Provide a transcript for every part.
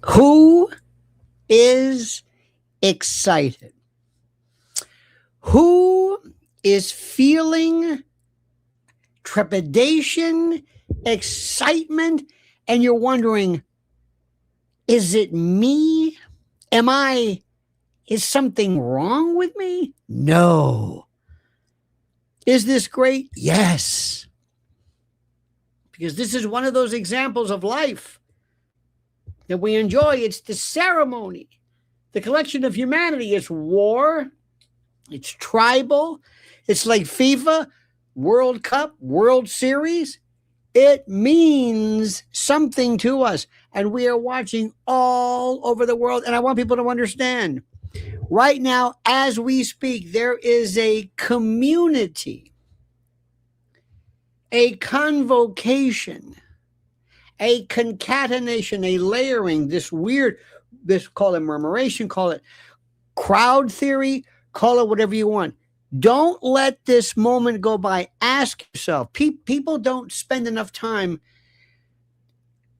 Who is excited? Who is feeling trepidation, excitement, and you're wondering, is it me? Is something wrong with me? No. Is this great? Yes. Because this is one of those examples of life that we enjoy. It's the ceremony, the collection of humanity. It's war, it's tribal, it's like FIFA, World Cup, World Series. It means something to us, and we are watching all over the world. And I want people to understand, right now, as we speak, there is a community, a convocation, a concatenation, a layering, this call it murmuration, call it crowd theory, call it whatever you want. Don't let this moment go by. Ask yourself. People don't spend enough time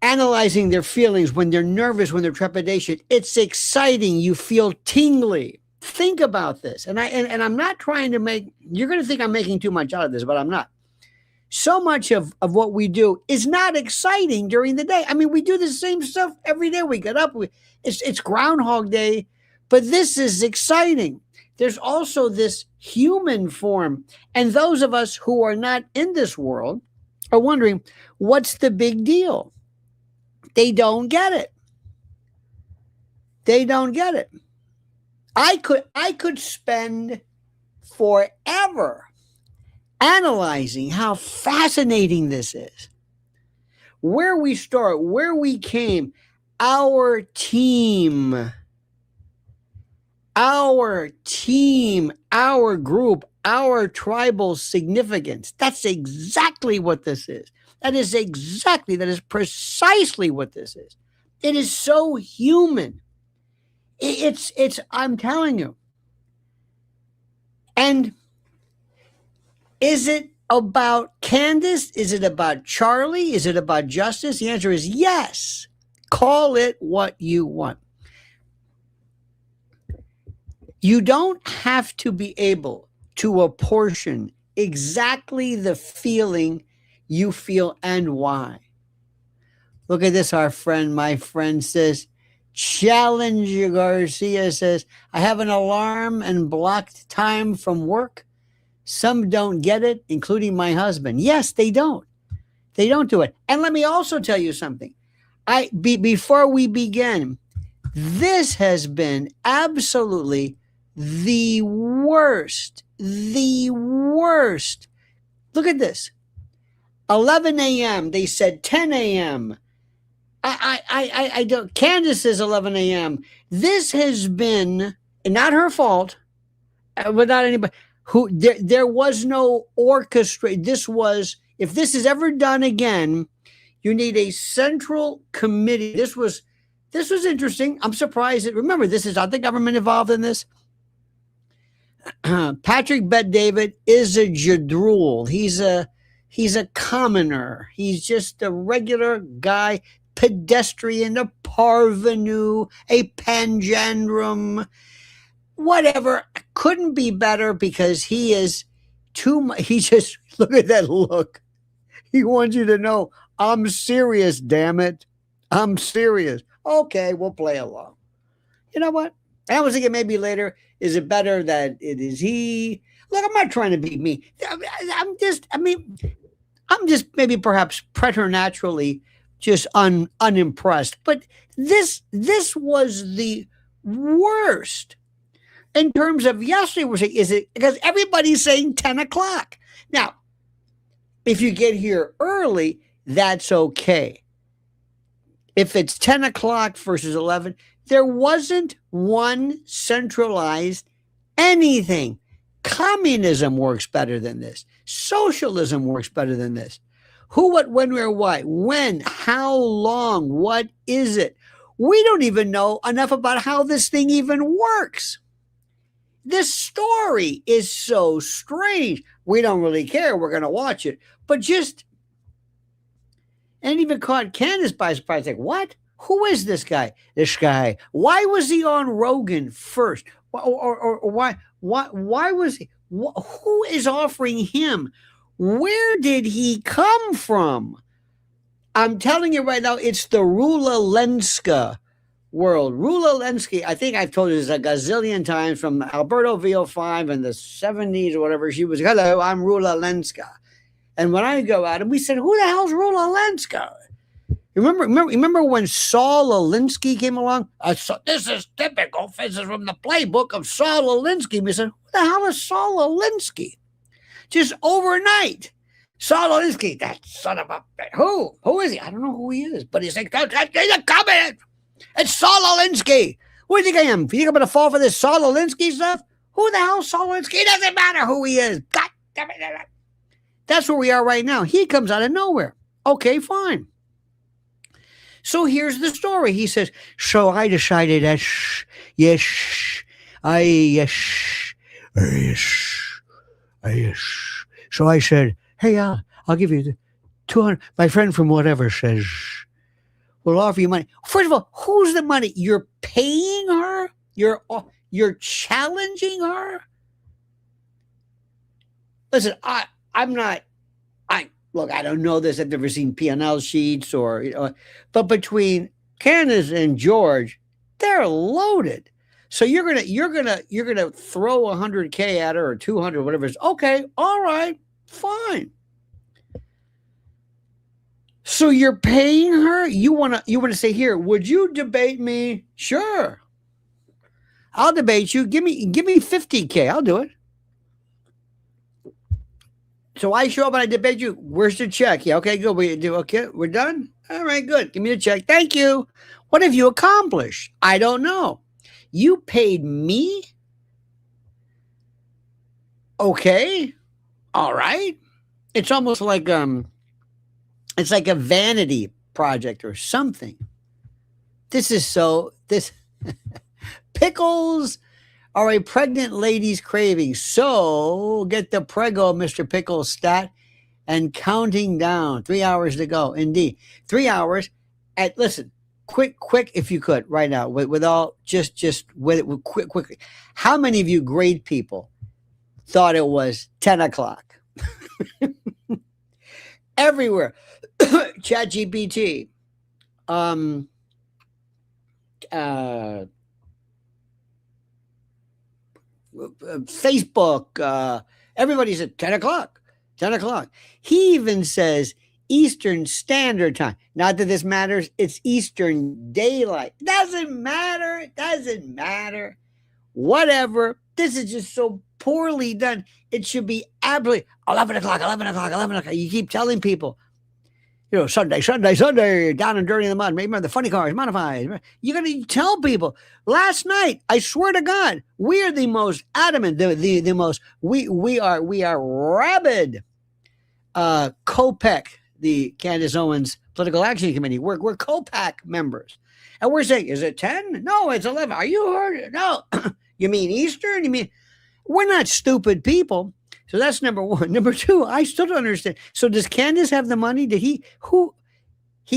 analyzing their feelings when they're nervous, when they're trepidation. It's exciting. You feel tingly. Think about this. And I'm not trying to make, you're going to think I'm making too much out of this, but I'm not. So much of what we do is not exciting during the day. I mean, we do the same stuff every day. We get up. It's Groundhog Day, but this is exciting. There's also this human form. And those of us who are not in this world are wondering, what's the big deal? They don't get it. They don't get it. I could spend forever analyzing how fascinating this is. Where we start, where we came, our team, our group, our tribal significance. That's exactly what this is. That is precisely what this is. It is so human. I'm telling you. And is it about Candace? Is it about Charlie? Is it about justice? The answer is yes. Call it what you want. You don't have to be able to apportion exactly the feeling you feel and why. Look at this, my friend says, Challenge Garcia says, I have an alarm and blocked time from work. Some don't get it, including my husband. Yes, they don't. They don't do it. And let me also tell you something. Before we begin, this has been absolutely the worst. Look at this. 11 a.m. They said 10 a.m. I don't. Candace says 11 a.m. This has been not her fault, but not anybody. There was no orchestra. This was, if this is ever done again, you need a central committee. This was interesting. I'm surprised. Remember, this is not the government involved in this. Patrick Bet-David is a jadrul. He's a commoner. He's just a regular guy, pedestrian, a parvenu, a panjandrum, whatever. Couldn't be better because he is too much. He just, look at that look. He wants you to know, I'm serious, damn it. I'm serious. Okay, we'll play along. You know what? I was thinking maybe later, is it better that it is he? Look, I'm not trying to be me. I'm just maybe perhaps preternaturally just unimpressed. But this was the worst. In terms of yesterday, we're saying, is it because everybody's saying 10 o'clock? Now, if you get here early, that's okay. If it's 10 o'clock versus 11, there wasn't one centralized anything. Communism works better than this. Socialism works better than this. Who, what, when, where, why? When, how long, what is it? We don't even know enough about how this thing even works. This story is so strange. We don't really care. We're going to watch it. But just, and even caught Candace by surprise, like, what? Who is this guy? This guy. Why was he on Rogan first? Or why was he? Who is offering him? Where did he come from? I'm telling you right now, it's the Rula Lenska world. Rula Lenski, I think I've told you this a gazillion times from Alberto VO5 in the 70s or whatever. She was, hello, I'm Rula Lenska. And when I go out, and we said, who the hell's Rula Lenska? Remember when Saul Alinsky came along? This is typical. This is from the playbook of Saul Alinsky. We said, who the hell is Saul Alinsky? Just overnight. Saul Alinsky, that son of a... Who is he? I don't know who he is. But he's like, he's a communist. It's Saul Alinsky. Who do you think I am? You think I'm going to fall for this Saul Alinsky stuff? Who the hell is Saul Alinsky? It doesn't matter who he is. God damn it. That's where we are right now. He comes out of nowhere. Okay, fine. So here's the story. He says, so I decided that, yes. So I said, hey, I'll give you the 200. My friend from whatever says, we'll offer you money. First of all, who's the money? You're paying her? You're challenging her? Listen, Look, I don't know this. I've never seen P&L sheets but between Candace and George, they're loaded. So you're gonna throw 100K at her or 200, whatever it is. Okay, all right, fine. So you're paying her. You wanna say, here, would you debate me? Sure, I'll debate you. Give me 50K. I'll do it. So I show up and I debate you. Where's the check? Yeah, okay, good. We're done? All right, good. Give me the check. Thank you. What have you accomplished? I don't know. You paid me? Okay. All right. It's almost like it's like a vanity project or something. This Pickles are a pregnant lady's craving. So get the prego, Mr. Pickles stat, and counting down. 3 hours to go. Indeed. 3 hours. Listen, quick, if you could, right now, with all, just with quickly. How many of you great people thought it was 10 o'clock? Everywhere. ChatGPT. Facebook, everybody's at 10 o'clock. 10 o'clock. He even says Eastern Standard Time. Not that this matters. It's Eastern Daylight. Doesn't matter. Whatever. This is just so poorly done. It should be absolutely 11 o'clock. You keep telling people, Sunday, down and dirty in the mud. Remember the funny cars, modified. You're going to tell people. Last night, I swear to God, we are the most adamant, the most, we are rabid. COPEC, the Candace Owens Political Action Committee, we're COPEC members. And we're saying, is it 10? No, it's 11. Are you heard? No. You mean Eastern? You mean, we're not stupid people. So that's number one. Number two, I still don't understand. So does Candace have the money? He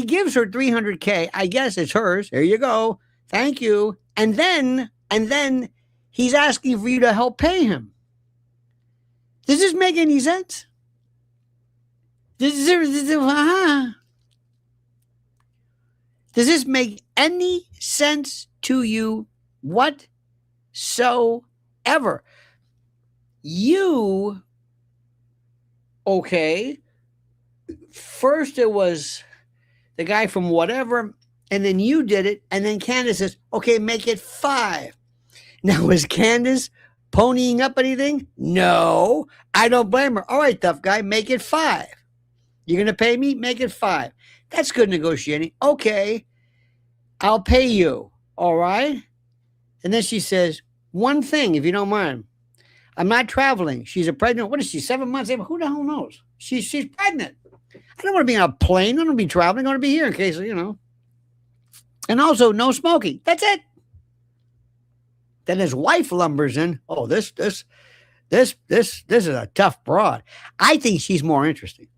gives her 300K. I guess it's hers. There you go. Thank you. And then he's asking for you to help pay him. Does this make any sense? Does this make any sense to you whatsoever? You, okay, first it was the guy from whatever, and then you did it, and then Candace says, okay, make it 5. Now, is Candace ponying up anything? No, I don't blame her. All right, tough guy, make it 5. You're going to pay me? Make it 5. That's good negotiating. Okay, I'll pay you. All right? And then she says, one thing, if you don't mind. I'm not traveling. She's a pregnant. What is she, 7 months? Who the hell knows? She's pregnant. I don't want to be on a plane. I don't want to be traveling. I want to be here in case, And also, no smoking. That's it. Then his wife lumbers in. Oh, this is a tough broad. I think she's more interesting.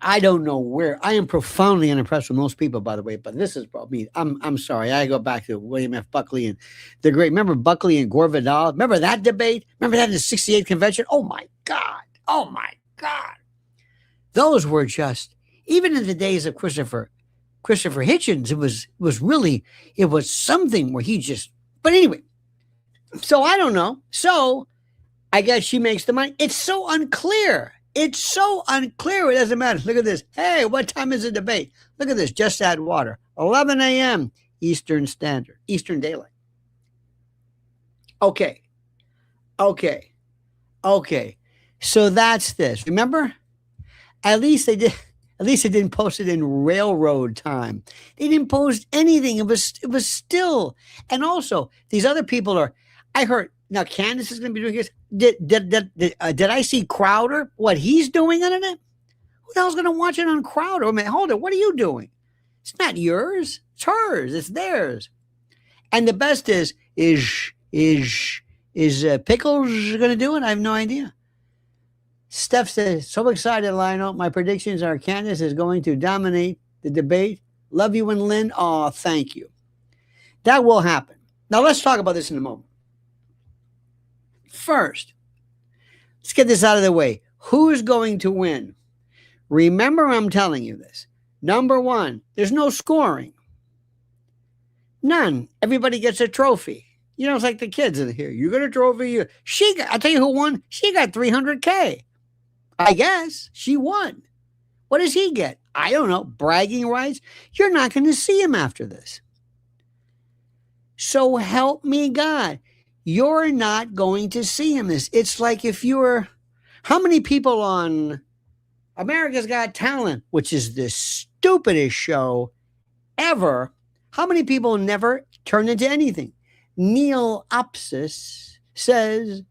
I don't know where. I am profoundly unimpressed with most people, by the way, but this is probably me. I'm sorry. I go back to William F. Buckley and the great. Remember Buckley and Gore Vidal? Remember that debate? Remember that in the '68 convention? Oh my God. Oh my God. Those were just, even in the days of Christopher Hitchens, it was something where he just, but anyway, so I don't know. So I guess she makes the money. It's so unclear. It's so unclear. It doesn't matter. Look at this. Hey, what time is the debate? Look at this. Just add water. 11 a.m. Eastern Daylight. Okay. So that's this. Remember? At least they didn't post it in railroad time. They didn't post anything. It was still. And also, these other people are. I heard now Candace is going to be doing this. Did I see Crowder? What he's doing on it? Who the hell's going to watch it on Crowder? I mean, hold it. What are you doing? It's not yours. It's hers. It's theirs. And the best is Pickles going to do it? I have no idea. Steph says, so excited, Lionel. My predictions are Candace is going to dominate the debate. Love you and Lynn. Oh, thank you. That will happen. Now, let's talk about this in a moment. First, let's get this out of the way. Who's going to win? Remember, I'm telling you this. Number one, there's no scoring. None. Everybody gets a trophy. You know, it's like the kids in here. You got a trophy. I'll tell you who won. She got $300K. I guess she won. What does he get? I don't know. Bragging rights? You're not going to see him after this. So help me God. You're not going to see him this. It's like if you were, how many people on America's Got Talent, which is the stupidest show ever, how many people never turn into anything? Neil Opsis says,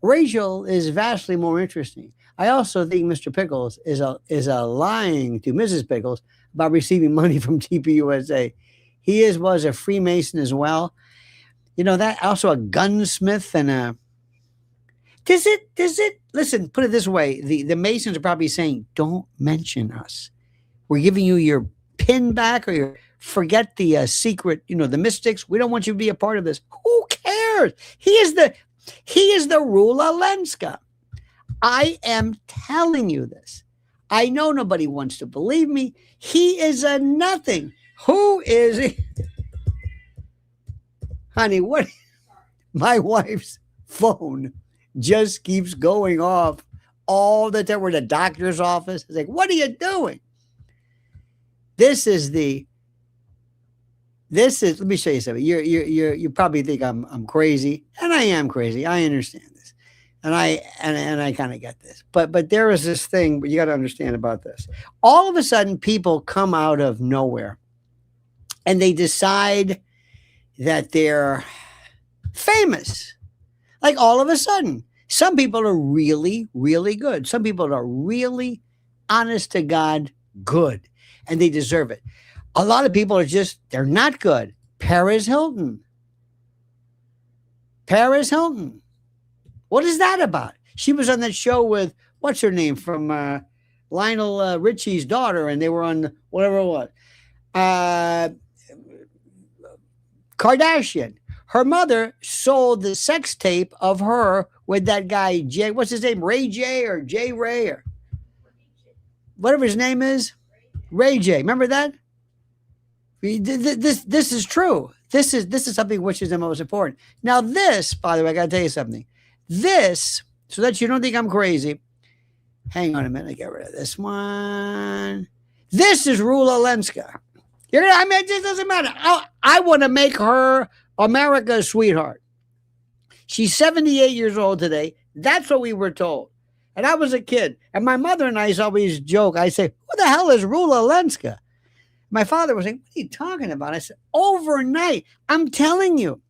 Rachel is vastly more interesting. I also think Mr. Pickles is lying to Mrs. Pickles about receiving money from TPUSA. He was a Freemason as well. You know, that also a gunsmith and a. Does it? Listen, put it this way. The Masons are probably saying, don't mention us. We're giving you your pin back or forget the secret, the mystics. We don't want you to be a part of this. Who cares? He is the Rula Lenska. I am telling you this. I know nobody wants to believe me. He is a nothing. Who is he? Honey, what? My wife's phone just keeps going off all the time. We're in the doctor's office. It's like, what are you doing? Let me show you something. You probably think I'm crazy, and I am crazy. I understand this. And I kind of get this. But there is this thing you got to understand about this. All of a sudden, people come out of nowhere and they decide that they're famous. Like all of a sudden. Some people are really, really good. Some people are really honest to God good. And they deserve it. A lot of people they're not good. Paris Hilton. What is that about? She was on that show with, what's her name, from Lionel Richie's daughter, and they were on whatever it was. Kardashian. Her mother sold the sex tape of her with that guy, Jay. What's his name? Ray J or Jay Ray or whatever his name is. Ray J. Remember that? This is true. This is something which is the most important. Now this, by the way, I got to tell you something. This, so that you don't think I'm crazy. Hang on a minute. I get rid of this one. This is Rula Lenska. It just doesn't matter. I want to make her America's sweetheart. She's 78 years old today. That's what we were told. And I was a kid. And my mother and I always joke. I say, who the hell is Rula Lenska? My father was saying, what are you talking about? I said, overnight. I'm telling you.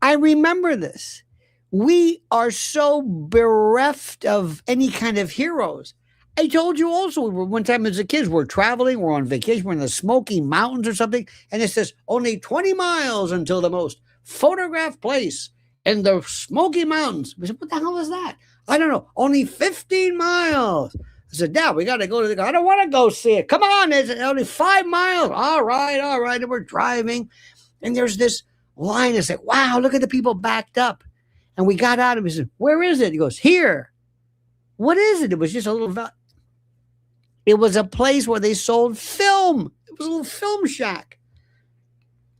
I remember this. We are so bereft of any kind of heroes. I told you also, one time as a kid, we're traveling, we're on vacation, we're in the Smoky Mountains or something, and it says only 20 miles until the most photographed place in the Smoky Mountains. We said, what the hell is that? I don't know. Only 15 miles. I said, Dad, we got to go to the. I don't want to go see it. Come on, it's only 5 miles. All right, all right. And we're driving, and there's this line. It's like, wow, look at the people backed up. And we got out of it. He said, where is it? He goes, here. What is it? It was just a little. It was a place where they sold film. It was a little film shack.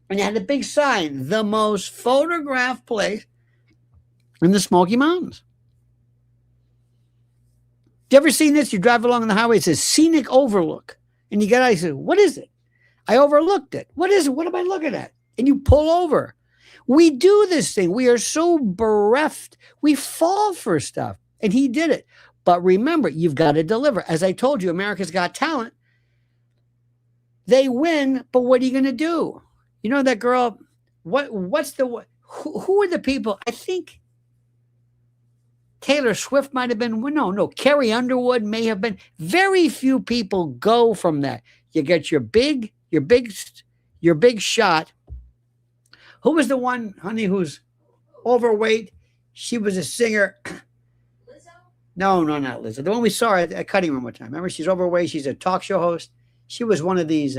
And it had a big sign, the most photographed place in the Smoky Mountains. You ever seen this? You drive along the highway, it says scenic overlook. And you get out, you say, what is it? I overlooked it. What is it? What am I looking at? And you pull over. We do this thing. We are so bereft. We fall for stuff. And he did it. But remember, you've got to deliver. As I told you, America's Got Talent. They win, but what are you going to do? You know that girl, who are the people? I think Taylor Swift might have been, no, Carrie Underwood may have been. Very few people go from that. You get your big shot. Who was the one, honey, who's overweight? She was a singer. Lizzo? No, not Lizzo. The one we saw at Cutting Room one time. Remember, she's overweight. She's a talk show host. She was one of these.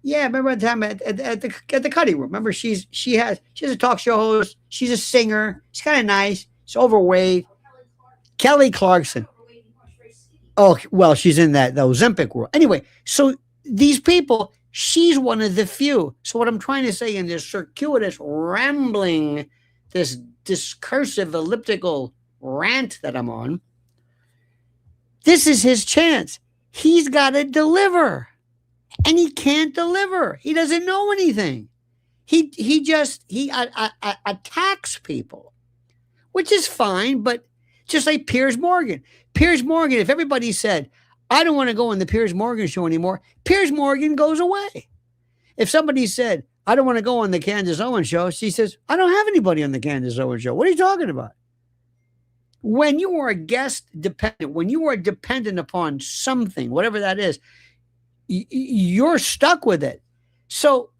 Remember the time at the Cutting Room. Remember, she's a talk show host. She's a singer. She's kind of nice. She's overweight. Kelly Clarkson. Oh, well, she's in the Ozempic world. Anyway, so these people, she's one of the few. So what I'm trying to say in this circuitous rambling, this discursive elliptical rant that I'm on, this is his chance. He's got to deliver. And he can't deliver. He doesn't know anything. He attacks people, which is fine, but just like Piers Morgan. Piers Morgan, if everybody said, I don't want to go on the Piers Morgan show anymore, Piers Morgan goes away. If somebody said, I don't want to go on the Candace Owens show, she says, I don't have anybody on the Candace Owens show. What are you talking about? When you are guest dependent, when you are dependent upon something, whatever that is, you're stuck with it. So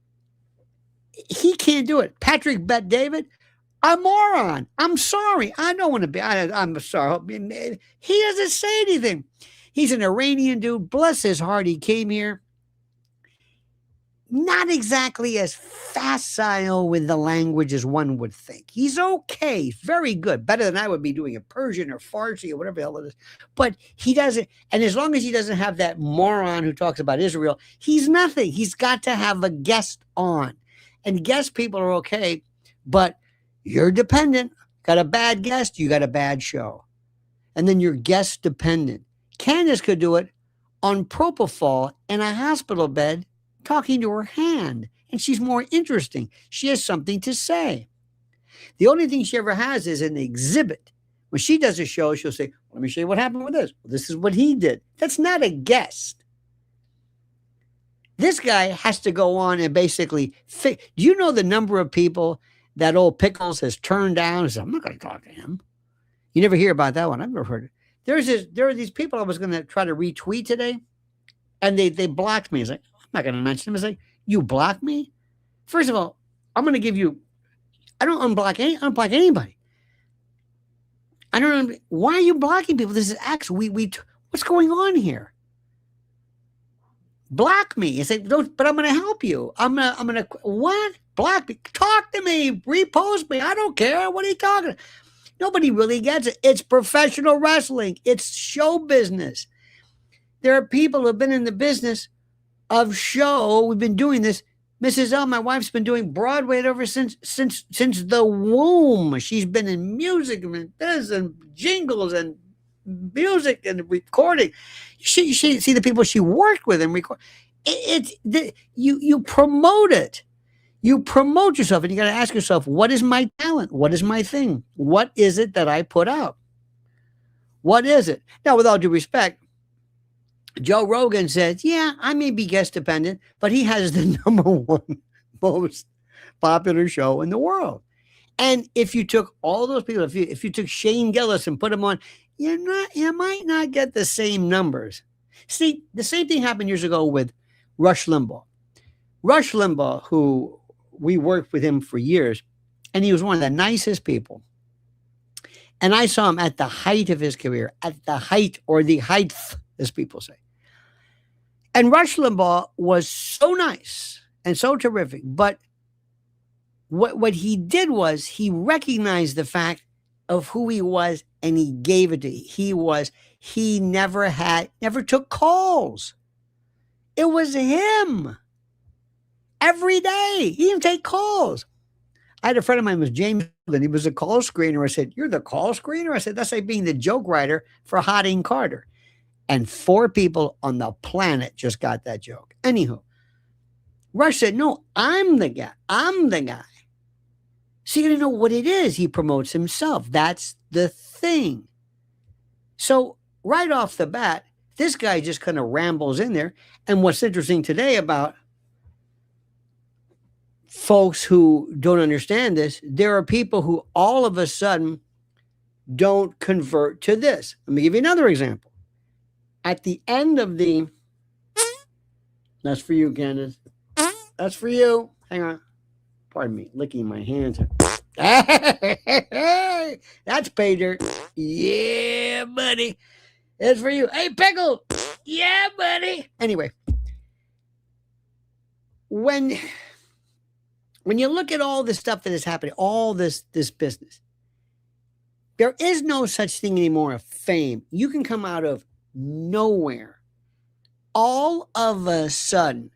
he can't do it. Patrick Bet-David, a moron. I'm sorry. I don't want to be. I'm sorry. He doesn't say anything. He's an Iranian dude. Bless his heart. He came here. Not exactly as facile with the language as one would think. He's okay. Very good. Better than I would be doing a Persian or Farsi or whatever the hell it is. But he doesn't. And as long as he doesn't have that moron who talks about Israel, he's nothing. He's got to have a guest on. And guest people are okay. But you're dependent. Got a bad guest, you got a bad show. And then you're guest dependent. Candace could do it on propofol in a hospital bed, talking to her hand, and she's more interesting. She has something to say. The only thing she ever has is an exhibit. When she does a show, she'll say, let me show you what happened with this. Well, this is what he did. That's not a guest. This guy has to go on and basically do you know the number of people that old Pickles has turned down and said, I'm not going to talk to him. You never hear about that one. I've never heard it. There are these people I was going to try to retweet today, and they blocked me. It's like, I'm not going to mention them. It's like, you block me? First of all, I'm going to give you, I don't unblock anybody. I don't know. Why are you blocking people? This is actually, what's going on here? Block me. It's like, but I'm going to help you. I'm going to, what? Block me. Talk to me. Repost me. I don't care. What are you talking about? Nobody really gets it. It's professional wrestling. It's show business. There are people who have been in the business of show. We've been doing this. Mrs. L, my wife's been doing Broadway ever since the womb. She's been in music and this and jingles and music and recording. She see the people she worked with and record. You promote it. You promote yourself, and you got to ask yourself, what is my talent? What is my thing? What is it that I put out? What is it? Now, with all due respect, Joe Rogan said, yeah, I may be guest dependent, but he has the #1 most popular show in the world. And if you took all those people, if you took Shane Gillis and put him on, you might not get the same numbers. See, the same thing happened years ago with Rush Limbaugh. Rush Limbaugh, who we worked with him for years, and he was one of the nicest people. And I saw him at the height of his career, at the height, or the height, as people say. And Rush Limbaugh was so nice and so terrific. But what he did was he recognized the fact of who he was, and he gave it to he never took calls. It was him every day. He didn't take calls. I had a friend of mine was James, and he was a call screener. I said, "You're the call screener?" I said, "That's like being the joke writer for Harding Carter." And 4 people on the planet just got that joke. Anywho, Rush said, "No, I'm the guy. I'm the guy." So you got to know what it is. He promotes himself. That's the thing. So right off the bat, this guy just kind of rambles in there. And what's interesting today about folks who don't understand this, there are people who all of a sudden don't convert to this. Let me give you another example. At the end of the, that's for you, Candace. That's for you. Hang on. Pardon me, licking my hands. Hey, that's pay dirt. Yeah, buddy. That's for you. Hey, Pickles. Yeah, buddy. Anyway, when you look at all this stuff that is happening, all this business, there is no such thing anymore of fame. You can come out of nowhere. All of a sudden,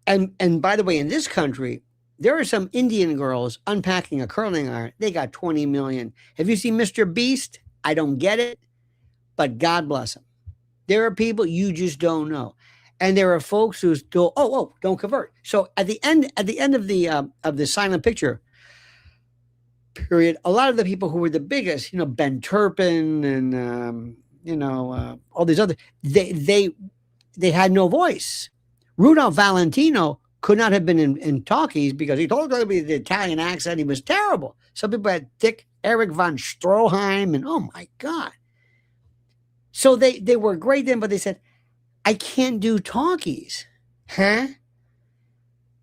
and by the way, in this country, there are some Indian girls unpacking a curling iron. They got 20 million. Have you seen Mr. Beast? I don't get it, but God bless him. There are people you just don't know. And there are folks who still, don't convert. So at the end of the silent picture period, a lot of the people who were the biggest, Ben Turpin and all these other, they had no voice. Rudolph Valentino could not have been in talkies because he told everybody the Italian accent. He was terrible. Some people had thick Eric von Stroheim, and oh my God. So they were great then, but they said, I can't do talkies. Huh?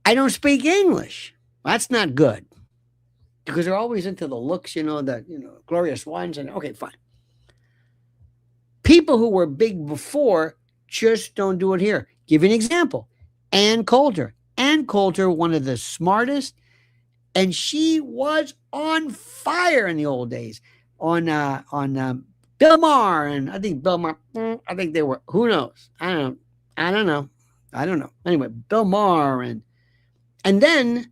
I don't speak English. That's not good. Because they're always into the looks, glorious ones. And okay, fine. People who were big before just don't do it here. Give you an example. Ann Coulter. Ann Coulter, one of the smartest, and she was on fire in the old days on Bill Maher, and I think Bill Maher, I think they were, who knows? I don't know. Anyway, Bill Maher, and then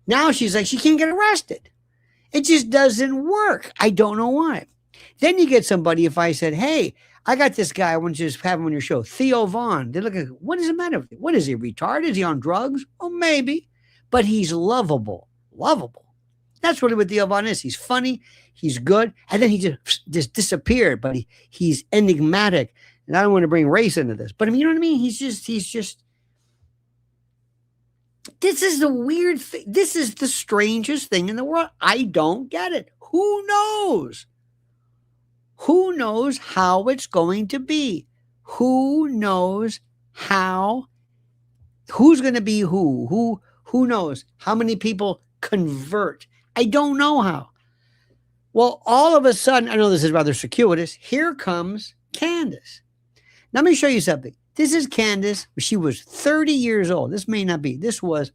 now she's like, she can't get arrested. It just doesn't work. I don't know why. Then you get somebody, if I said, hey, I got this guy, I want you to have him on your show, Theo Vaughn. They look at, what is the matter with him? What is he, retarded? Is he on drugs? Oh, maybe. But he's lovable. Lovable. That's really what Theo Vaughn is. He's funny. He's good. And then he just disappeared. But he's enigmatic. And I don't want to bring race into this. But I mean, you know what I mean? He's just, this is the weird thing. This is the strangest thing in the world. I don't get it. Who knows? Who knows how it's going to be? Who knows how? Who's going to be who? Who knows? How many people convert? I don't know how. Well, all of a sudden, I know this is rather circuitous. Here comes Candace. Let me show you something. This is Candace. She was 30 years old. This may not be. This is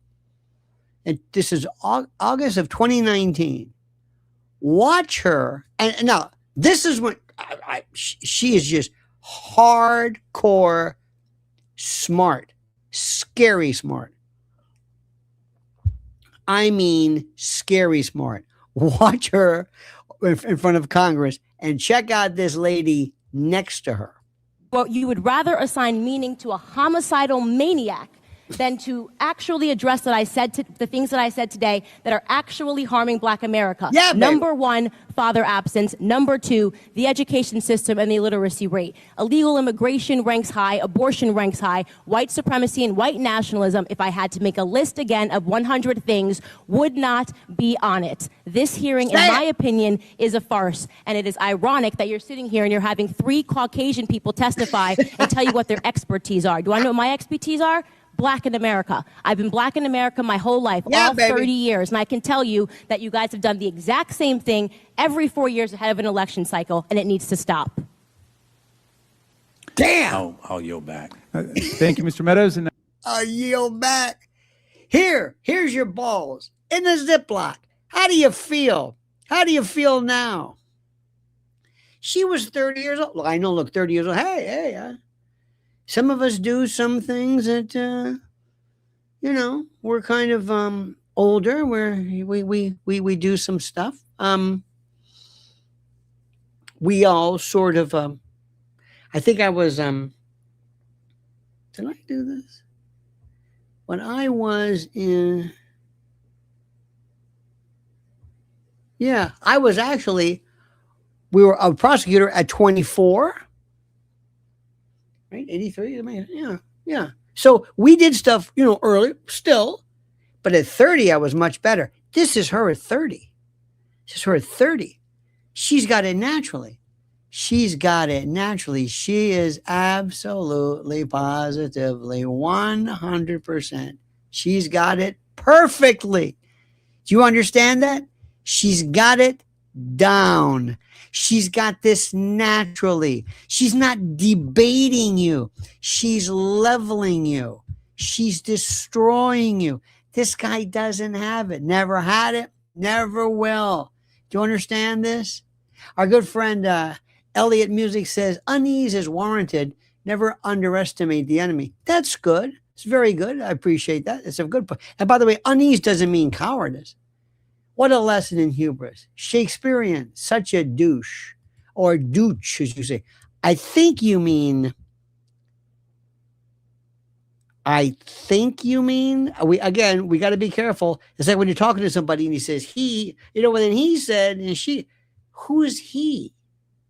August of 2019. Watch her. And now, this is when she is just hardcore smart, scary smart. I mean, scary smart. Watch her in front of Congress and check out this lady next to her. Well, you would rather assign meaning to a homicidal maniac than to actually address the things that I said today that are actually harming Black America. Yeah, baby. Number one, father absence. Number two, the education system and the illiteracy rate. Illegal immigration ranks high. Abortion ranks high. White supremacy and white nationalism, if I had to make a list again of 100 things, would not be on it. This hearing, in my opinion, is a farce. And it is ironic that you're sitting here and you're having 3 Caucasian people testify and tell you what their expertise are. Do I know what my expertise are? Black in America. I've been Black in America my whole life, Yeah, all baby. 30 years. And I can tell you that you guys have done the exact same thing every 4 years ahead of an election cycle, and it needs to stop. Damn. I'll yield back. Thank you, Mr. Meadows. And I yield back. Here's your balls in a Ziploc. How do you feel? How do you feel now? She was 30 years old. Look, I know, look, 30 years old. Hey, some of us do some things that, we're kind of older, where we do some stuff. We all sort of, I think I was, did I do this? When I was in, I was actually, we were a prosecutor at 24, right? 83, yeah. So we did stuff, early still, but at 30, I was much better. This is her at 30. This is her at 30. She's got it naturally. She is absolutely, positively, 100%. She's got it perfectly. Do you understand that? She's got it down. She's got this naturally. She's not debating you. She's leveling you. She's destroying you. This guy doesn't have it. Never had it. Never will. Do you understand this? Our good friend Elliot Music says, unease is warranted. Never underestimate the enemy. That's good. It's very good. I appreciate that. It's a good point. And by the way, unease doesn't mean cowardice. What a lesson in hubris. Shakespearean, such a douche. Or douche, as you say. I think you mean, we got to be careful. It's like when you're talking to somebody and he says he, then he said and she, who's he?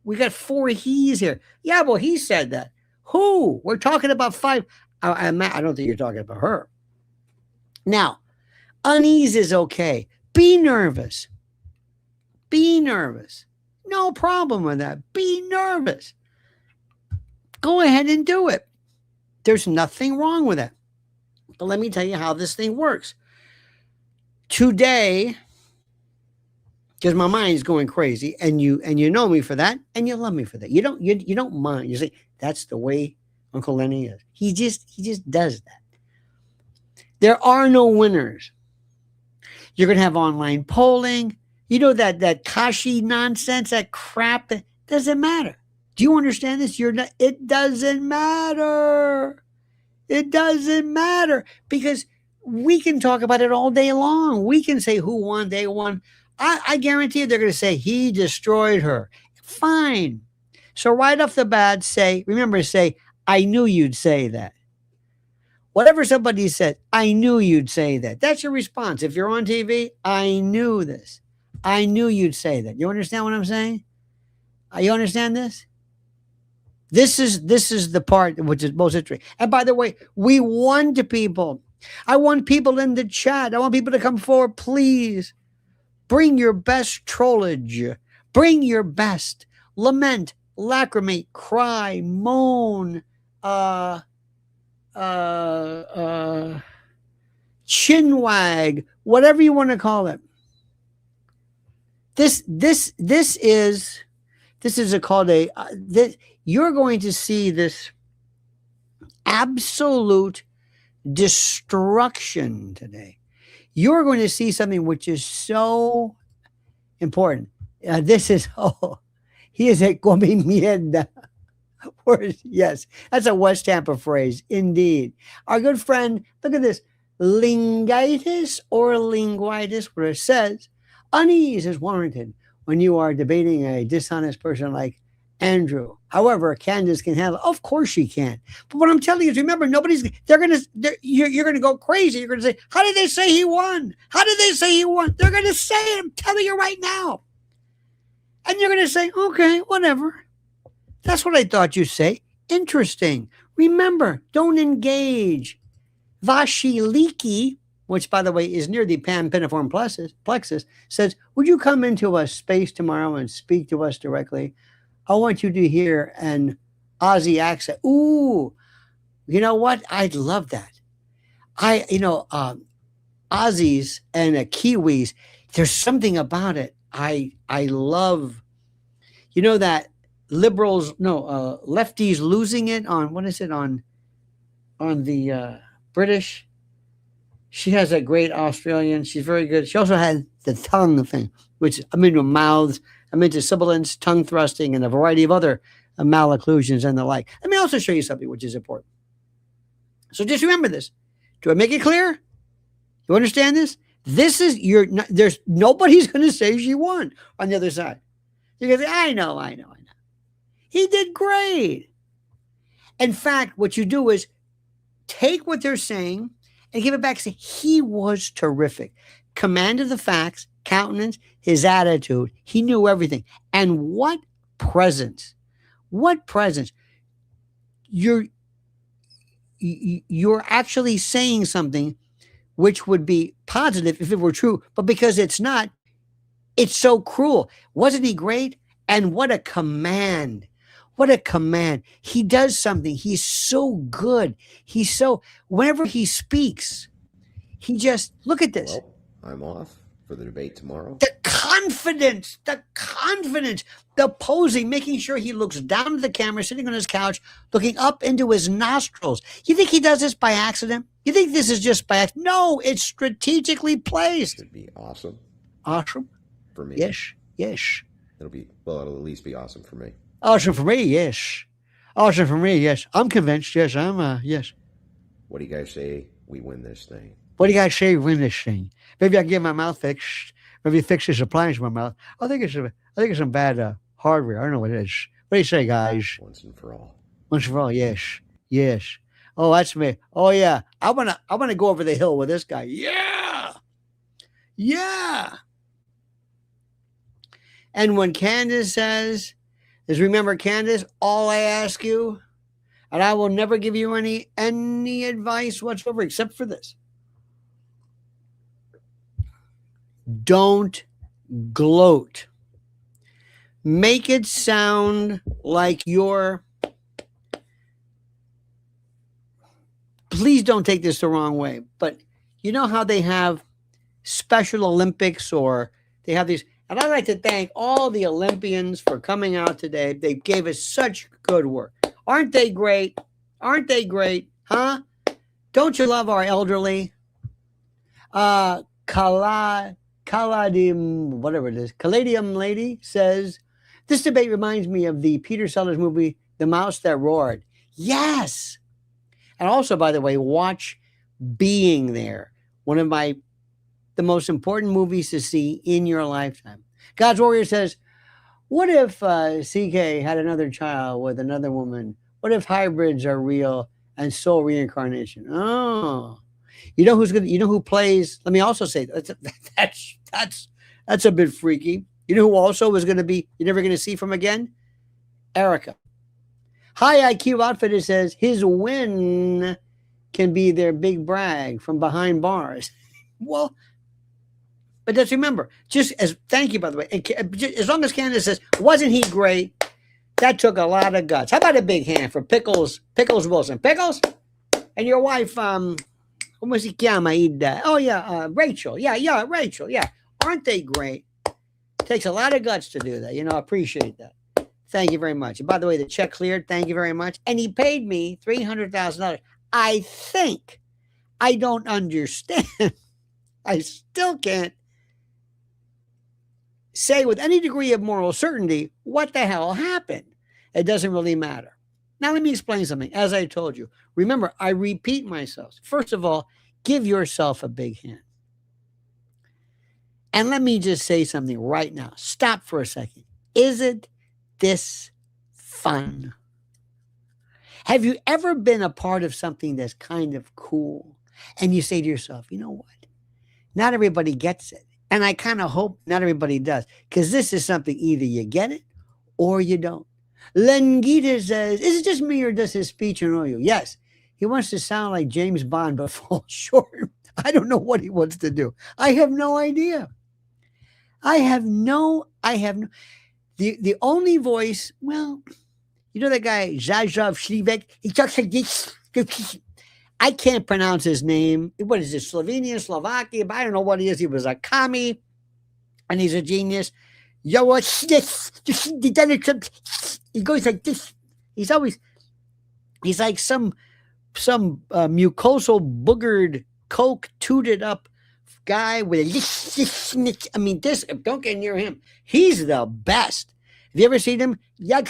We got 4 he's here. Yeah, well, he said that. Who? We're talking about 5. I don't think you're talking about her. Now, unease is okay. Be nervous. Be nervous. No problem with that. Be nervous. Go ahead and do it. There's nothing wrong with that. But let me tell you how this thing works. Today, because my mind's going crazy, and you know me for that, and you love me for that. You don't mind. You say, that's the way Uncle Lenny is. He just does that. There are no winners. You're going to have online polling. That Kashi nonsense, that crap, that doesn't matter. Do you understand this? It doesn't matter. It doesn't matter, because we can talk about it all day long. We can say who won, they won. I guarantee you they're going to say he destroyed her. Fine. So right off the bat, say, I knew you'd say that. Whatever somebody said, I knew you'd say that. That's your response. If you're on TV, I knew this. I knew you'd say that. You understand what I'm saying? You understand this? This is the part which is most interesting. And by the way, we want people. I want people in the chat. I want people to come forward, please. Bring your best trollage. Bring your best. Lament, lacrimate, cry, moan, chinwag, whatever you want to call it. This is called you're going to see this absolute destruction today. You're going to see something which is so important. He is a come mierda. Yes, that's a West Tampa phrase, indeed. Our good friend, look at this, lingitis or linguitis, where it says, unease is warranted when you are debating a dishonest person like Andrew. However, Candace can handle. Of course she can. But what I'm telling you is, remember, you're going to go crazy. You're going to say, how did they say he won? How did they say he won? They're going to say it. I'm telling you right now. And you're going to say, okay, whatever. That's what I thought you'd say. Interesting. Remember, don't engage. Vashiliki, which, by the way, is near the pampiniform plexus, says, would you come into a space tomorrow and speak to us directly? I want you to hear an Aussie accent. Ooh, you know what? I'd love that. Aussies and Kiwis, there's something about it. I love, that liberals, no, lefties losing it on, what is it, on the British. She has a great Australian. She's very good. She also had the tongue thing, which I'm into mouths, I'm into sibilance, tongue thrusting, and a variety of other malocclusions and the like. Let me also show you something which is important. So just remember this. Do I make it clear? You understand this? This is there's nobody's going to say she won on the other side. You're going to say, I know. He did great. In fact, what you do is take what they're saying and give it back. Say, he was terrific. Command of the facts, countenance, his attitude. He knew everything. And what presence. What presence. You're actually saying something which would be positive if it were true, but because it's not, it's so cruel. Wasn't he great? And what a command. What a command. He does something. He's so good. Whenever he speaks, he just, look at this. Well, I'm off for the debate tomorrow. The confidence, the posing, making sure he looks down at the camera, sitting on his couch, looking up into his nostrils. You think he does this by accident? You think this is just by accident? No, it's strategically placed. Should be awesome. Awesome? For me. Yes. It'll at least be awesome for me. Awesome for me, yes. Awesome for me, yes. I'm convinced, yes. Yes. What do you guys say we win this thing? What do you guys say we win this thing? Maybe I can get my mouth fixed. Maybe fix this appliance in my mouth. I think it's some bad hardware. I don't know what it is. What do you say, guys? Once and for all. Once and for all, yes. Oh, that's me. Oh yeah. I wanna go over the hill with this guy. Yeah. And when Candace says, remember, Candace, all I ask you, and I will never give you any advice whatsoever except for this. Don't gloat. Make it sound like please don't take this the wrong way, but you know how they have Special Olympics, or they have these, and I'd like to thank all the Olympians for coming out today. They gave us such good work. Aren't they great? Huh? Don't you love our elderly? Caladium Lady says, this debate reminds me of the Peter Sellers movie, The Mouse That Roared. Yes. And also, by the way, watch Being There. One of the most important movies to see in your lifetime. God's Warrior says, what if CK had another child with another woman? What if hybrids are real and soul reincarnation? Oh, you know who's good? You know who plays? Let me also say that's a bit freaky. You know who also is going to be? You're never going to see from again. Erica. High IQ Outfitter says his win can be their big brag from behind bars. Well, but just remember, thank you, by the way, as long as Candace says, wasn't he great? That took a lot of guts. How about a big hand for Pickles Wilson? Pickles? And your wife, ¿cómo se llama? Oh, yeah, Rachel. Yeah, Rachel. Yeah. Aren't they great? Takes a lot of guts to do that. I appreciate that. Thank you very much. And by the way, the check cleared. Thank you very much. And he paid me $300,000. I think I don't understand. I still can't say with any degree of moral certainty what the hell happened. It doesn't really matter. Now, let me explain something. As I told you, remember, I repeat myself. First of all, give yourself a big hand. And let me just say something right now. Stop for a second. Isn't this fun? Have you ever been a part of something that's kind of cool? And you say to yourself, you know what? Not everybody gets it. And I kind of hope not everybody does. Because this is something either you get it or you don't. Lengita says, is it just me or does his speech annoy you? Yes. He wants to sound like James Bond but falls short. I don't know what he wants to do. I have no idea. The only voice, well, you know that guy, Zazov Shlivek, he talks like this. I can't pronounce his name. What is it? Slovenia, Slovakia? But I don't know what he is. He was a commie, and he's a genius. Yo, what's this? He goes like this. He's like some mucosal boogered coke tooted up guy with a I mean, this, don't get near him. He's the best. Have you ever seen him? Yeah,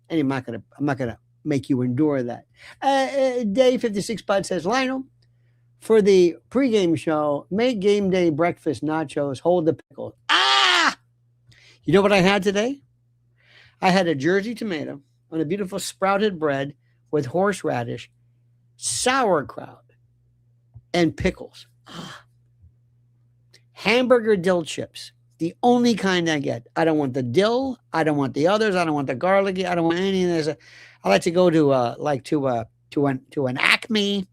and I'm not gonna make you endure that. Day 56 Bud says, Lionel, for the pregame show, make game day breakfast nachos, hold the pickles. You know what I had today? I had a Jersey tomato on a beautiful sprouted bread with horseradish, sauerkraut, and pickles. Hamburger dill chips, the only kind I get. I don't want the dill. I don't want the others. I don't want the garlicky. I don't want any of this. I like to go to an Acme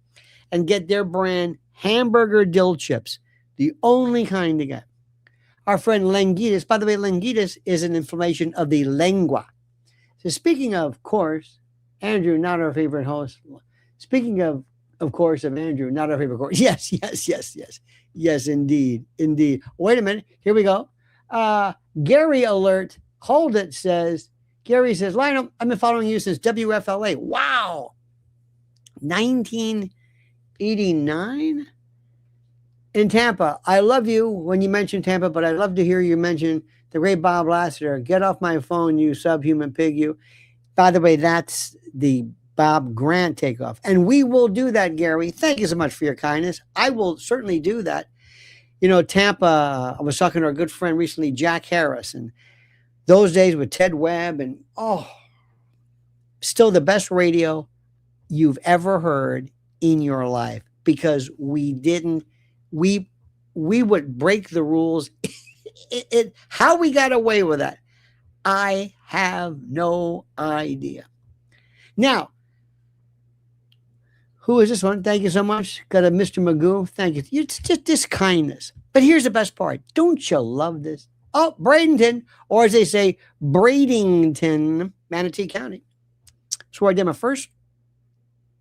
and get their brand hamburger dill chips, the only kind to get. Our friend Lengitas, by the way, Lengitas is an inflammation of the lengua. So speaking of course, Andrew, not our favorite host. Speaking of course, of Andrew, not our favorite course. Yes, indeed. Wait a minute. Here we go. Gary alert. Hold it says. Gary says, Lionel, I've been following you since WFLA. Wow. 1989 in Tampa. I love you when you mention Tampa, but I'd love to hear you mention the great Bob Lassiter. Get off my phone, you subhuman pig, you. By the way, that's the Bob Grant takeoff. And we will do that, Gary. Thank you so much for your kindness. I will certainly do that. You know, Tampa, I was talking to our good friend recently, Jack Harris, and those days with Ted Webb, and still the best radio you've ever heard in your life, because we would break the rules. How we got away with that, I have no idea. Now, who is this one? Thank you so much. Got a Mr. Magoo. Thank you. It's just this kindness. But here's the best part. Don't you love this? Oh, Bradenton, or as they say, Bradington, Manatee County. That's where I did my first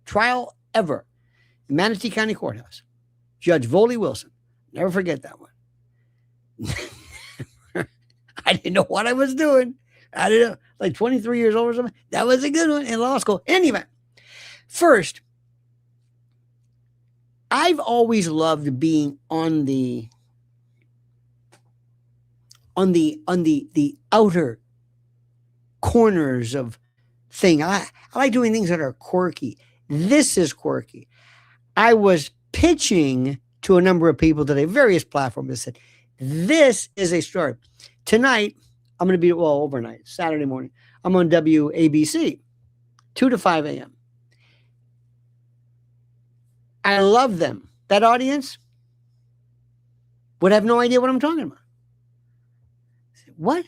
trial ever in Manatee County Courthouse. Judge Voley Wilson. Never forget that one. I didn't know what I was doing. I didn't know, like 23 years old or something. That was a good one in law school. Anyway, first, I've always loved being on the outer corners of thing. I like doing things that are quirky. This is quirky. I was pitching to a number of people today, various platforms, that said, this is a story. Tonight, I'm going to be, overnight, Saturday morning, I'm on WABC, 2 to 5 a.m. I love them. That audience would have no idea what I'm talking about. What?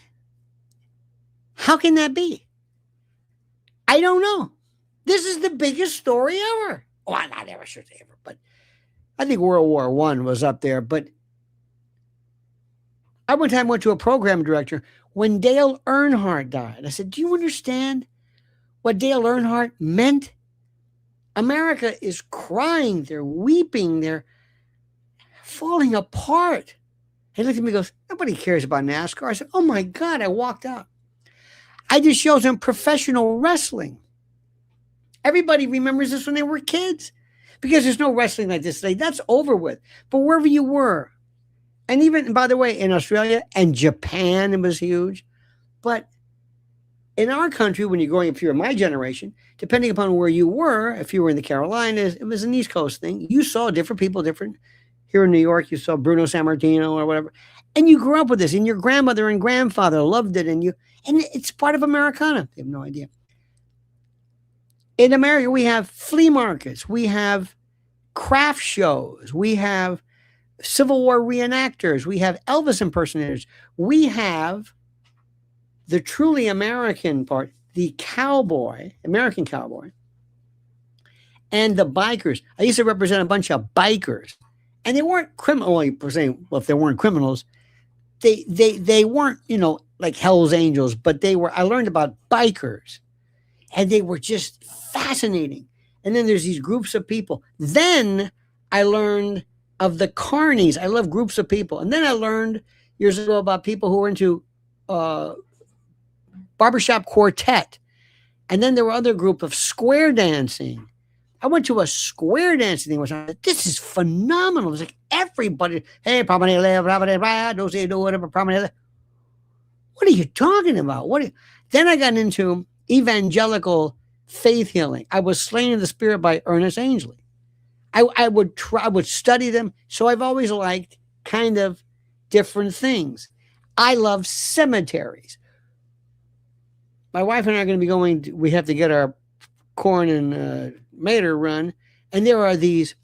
How can that be? I don't know. This is the biggest story ever. Well, not ever, should say ever, but I think World War I was up there. But I one time went to a program director when Dale Earnhardt died. I said, do you understand what Dale Earnhardt meant? America is crying. They're weeping. They're falling apart. He looked at me and goes, nobody cares about NASCAR. I said, oh my God, I walked out. I did shows on professional wrestling. Everybody remembers this when they were kids, because there's no wrestling like this today. That's over with. But wherever you were, and even, by the way, in Australia and Japan, it was huge. But in our country, when you're growing up, if you're my generation, depending upon where you were, if you were in the Carolinas, it was an East Coast thing. You saw different people, different. Here in New York, you saw Bruno Sammartino or whatever. And you grew up with this, and your grandmother and grandfather loved it, and it's part of Americana. They have no idea. In America, we have flea markets, we have craft shows, we have Civil War reenactors, we have Elvis impersonators, we have the truly American part, the cowboy, American cowboy, and the bikers. I used to represent a bunch of bikers, and they weren't criminal per se. Well, if they weren't criminals, they weren't, like Hell's Angels, but they were. I learned about bikers, and they were just fascinating. And then there's these groups of people. Then I learned of the carnies. I love groups of people. And then I learned years ago about people who were into barbershop quartet. And then there were other group of square dancing. I went to a square dancing thing, which I thought, this is phenomenal. It was like everybody, hey, what are you talking about? Then I got into evangelical faith healing. I was Slain in the Spirit by Ernest Angley. I would study them. So I've always liked kind of different things. I love cemeteries. My wife and I are going to be we have to get our corn and mater run. And there are these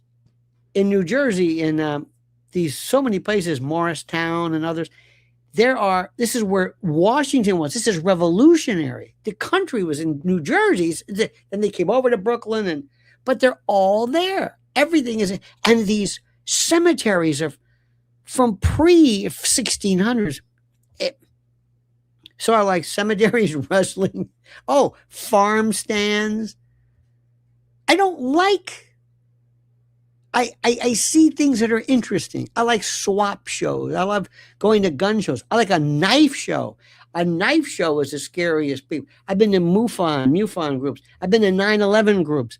in New Jersey, in these so many places, Morristown and others. This is where Washington was. This is revolutionary. The country was in New Jersey. Then they came over to Brooklyn, but they're all there. Everything is, and these cemeteries are from pre-1600s. So I like cemeteries, wrestling. Oh, farm stands. I don't like, I see things that are interesting. I like swap shows. I love going to gun shows. I like a knife show. A knife show is the scariest people. I've been to MUFON groups. I've been to 9/11 groups.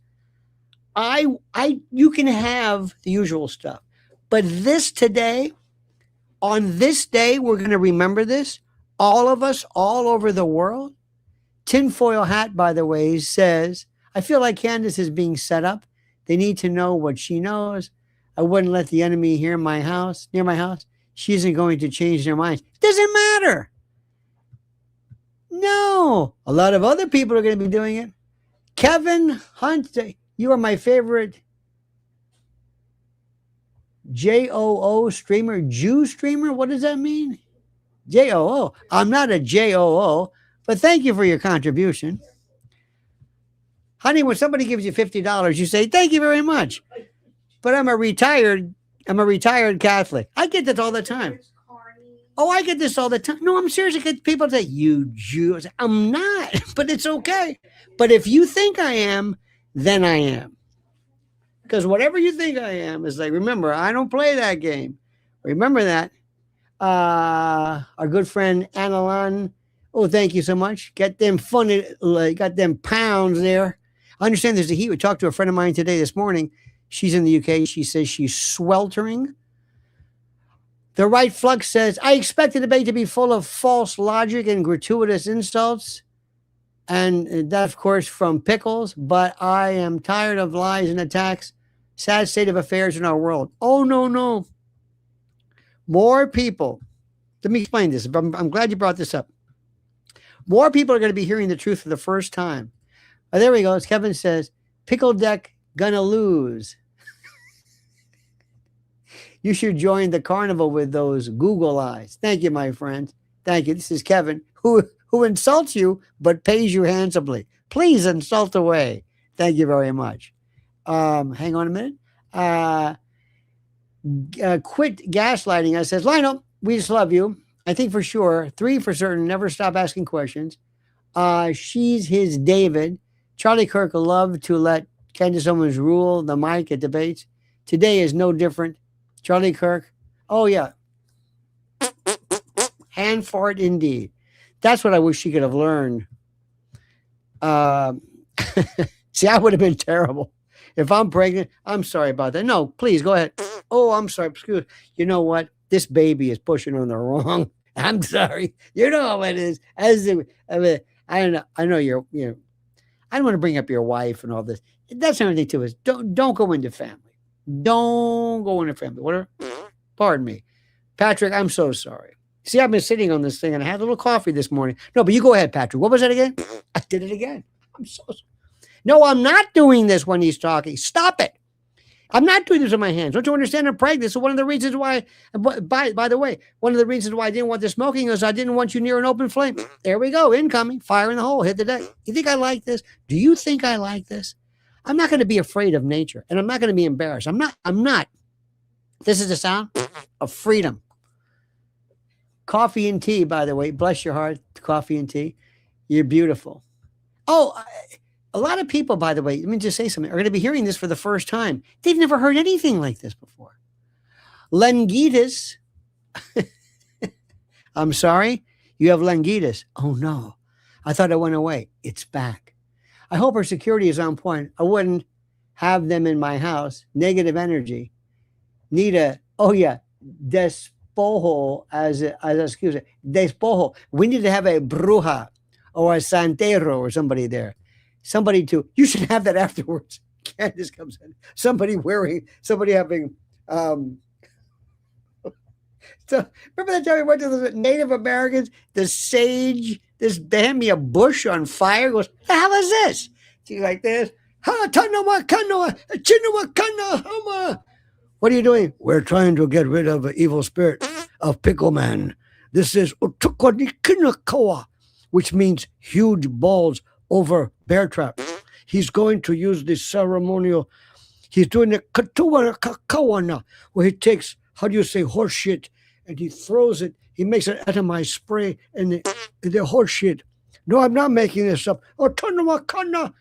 You can have the usual stuff. But on this day, we're going to remember this. All of us, all over the world. Tinfoil Hat, by the way, says, I feel like Candace is being set up. They need to know what she knows. I wouldn't let the enemy near my house. She isn't going to change their minds. Doesn't matter. No. A lot of other people are going to be doing it. Kevin Hunt, you are my favorite JOO streamer. Jew streamer? What does that mean? JOO. I'm not a JOO, but thank you for your contribution. Honey, when somebody gives you $50, you say, thank you very much. But I'm a retired Catholic. I get this all the time. Oh, I get this all the time. No, I'm serious. I get people say, you Jew. I'm not, but it's okay. But if you think I am, then I am. Because whatever you think I am is like, remember, I don't play that game. Remember that. Our good friend Annihilates. Oh, thank you so much. Got them got them pounds there. I understand there's a heat. We talked to a friend of mine this morning. She's in the UK. She says she's sweltering. The Right Flux says, I expect the debate to be full of false logic and gratuitous insults. And that, of course, from Pickles. But I am tired of lies and attacks. Sad state of affairs in our world. Oh, no. More people. Let me explain this. I'm glad you brought this up. More people are going to be hearing the truth for the first time. Oh, there we go. As Kevin says, Pickle Deck gonna lose. You should join the carnival with those Google eyes. Thank you, my friend. Thank you. This is Kevin, who insults you but pays you handsomely. Please insult away. Thank you very much. Hang on a minute. Quit gaslighting. I says, Lionel, we just love you. I think for sure. 3 for certain. Never stop asking questions. She's his David. Charlie Kirk loved to let Candace Owens rule the mic at debates. Today is no different. Charlie Kirk. Oh, yeah. Hand fart indeed. That's what I wish she could have learned. See, I would have been terrible. If I'm pregnant, I'm sorry about that. No, please go ahead. Oh, I'm sorry. Excuse. You know what? This baby is pushing on the wrong. I'm sorry. You know how it is. I don't know. I know I don't want to bring up your wife and all this. That's another thing too. Is don't go into family. Don't go into family. Whatever. Pardon me, Patrick. I'm so sorry. See, I've been sitting on this thing and I had a little coffee this morning. No, but you go ahead, Patrick. What was that again? I did it again. I'm so sorry. No, I'm not doing this when he's talking. Stop it. I'm not doing this with my hands. Don't you understand? I'm pregnant. So one of the reasons why, by the way, one of the reasons why I didn't want the smoking is I didn't want you near an open flame. There we go. Incoming. Fire in the hole. Hit the deck. You think I like this? Do you think I like this? I'm not going to be afraid of nature, and I'm not going to be embarrassed. I'm not. This is the sound of freedom. Coffee and tea, by the way. Bless your heart. Coffee and tea. You're beautiful. Oh, A lot of people, by the way, let me just say something, are going to be hearing this for the first time. They've never heard anything like this before. Langitis. I'm sorry, you have langitis. Oh no, I thought it went away. It's back. I hope our security is on point. I wouldn't have them in my house. Negative energy. Need a, oh yeah, despojo as excuse me, despojo. We need to have a bruja or a santero or somebody there. Somebody to, you should have that afterwards. Candace comes in. Somebody having, so remember that time we went to the Native Americans, the sage, they had me a bush on fire. Goes, the hell is this? She's like this. What are you doing? We're trying to get rid of an evil spirit of Pickle Man. This is which means huge balls over bear trap. He's going to use this ceremonial. He's doing the katuana, where he takes, how do you say, horse shit, and he throws it. He makes an atomized spray and the horse shit. No, I'm not making this up. Hakamaka.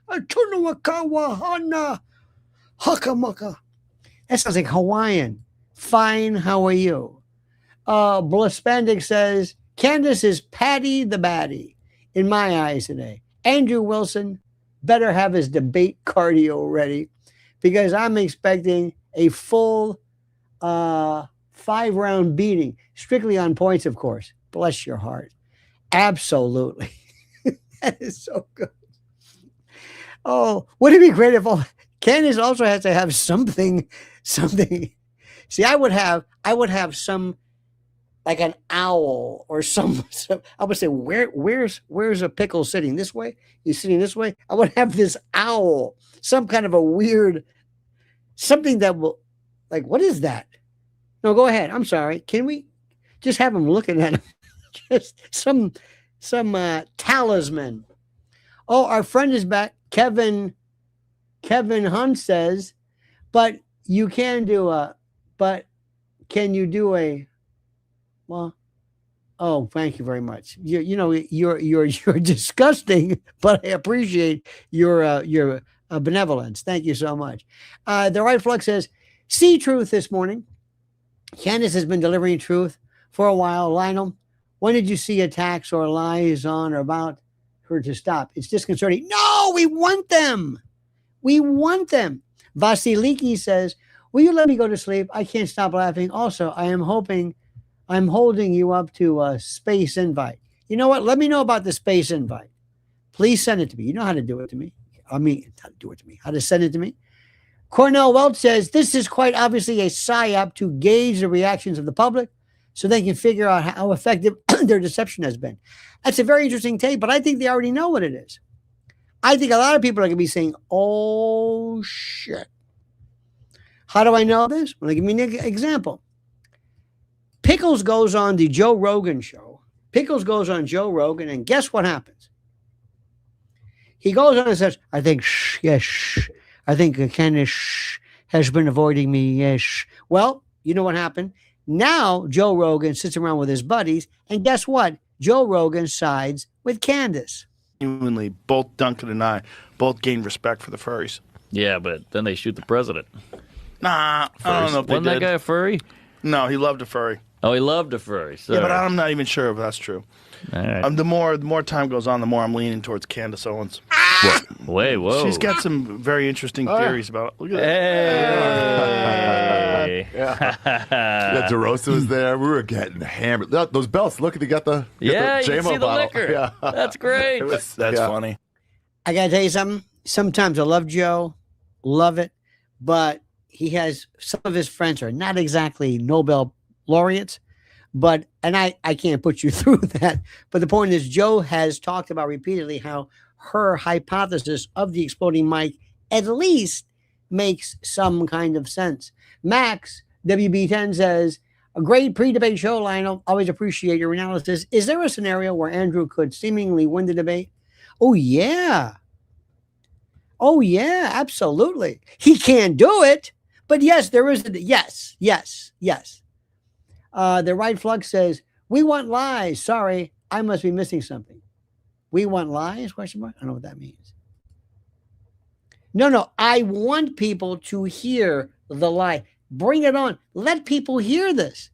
That sounds like Hawaiian. Fine, how are you? Blaspandic says, Candace is Patty the Batty in my eyes today. Andrew Wilson better have his debate cardio ready because I'm expecting a full 5-round beating, strictly on points, of course. Bless your heart. Absolutely. That is so good. Oh, wouldn't it be great if Candace also has to have something. See, I would have some, like an owl or some I would say, where's a pickle sitting this way? He's sitting this way. I would have this owl, some kind of a weird, something that will, like, what is that? No, go ahead. I'm sorry. Can we just have him looking at him? Just some talisman. Oh, our friend is back. Kevin Hunt says, but you can do but can you do a, well, oh, thank you very much. You're disgusting, but I appreciate your benevolence. Thank you so much. The right flux says, see truth this morning. Candace has been delivering truth for a while. Lionel, when did you see attacks or lies on or about her to stop? It's disconcerting. No, we want them. We want them. Vasiliki says, will you let me go to sleep? I can't stop laughing. Also, I'm holding you up to a space invite. You know what? Let me know about the space invite. Please send it to me. You know how to do it to me. How to send it to me. Cornell Welch says, this is quite obviously a psyop to gauge the reactions of the public so they can figure out how effective their deception has been. That's a very interesting take, but I think they already know what it is. I think a lot of people are going to be saying, oh, shit. How do I know this? Well, give me an example. Pickles goes on the Joe Rogan show. Pickles goes on Joe Rogan, and guess what happens? He goes on and says, I think Candace has been avoiding me, yes. Well, you know what happened? Now Joe Rogan sits around with his buddies, and guess what? Joe Rogan sides with Candace. Genuinely, both Duncan and I both gained respect for the furries. Yeah, but then they shoot the president. Nah, I don't know if they Wasn't did. that guy a furry? No, he loved a furry. Oh, he loved a furry. Sorry. Yeah, but I'm not even sure if that's true. All right. The more time goes on, the more I'm leaning towards Candace Owens. Wait, whoa. She's got some very interesting theories about it. Look at Hey. Yeah, DeRosa was there. We were getting hammered. Those belts. Look, they got the Yeah, you JMO see the bottle. liquor. Yeah. That's great. That's Yeah. funny. I got to tell you something. Sometimes I love Joe, love it, but he has some of his friends are not exactly Nobel laureates, and I can't put you through that. But the point is, Joe has talked about repeatedly how her hypothesis of the exploding mic at least makes some kind of sense. Max, WB10 says, a great pre-debate show, Lionel. Always appreciate your analysis. Is there a scenario where Andrew could seemingly win the debate? Oh, yeah. Oh, yeah, absolutely. He can't do it, but yes, there is. Yes. The right flux says, we want lies. Sorry, I must be missing something. We want lies? Question mark. I don't know what that means. No. I want people to hear the lie. Bring it on. Let people hear this.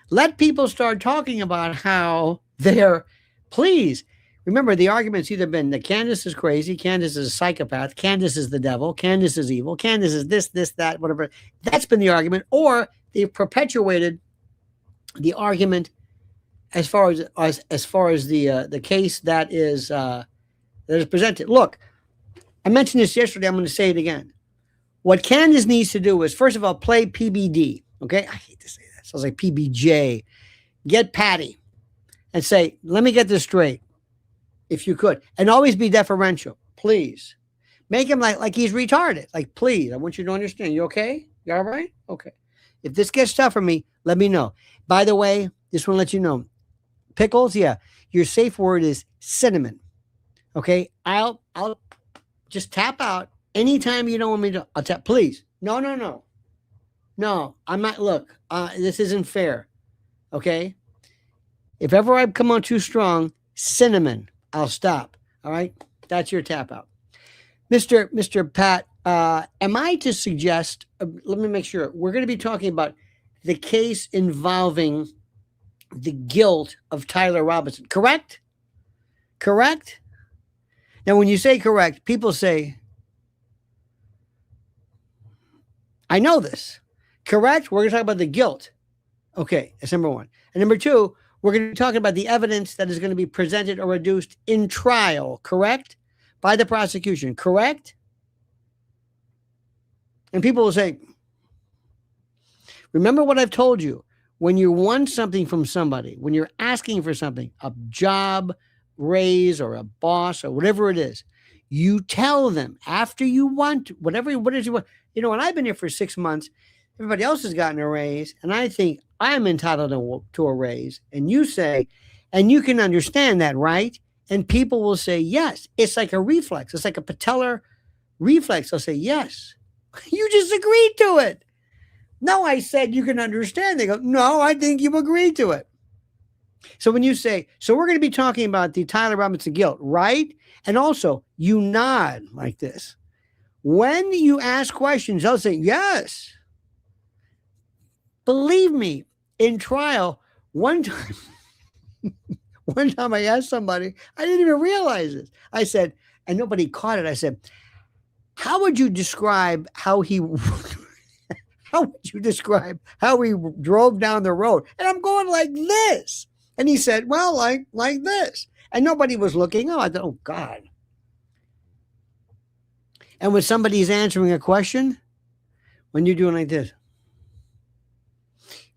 Let people start talking about how they're, please. Remember, the argument's either been that Candace is crazy, Candace is a psychopath, Candace is the devil, Candace is evil, Candace is this, that, whatever. That's been the argument. Or they've perpetuated the argument as far as the case that is presented. Look, I mentioned this yesterday. I'm going to say it again. What Candace needs to do is, first of all, play PBD. Okay, I hate to say that. It sounds like PBJ. Get Patty and say, "Let me get this straight, if you could," and always be deferential. Please make him like he's retarded. Like, please, I want you to understand. You okay? You all right? Okay. If this gets tough for me, let me know. By the way, just want to let you know, Pickles. Yeah, your safe word is cinnamon. Okay, I'll just tap out anytime you don't want me to. I'll tap. Please, no. I'm not. Look, this isn't fair. Okay, if ever I come on too strong, cinnamon, I'll stop. All right, that's your tap out, Mr. Pat. Am I to suggest? Let me make sure we're going to be talking about the case involving the guilt of Tyler Robinson. Correct? Correct? Now, when you say correct, people say, I know this. Correct? We're going to talk about the guilt. Okay, that's number one. And number two, we're going to be talking about the evidence that is going to be presented or reduced in trial. Correct? By the prosecution. Correct? And people will say, remember what I've told you. When you want something from somebody, when you're asking for something, a job, raise, or a boss, or whatever it is, you tell them after you want whatever what is you want. You know, when I've been here for 6 months, everybody else has gotten a raise, and I think I'm entitled to a raise. And you say, and you can understand that, right? And people will say, yes. It's like a reflex. It's like a patellar reflex. They'll say, yes. You just agreed to it. No, I said you can understand. They go, no, I think you agreed to it. So when you say, so we're going to be talking about the Tyler Robinson guilt, right? And also, you nod like this. When you ask questions, they'll say, yes. Believe me, in trial, one time I asked somebody, I didn't even realize this. I said, and nobody caught it. I said, how would you describe how he drove down the road? And I'm going like this. And he said, well, like this. And nobody was looking. Oh, I thought, oh, God. And when somebody's answering a question, when you're doing like this,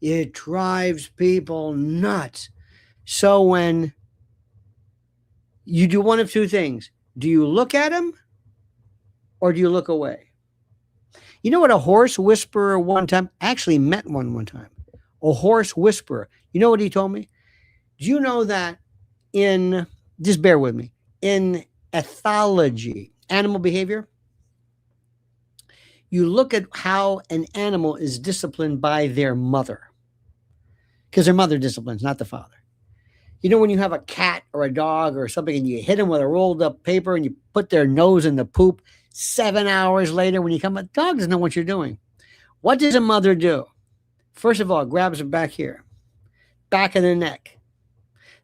it drives people nuts. So when you do one of two things, do you look at him or do you look away? You know what a horse whisperer one time, actually met one time, a horse whisperer. You know what he told me? Do you know that just bear with me, in ethology, animal behavior, you look at how an animal is disciplined by their mother, because their mother disciplines, not the father. You know, when you have a cat or a dog or something and you hit them with a rolled up paper and you put their nose in the poop, 7 hours later when you come up, the dog doesn't know what you're doing. What does a mother do? First of all, grabs them back here, back of the neck.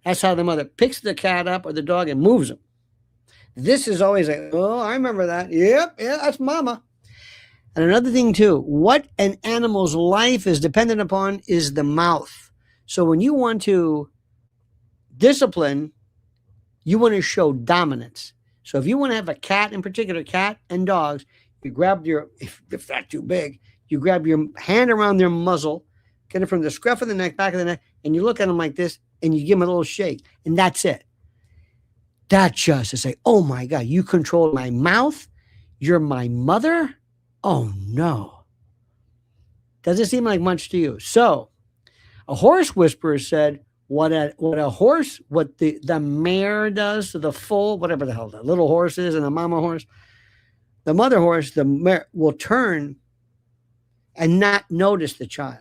That's how the mother picks the cat up or the dog and moves them. This is always like, oh, I remember that. Yep, yeah, that's mama. And another thing too, what an animal's life is dependent upon is the mouth. So when you want to discipline, you want to show dominance. So if you want to have a cat, in particular, cat and dogs, you grab if that's too big, you grab your hand around their muzzle, get it from the scruff of the neck, back of the neck, and you look at them like this, and you give them a little shake, and that's it. That's just to say, oh my God, you control my mouth? You're my mother? Oh no. Doesn't seem like much to you. So a horse whisperer said, what the mare does to the foal, whatever the hell the little horse is and the mama horse, the mother horse, the mare will turn and not notice the child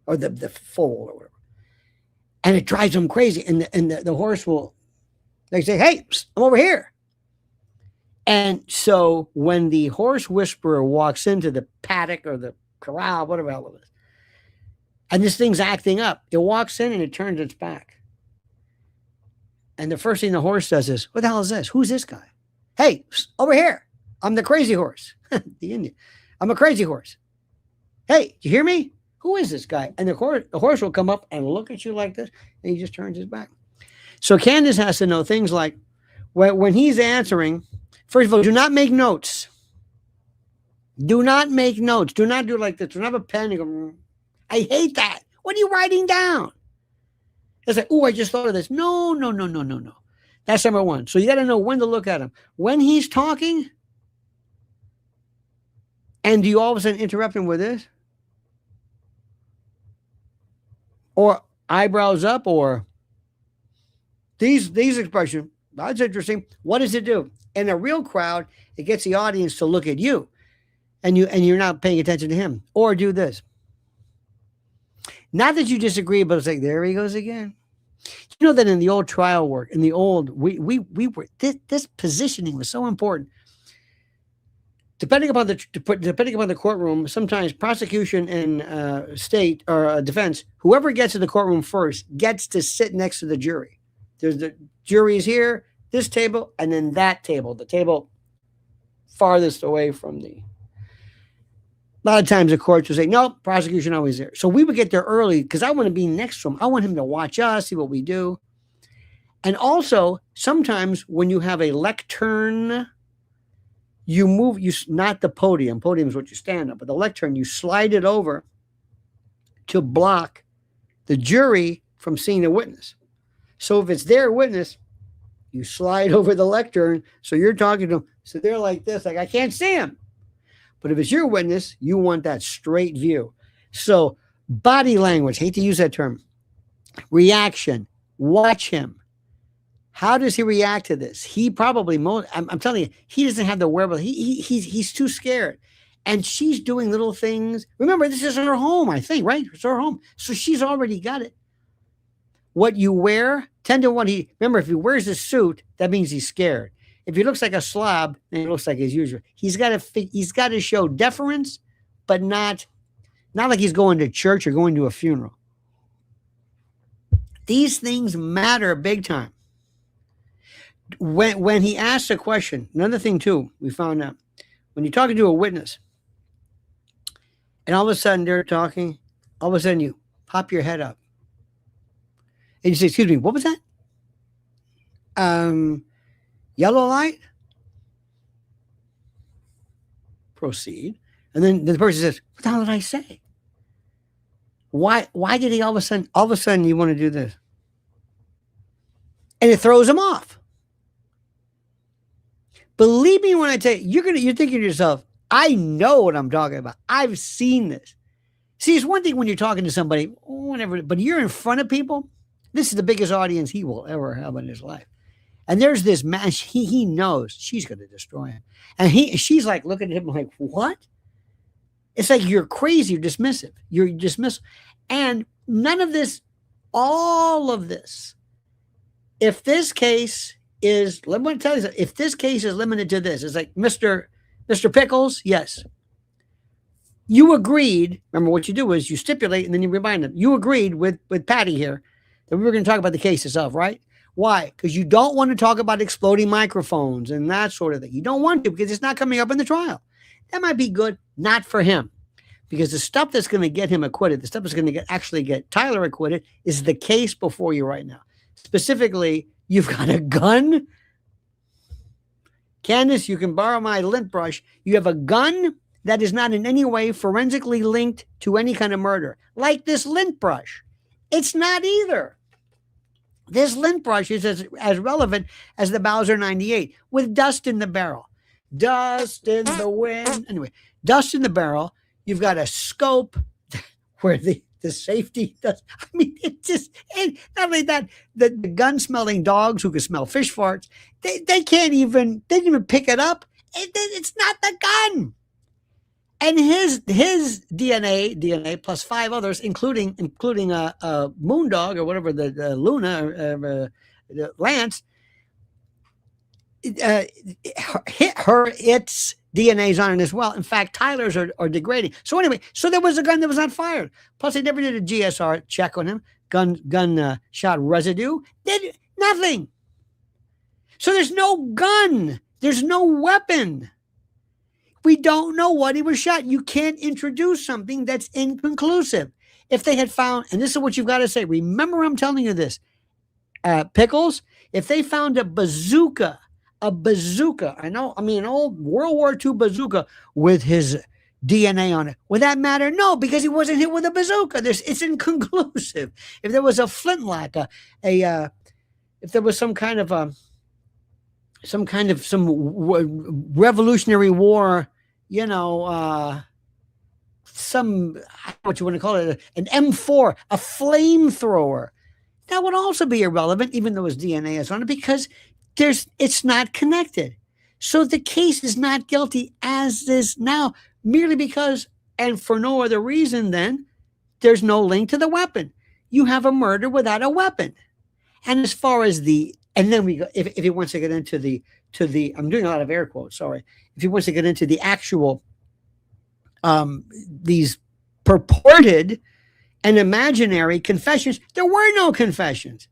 or the foal or whatever. And it drives them crazy. And the horse will, they say, hey, I'm over here. And so when the horse whisperer walks into the paddock or the corral, whatever the hell it is, and this thing's acting up, it walks in and it turns its back. And the first thing the horse does is, what the hell is this? Who's this guy? Hey, over here. I'm the crazy horse. The Indian. I'm a crazy horse. Hey, you hear me? Who is this guy? And the horse will come up and look at you like this, and he just turns his back. So Candace has to know things like, when he's answering, first of all, do not make notes. Do not make notes. Do not do like this. Do not have a pen and go, I hate that. What are you writing down? It's like, oh, I just thought of this. No. That's number one. So you got to know when to look at him. When he's talking, and do you all of a sudden interrupt him with this? Or eyebrows up, or these expressions. That's interesting. What does it do? In a real crowd, it gets the audience to look at you, and you're not paying attention to him. Or do this. Not that you disagree, but it's like, there he goes again. You know that in the old trial work, in the old, we were, this positioning was so important. Depending upon the courtroom, sometimes prosecution and state or defense, whoever gets to the courtroom first gets to sit next to the jury. There's the jury's here, this table, and then that table, the table farthest away from the. A lot of times the courts will say, no, prosecution always there. So we would get there early because I want to be next to him. I want him to watch us, see what we do. And also, sometimes when you have a lectern, you move, not the podium. Podium is what you stand up. But the lectern, you slide it over to block the jury from seeing the witness. So if it's their witness, you slide over the lectern. So you're talking to them. So they're like this, like, I can't see him. But if it's your witness, you want that straight view. So body language, hate to use that term, reaction, watch him. How does he react to this? He probably, I'm telling you, he doesn't have the wherewithal. He's too scared. And she's doing little things. Remember, this is her home, I think, right? It's her home. So she's already got it. What you wear, 10 to 1, remember, if he wears a suit, that means he's scared. If he looks like a slob, then he looks like his usual. He's got to show deference, but not like he's going to church or going to a funeral. These things matter big time. When he asks a question, another thing too, we found out, when you're talking to a witness, and all of a sudden they're talking, all of a sudden you pop your head up. And you say, excuse me, what was that? Yellow light? Proceed. And then the person says, what the hell did I say? Why did he all of a sudden you want to do this? And it throws him off. Believe me when I tell you, you're thinking to yourself, I know what I'm talking about. I've seen this. See, it's one thing when you're talking to somebody, whatever, but you're in front of people. This is the biggest audience he will ever have in his life. And there's this man, he knows she's going to destroy him. And she's like looking at him like, what? It's like you're crazy, you're dismissive. You're dismissive. And none of this, all of this, if this case is, let me tell you something, if this case is limited to this, it's like, Mr. Pickles, yes. You agreed, remember what you do is you stipulate and then you remind them. You agreed with Patty here that we were going to talk about the case itself, right? Why? Because you don't want to talk about exploding microphones and that sort of thing. You don't want to because it's not coming up in the trial. That might be good, not for him. Because the stuff that's going to get him acquitted, the stuff that's going to actually get Tyler acquitted is the case before you right now. Specifically, you've got a gun. Candace, you can borrow my lint brush. You have a gun that is not in any way forensically linked to any kind of murder. Like this lint brush. It's not either. This lint brush is as relevant as the Bowser 98 with dust in the barrel. Dust in the wind. Anyway, dust in the barrel. You've got a scope where the safety does. I mean, it just, and not only that, the gun smelling dogs who can smell fish farts, they can't even pick it up. It's not the gun. And his DNA plus 5 others, including Moondog or whatever, the Luna, Lance, its DNA's on it as well. In fact, Tyler's are degrading. So anyway, so there was a gun that was not fired. Plus, they never did a GSR check on him. Gun shot residue. Did nothing. So there's no gun. There's no weapon. We don't know what he was shot. You can't introduce something that's inconclusive. If they had found, and this is what you've got to say, remember I'm telling you this, Pickles, if they found a bazooka, an old World War II bazooka with his DNA on it, would that matter? No, because he wasn't hit with a bazooka. It's inconclusive. If there was a flintlock, if there was some Revolutionary War, what you want to call it, an M4, a flamethrower, that would also be irrelevant, even though his DNA is on it, because it's not connected. So the case is not guilty as is now, merely because, and for no other reason then, there's no link to the weapon. You have a murder without a weapon. And as far as and then we go, if he wants to get into the, I'm doing a lot of air quotes, sorry. If he wants to get into the actual, these purported and imaginary confessions, there were no confessions.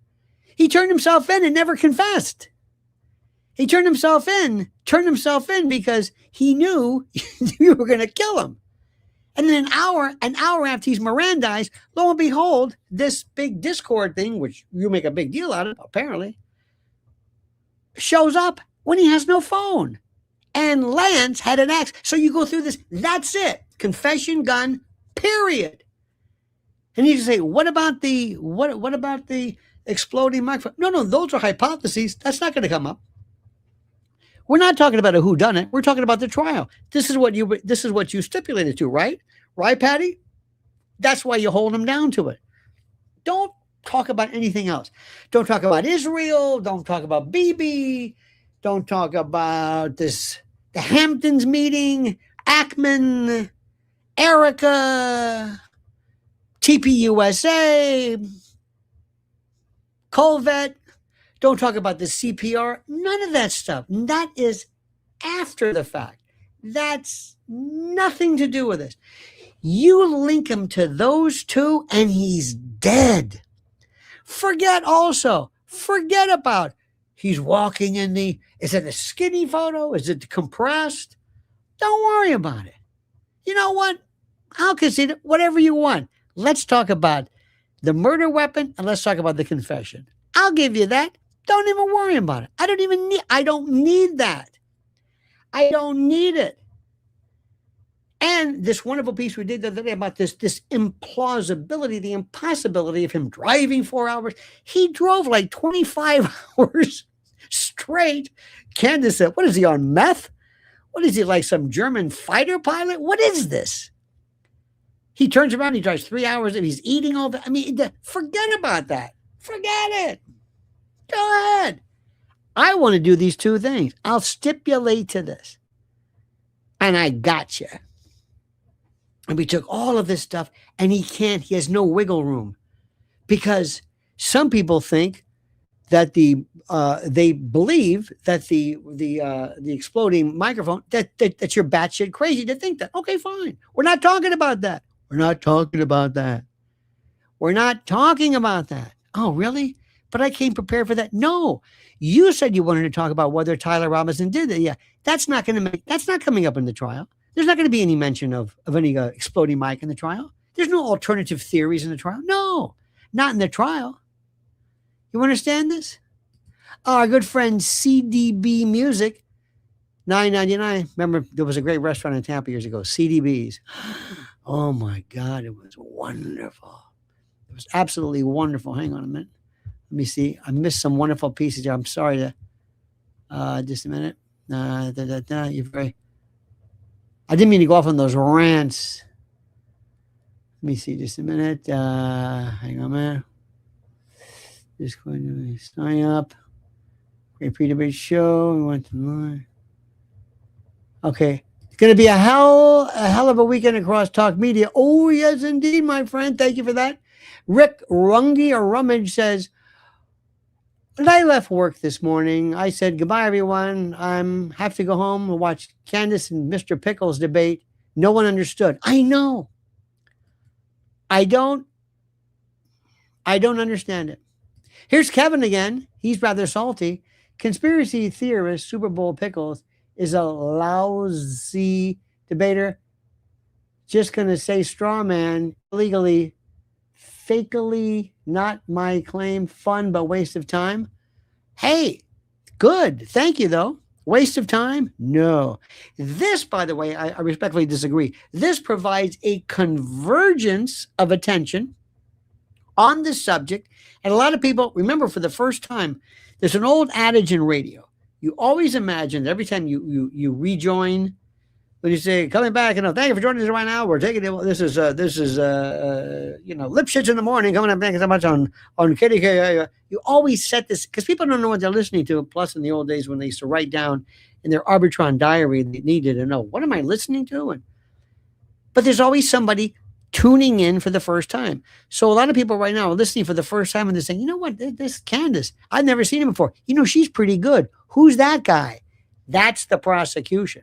He turned himself in and never confessed. He turned himself in because he knew you were going to kill him. And then an hour after he's Mirandized, lo and behold, this big Discord thing, which you make a big deal out of, apparently, shows up when he has no phone. And Lance had an axe. So you go through this. That's it. Confession, gun, period. And you can say, what about the exploding microphone? No, those are hypotheses. That's not going to come up. We're not talking about a whodunit. We're talking about the trial. This is what you stipulated to, right? Right, Patty? That's why you hold them down to it. Don't talk about anything else. Don't talk about Israel. Don't talk about Bibi. Don't talk about the Hamptons meeting, Ackman, Erica, TPUSA, Colvet. Don't talk about the CPR. None of that stuff. That is after the fact. That's nothing to do with this. You link him to those two and he's dead. Forget about he's walking in is it a skinny photo? Is it compressed? Don't worry about it. You know what? I'll concede it. Whatever you want. Let's talk about the murder weapon and let's talk about the confession. I'll give you that. Don't even worry about it. I don't need that. I don't need it. And this wonderful piece we did the other day about this implausibility, the impossibility of him driving 4 hours. He drove like 25 hours straight. Candace said, what is he on, meth? What is he, like some German fighter pilot? What is this? He turns around, he drives 3 hours, and he's eating all that. I mean, forget about that. Forget it. Go ahead. I want to do these two things. I'll stipulate to this. And I got you. And we took all of this stuff, and he has no wiggle room. Because some people think that they believe that the exploding microphone, that you're batshit crazy to think that. Okay, fine. We're not talking about that. Oh, really? But I came prepared for that. No, you said you wanted to talk about whether Tyler Robinson did it. Yeah, that's not coming up in the trial. There's not going to be any mention of any exploding mic in the trial. There's no alternative theories in the trial. No, not in the trial. You understand this? Our good friend CDB Music, $9.99. Remember, there was a great restaurant in Tampa years ago, CDB's. Oh my God, it was wonderful. It was absolutely wonderful. Hang on a minute. Let me see. I missed some wonderful pieces here. I'm sorry to, just a minute. You're very, I didn't mean to go off on those rants. Let me see, just a minute. Hang on a minute. Just going to sign up. Great pre-debate show. We went to line. Okay. It's going to be a hell of a weekend across Talk Media. Oh, yes, indeed, my friend. Thank you for that. Rick Rungy or Rummage says, When I left work this morning, I said, goodbye, everyone. Have to go home and watch Candace and Mr. Pickles debate. No one understood. I know. I don't understand it. Here's Kevin again. He's rather salty. Conspiracy theorist Super Bowl Pickles is a lousy debater. Just going to say straw man, illegally, fakely, not my claim, fun, but waste of time. Hey, good. Thank you, though. Waste of time? No. This, by the way, I respectfully disagree. This provides a convergence of attention on the subject. And a lot of people, remember, for the first time, there's an old adage in radio. You always imagine that every time you rejoin, when you say, coming back, thank you for joining us right now. We're taking it. This is Lipschitz in the morning, coming up. Thank you so much on KDK. You always set this, because people don't know what they're listening to. Plus, in the old days when they used to write down in their Arbitron diary, they needed to know, what am I listening to? But there's always somebody tuning in for the first time. So a lot of people right now are listening for the first time and they're saying, you know what, this Candace, I've never seen him before. She's pretty good. Who's that guy? That's the prosecution.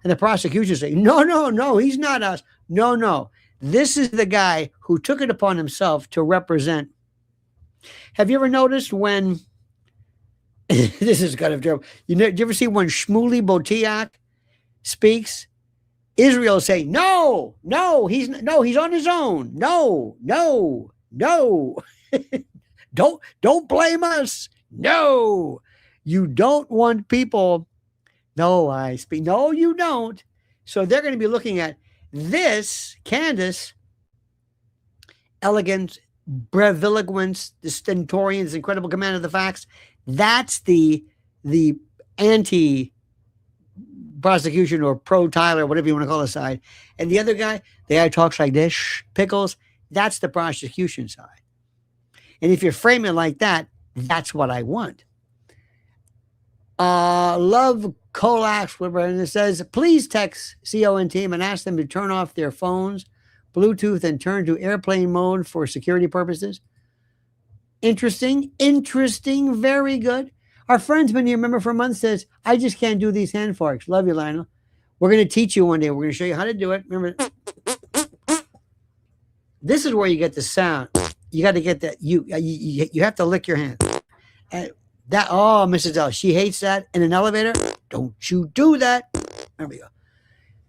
And the prosecution say, no, he's not us. No. This is the guy who took it upon himself to represent. Have you ever noticed when, this is kind of terrible. Do you ever see when Shmuley Boteach speaks? Israel say, no, he's on his own. No. Don't blame us. No, you don't want people. No, I speak. No, you don't. So they're going to be looking at this, Candace, elegance, breviloquence, the stentorians, incredible command of the facts. That's the anti prosecution or pro Tyler, whatever you want to call the side. And the other guy, the guy talks like this, Pickles, that's the prosecution side. And if you frame it like that, that's what I want. Love Colax, and it says, please text CON team and ask them to turn off their phones, Bluetooth, and turn to airplane mode for security purposes. Interesting, very good. Our friend's been here, remember, for a month, says, I just can't do these hand forks. Love you, Lionel. We're going to teach you one day. We're going to show you how to do it. Remember, this is where you get the sound. You got to get that. You have to lick your hand. And Mrs. L, she hates that in an elevator. Don't you do that. There we go.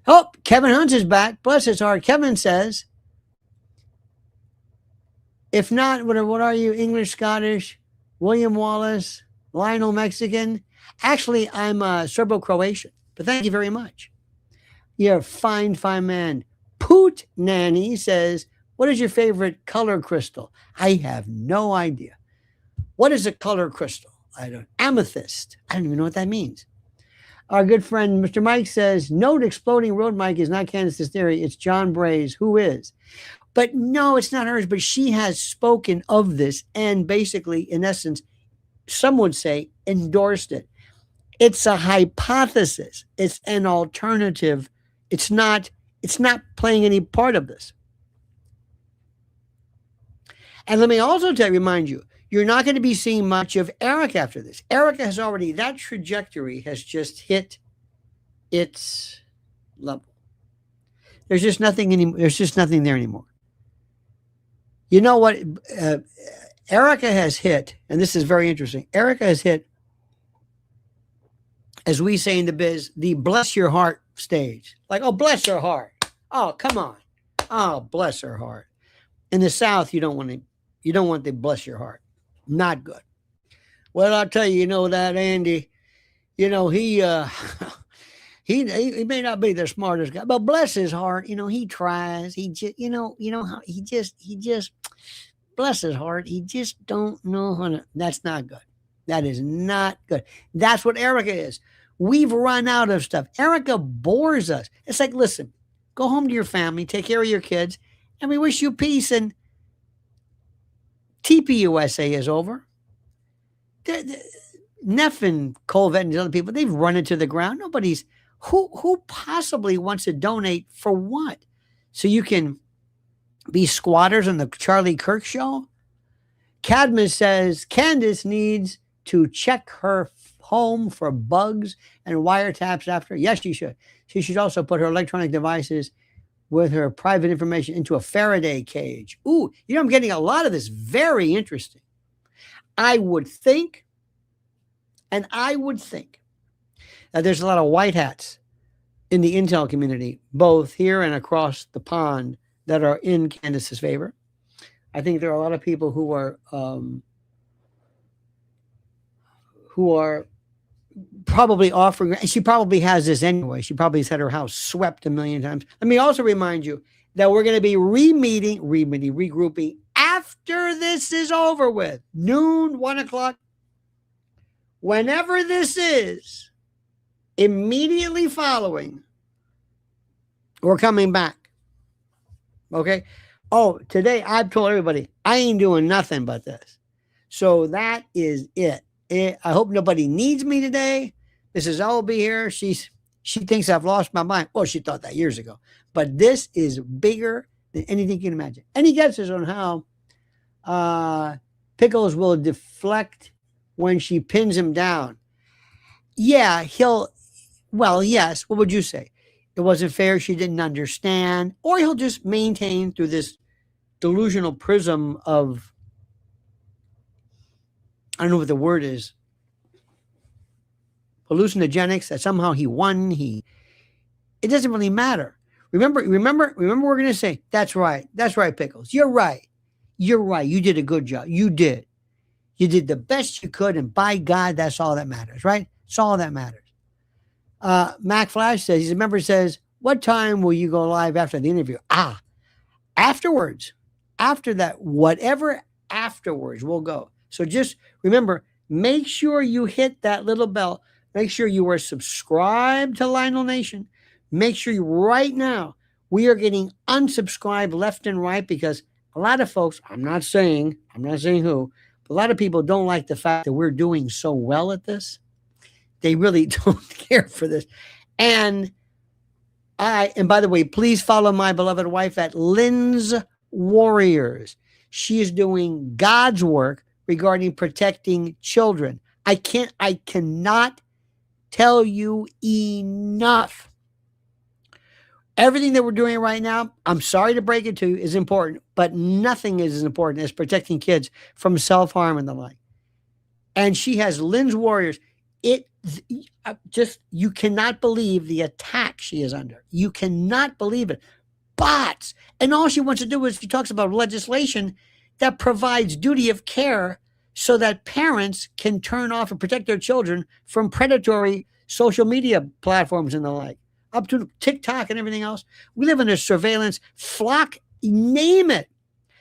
Oh, Kevin Hunt is back. Bless his heart. Kevin says, if not, what are you? English, Scottish, William Wallace, Lionel Mexican? Actually, I'm Serbo-Croatian, but thank you very much. You're a fine man. Poot Nanny says, what is your favorite color crystal? I have no idea. What is a color crystal? Amethyst. I don't even know what that means. Our good friend, Mr. Mike, says, note exploding road mic is not Candace's theory. It's John Bray's. Who is? But no, it's not hers, but she has spoken of this and basically, in essence, some would say, endorsed it. It's a hypothesis. It's an alternative. It's not playing any part of this. And let me also remind you, you're not going to be seeing much of Erica after this. Erica has already, that trajectory has just hit its level. There's just nothing anymore. There's just nothing there anymore. You know what? Erica has hit, and this is very interesting. Erica has hit, as we say in the biz, the bless your heart stage. Like, oh, bless her heart. Oh, come on. Oh, bless her heart. In the South, you don't want to bless your heart. Not good. Well, I'll tell you, that Andy, he may not be the smartest guy, but bless his heart, he tries. He just, he just bless his heart. He just don't know how to. That's not good. That is not good. That's what Erica is. We've run out of stuff. Erica bores us. It's like, listen, go home to your family, take care of your kids, and we wish you peace. And TPUSA is over. Neff and Colvette and other people, they've run into the ground. Nobody's, who possibly wants to donate for what? So you can be squatters on the Charlie Kirk show? Cadmus says Candace needs to check her home for bugs and wiretaps after. Yes, she should. She should also put her electronic devices with her private information into a Faraday cage. Ooh, I'm getting a lot of this. Very interesting. I would think that there's a lot of white hats in the intel community, both here and across the pond, that are in Candace's favor. I think there are a lot of people who are probably offering, and she probably has this anyway. She probably has had her house swept a million times. Let me also remind you that we're going to be regrouping after this is over with, noon, 1 o'clock, whenever this is, immediately following, we're coming back. Okay. Oh, today I've told everybody I ain't doing nothing but this. So that is it. I hope nobody needs me today. Mrs. L will be here. She thinks I've lost my mind. Well, she thought that years ago. But this is bigger than anything you can imagine. Any guesses on how Pickles will deflect when she pins him down? Yeah, well, yes. What would you say? It wasn't fair. She didn't understand. Or he'll just maintain through this delusional prism of, I don't know what the word is, hallucinogenics, that somehow he won. It doesn't really matter. Remember, we're going to say, that's right, Pickles. You're right. You did a good job. You did the best you could. And by God, that's all that matters, right? It's all that matters. Mac Flash says, he's a member, says, what time will you go live after the interview? Afterwards. After that, whatever afterwards, we'll go. So just remember, make sure you hit that little bell. Make sure you are subscribed to Lionel Nation. Make sure right now we are getting unsubscribed left and right, because a lot of folks, I'm not saying who, but a lot of people don't like the fact that we're doing so well at this. They really don't care for this. And by the way, please follow my beloved wife at Lynn's Warriors. She is doing God's work regarding protecting children. I cannot tell you enough. Everything that we're doing right now, I'm sorry to break it to you, is important, but nothing is as important as protecting kids from self-harm and the like. And she has Lynn's Warriors. You cannot believe the attack she is under. You cannot believe it. Bots. And all she wants to do is, she talks about legislation that provides duty of care so that parents can turn off and protect their children from predatory social media platforms and the like, up to TikTok and everything else. We live under surveillance, flock, name it.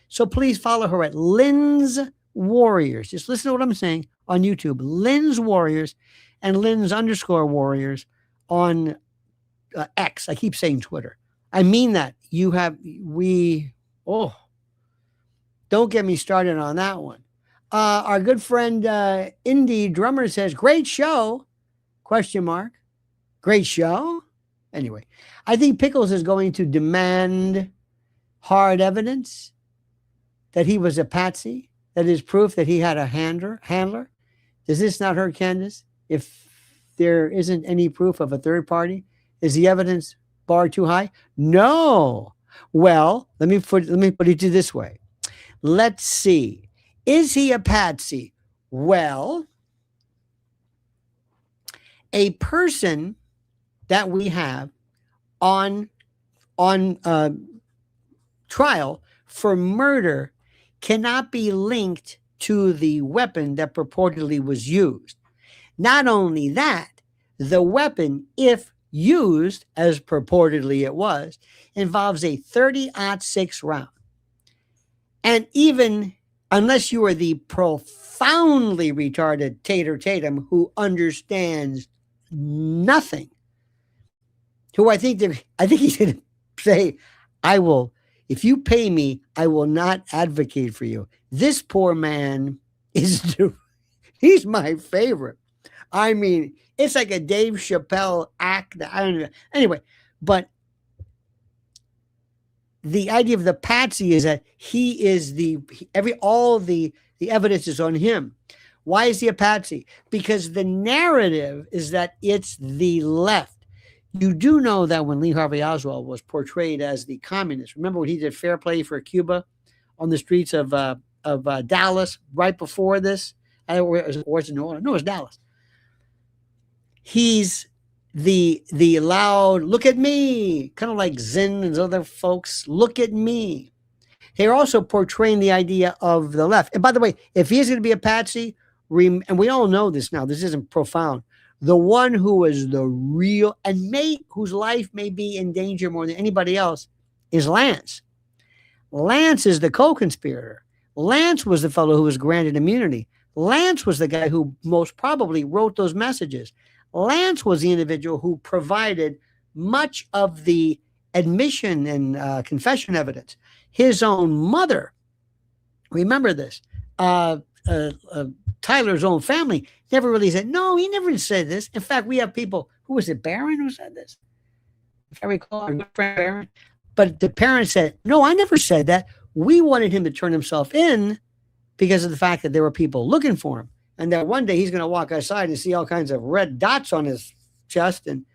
So please follow her at Lynn's Warriors. Just listen to what I'm saying on YouTube. Lynn's Warriors and Lynn's _Warriors on X. I keep saying Twitter. I mean that. Don't get me started on that one. Our good friend Indie Drummer says, great show, ? Great show? Anyway, I think Pickles is going to demand hard evidence that he was a patsy, that is proof that he had a handler. Does this not hurt Candace? If there isn't any proof of a third party, is the evidence bar too high? No. Well, let me put it this way. Let's see. Is he a patsy? Well, a person that we have on trial for murder cannot be linked to the weapon that purportedly was used. Not only that, the weapon, if used as purportedly it was, involves a 30-06 round. And even unless you are the profoundly retarded Tater Tatum who understands nothing, who I think he's going to say, if you pay me, I will not advocate for you. This poor man he's my favorite. I mean, it's like a Dave Chappelle act. I don't know. Anyway, but the idea of the patsy is that he is all the The evidence is on him. Why is he a patsy? Because the narrative is that it's the left. You do know that when Lee Harvey Oswald was portrayed as the communist, remember when he did Fair Play for Cuba on the streets of Dallas right before this? Or was it New Orleans? No, it was Dallas. He's the loud, look at me, kind of like Zinn and other folks, look at me. They're also portraying the idea of the left. And by the way, if he's going to be a patsy, and we all know this now, this isn't profound, the one who is the real, and whose life may be in danger more than anybody else, is Lance. Lance is the co-conspirator. Lance was the fellow who was granted immunity. Lance was the guy who most probably wrote those messages. Lance was the individual who provided much of the admission and confession evidence. His own mother, remember this, Tyler's own family never really said, no, he never said this. In fact, we have people, who was it, Barron, who said this? If I recall, our good friend Barron. But the parents said, no, I never said that. We wanted him to turn himself in because of the fact that there were people looking for him. And that one day he's going to walk outside and see all kinds of red dots on his chest. And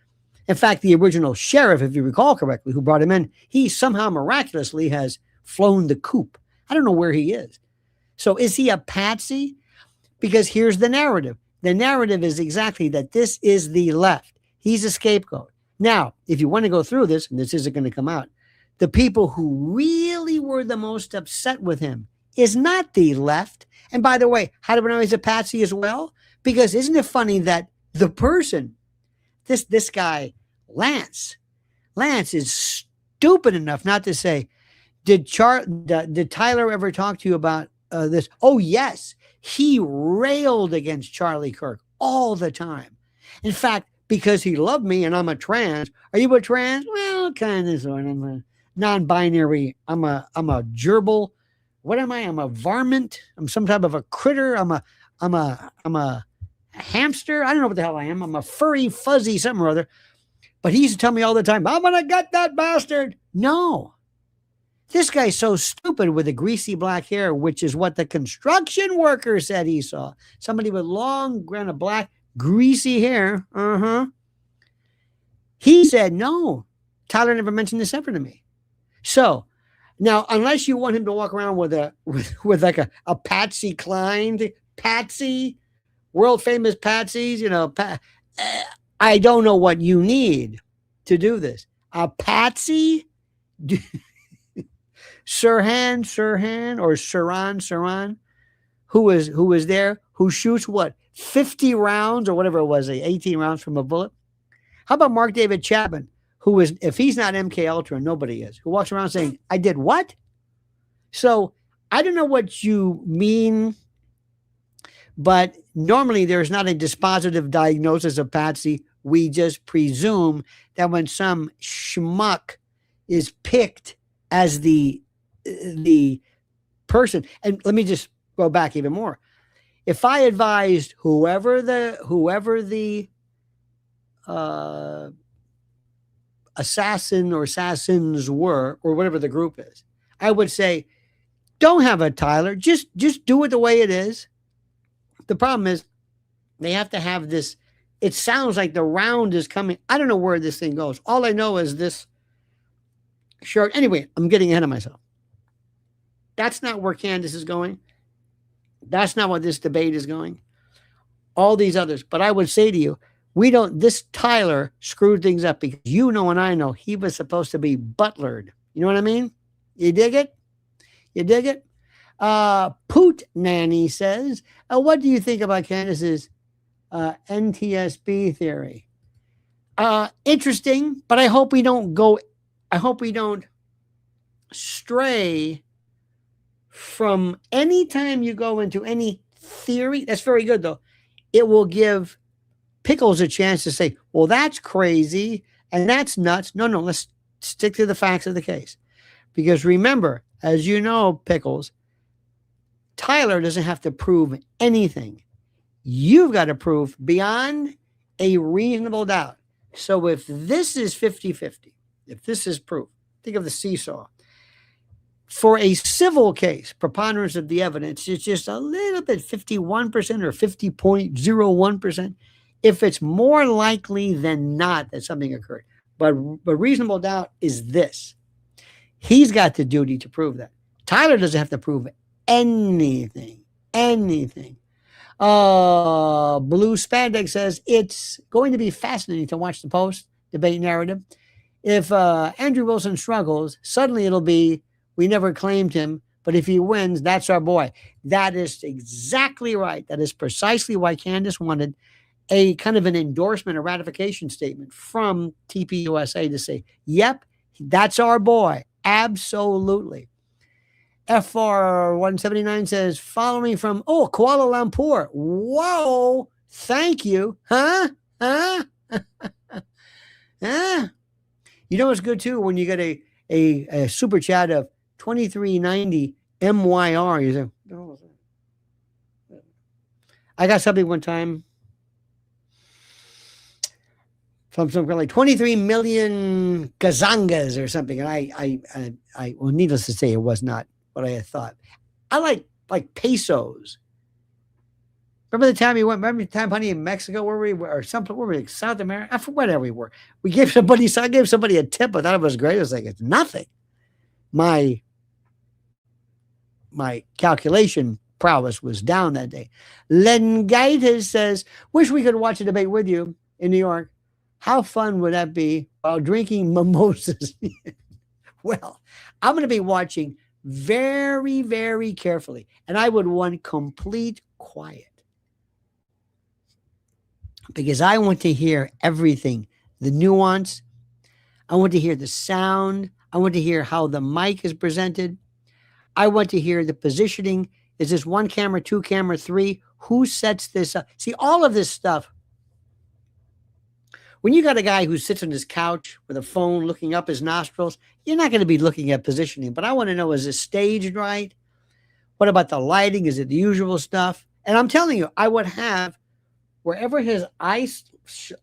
in fact, the original sheriff, if you recall correctly, who brought him in, he somehow miraculously has flown the coop. I don't know where he is. So is he a patsy? Because here's the narrative. The narrative is exactly that this is the left. He's a scapegoat. Now, if you want to go through this, and this isn't going to come out, the people who really were the most upset with him is not the left. And by the way, how do we know he's a patsy as well? Because isn't it funny that the person, this guy, Lance is stupid enough not to say, did Tyler ever talk to you about this? Oh, yes. He railed against Charlie Kirk all the time. In fact, because he loved me and I'm a trans. Are you a trans? Well, kind of sort of. I'm a non-binary. I'm a gerbil. What am I? I'm a varmint. I'm some type of a critter. I'm a hamster. I don't know what the hell I am. I'm a furry, fuzzy something or other. But he used to tell me all the time, I'm going to get that bastard. No. This guy's so stupid with the greasy black hair, which is what the construction worker said he saw. Somebody with long, kind of black, greasy hair. He said, no, Tyler never mentioned this ever to me. So now, unless you want him to walk around with like a Patsy Cline, Patsy, world famous Patsies, I don't know what you need to do this. A Patsy, Sirhan, or Sirhan, who was there, who shoots what, 50 rounds or whatever it was, 18 rounds from a bullet. How about Mark David Chapman, who is, if he's not MK Ultra, nobody is, who walks around saying, I did what? So I don't know what you mean, but normally there's not a dispositive diagnosis of Patsy. We just presume that when some schmuck is picked as the person, and let me just go back even more. If I advised whoever the assassin or assassins were, or whatever the group is, I would say, don't have a Tyler. Just do it the way it is. The problem is they have to have this. It sounds like the round is coming. I don't know where this thing goes. All I know is this shirt. Anyway, I'm getting ahead of myself. That's not where Candace is going. That's not what this debate is going. All these others. But I would say to you, this Tyler screwed things up because you know and I know he was supposed to be butlered. You know what I mean? You dig it? You dig it? Poot Nanny says, what do you think about Candace's NTSB theory? Interesting, but I hope we don't stray from any time you go into any theory. That's very good, though. It will give Pickles a chance to say, well, that's crazy and that's nuts. No, let's stick to the facts of the case. Because remember, as you know, Pickles, Tyler doesn't have to prove anything. You've got to prove beyond a reasonable doubt. So if this is 50-50, if this is proof, think of the seesaw. For a civil case, preponderance of the evidence is just a little bit 51% or 50.01%. If it's more likely than not that something occurred. But reasonable doubt is this. He's got the duty to prove that. Tyler doesn't have to prove anything. Anything. Blue Spandex says it's going to be fascinating to watch the post debate narrative. If Andrew Wilson struggles, suddenly it'll be, we never claimed him, but if he wins, that's our boy. That is exactly right. That is precisely why Candace wanted a kind of an endorsement, a ratification statement from TPUSA to say, yep, that's our boy. Absolutely. FR179 says, following from, Kuala Lumpur. Whoa, thank you. Huh? Huh? You know what's good too when you get a super chat of 2390 MYR. You say, oh, I got something one time from some like 23 million gazangas or something, and I well, needless to say, it was not what I had thought. I like pesos. Remember the time remember the time, honey, in Mexico where we were, or something, where we were, South America? I forget where we were. I gave somebody a tip. I thought it was great. I was like, it's nothing. My calculation prowess was down that day. Lengaitis says, wish we could watch a debate with you in New York. How fun would that be while drinking mimosas? Well, I'm going to be watching very, very carefully, and I would want complete quiet because I want to hear everything, the nuance. I want to hear the sound. I want to hear how the mic is presented. I want to hear the positioning. Is this one camera, two camera, three? Who sets this up? See, all of this stuff. When you got a guy who sits on his couch with a phone looking up his nostrils, you're not going to be looking at positioning. But I want to know, is this staged right? What about the lighting? Is it the usual stuff? And I'm telling you, I would have, wherever his eye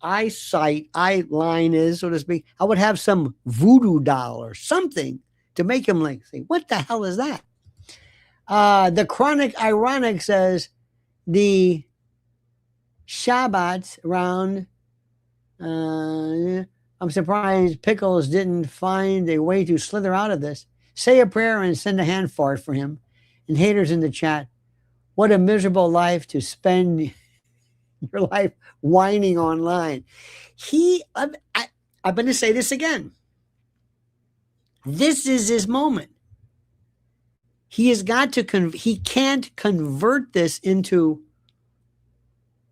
line is, so to speak, I would have some voodoo doll or something to make him like, say, what the hell is that? The Chronic Ironic says, the Shabbat round, I'm surprised Pickles didn't find a way to slither out of this. Say a prayer and send a hand fart for him. And haters in the chat, what a miserable life to spend your life whining online. I'm going to say this again. This is his moment. He has got to, he can't convert this into,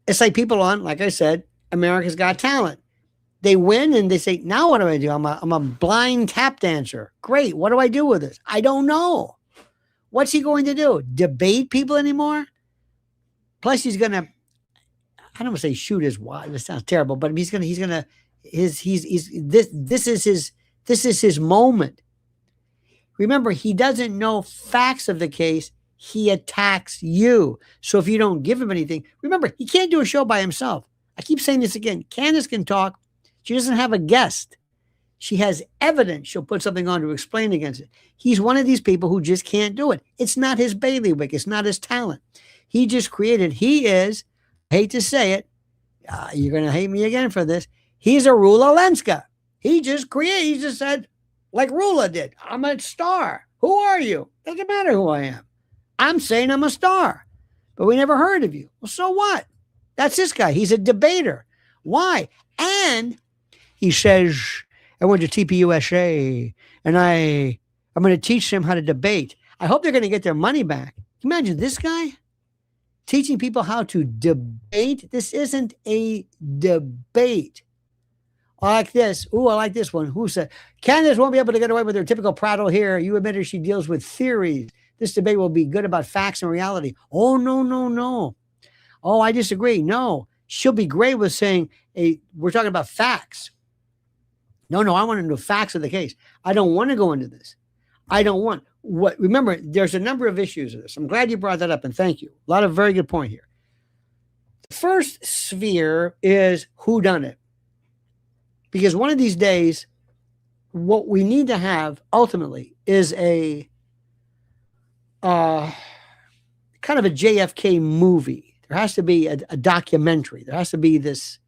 it's like people on, like I said, America's Got Talent. They win and they say, now what do I do? I'm a blind tap dancer. Great. What do I do with this? I don't know. What's he going to do? Debate people anymore? Plus he's going to, I don't want to say shoot his wife. This sounds terrible, but this is his moment. Remember, he doesn't know facts of the case. He attacks you. So if you don't give him anything, remember, he can't do a show by himself. I keep saying this again. Candace can talk. She doesn't have a guest. She has evidence. She'll put something on to explain against it. He's one of these people who just can't do it. It's not his bailiwick. It's not his talent. He just created, he is, I hate to say it, you're going to hate me again for this. He's a Rula Lenska. He just said, like Rula did, I'm a star. Who are you? Doesn't matter who I am. I'm saying I'm a star. But we never heard of you. Well, so what? That's this guy. He's a debater. Why? And he says, I went to TPUSA and I'm going to teach them how to debate. I hope they're going to get their money back. Can you imagine this guy teaching people how to debate? This isn't a debate. I like this. Ooh, I like this one. Who said, Candace won't be able to get away with her typical prattle here. You admitted she deals with theories. This debate will be good about facts and reality. Oh, no. Oh, I disagree. No, she'll be great with saying, we're talking about facts. No, I want to know facts of the case. I don't want to go into this. Remember, there's a number of issues of this. I'm glad you brought that up, and thank you. A lot of very good point here. The first sphere is who done it. Because one of these days, what we need to have ultimately is a kind of a JFK movie. There has to be a documentary. There has to be this.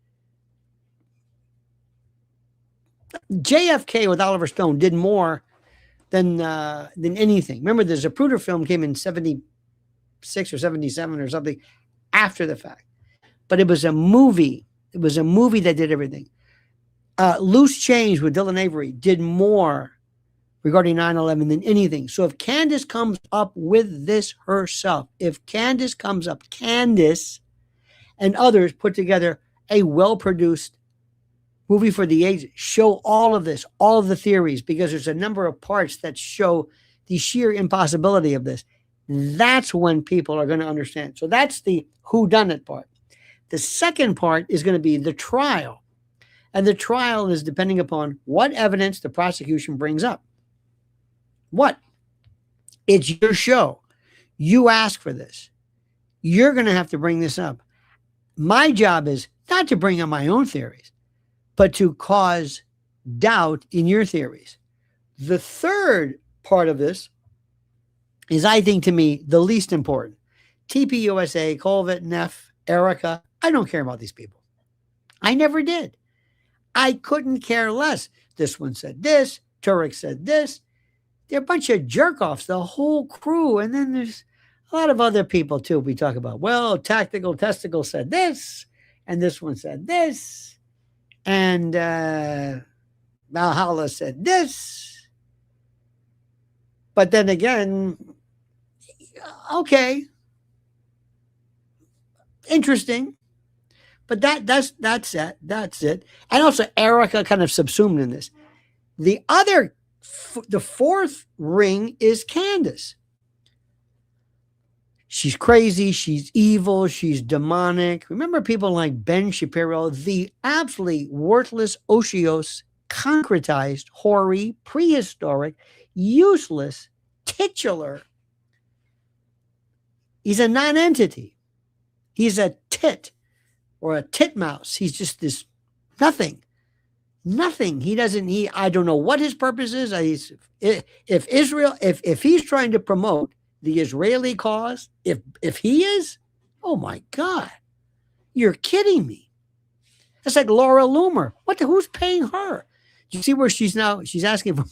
JFK with Oliver Stone did more than anything. Remember, the Zapruder film came in 76 or 77 or something after the fact. But it was a movie. It was a movie that did everything. Loose Change with Dylan Avery did more regarding 9/11 than anything. So if Candace comes up with this herself, Candace and others put together a well-produced movie for the ages, show all of this, all of the theories, because there's a number of parts that show the sheer impossibility of this. That's when people are going to understand. So that's the whodunit part. The second part is going to be the trial. And the trial is depending upon what evidence the prosecution brings up. What? It's your show. You ask for this. You're going to have to bring this up. My job is not to bring up my own theories, but to cause doubt in your theories. The third part of this is, I think, to me, the least important. TPUSA, Colvett, Neff, Erica, I don't care about these people. I never did. I couldn't care less. This one said this. Turek said this. They're a bunch of jerk-offs, the whole crew. And then there's a lot of other people, too, we talk about. Well, Tactical Testicle said this, and this one said this, and Valhalla said this. But then again, okay, interesting. But that's it. That's it. And also Erica kind of subsumed in this. The fourth ring is Candace. She's crazy. She's evil. She's demonic. Remember people like Ben Shapiro, the absolutely worthless, otiose, concretized, hoary, prehistoric, useless, titular. He's a non-entity. He's a tit or a titmouse. He's just this nothing. Nothing. I don't know what his purpose is. If he's trying to promote the Israeli cause, if he is, oh my God, you're kidding me. It's like Laura Loomer. Who's paying her? You see where she's asking for,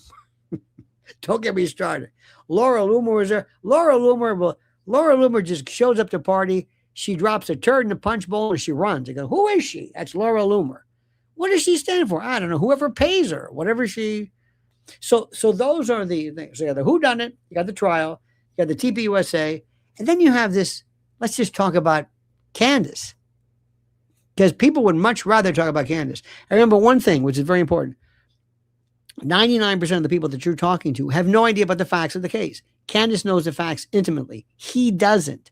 don't get me started. Laura Loomer was there. Laura Loomer just shows up to party. She drops a turd in the punch bowl and she runs. I go, who is she? That's Laura Loomer. What does she stand for? I don't know. Whoever pays her, whatever she. So those are the things. So you got the whodunit, you got the trial, you got the TPUSA, and then you have this. Let's just talk about Candace, because people would much rather talk about Candace. I remember one thing, which is very important. 99% of the people that you're talking to have no idea about the facts of the case. Candace knows the facts intimately. He doesn't.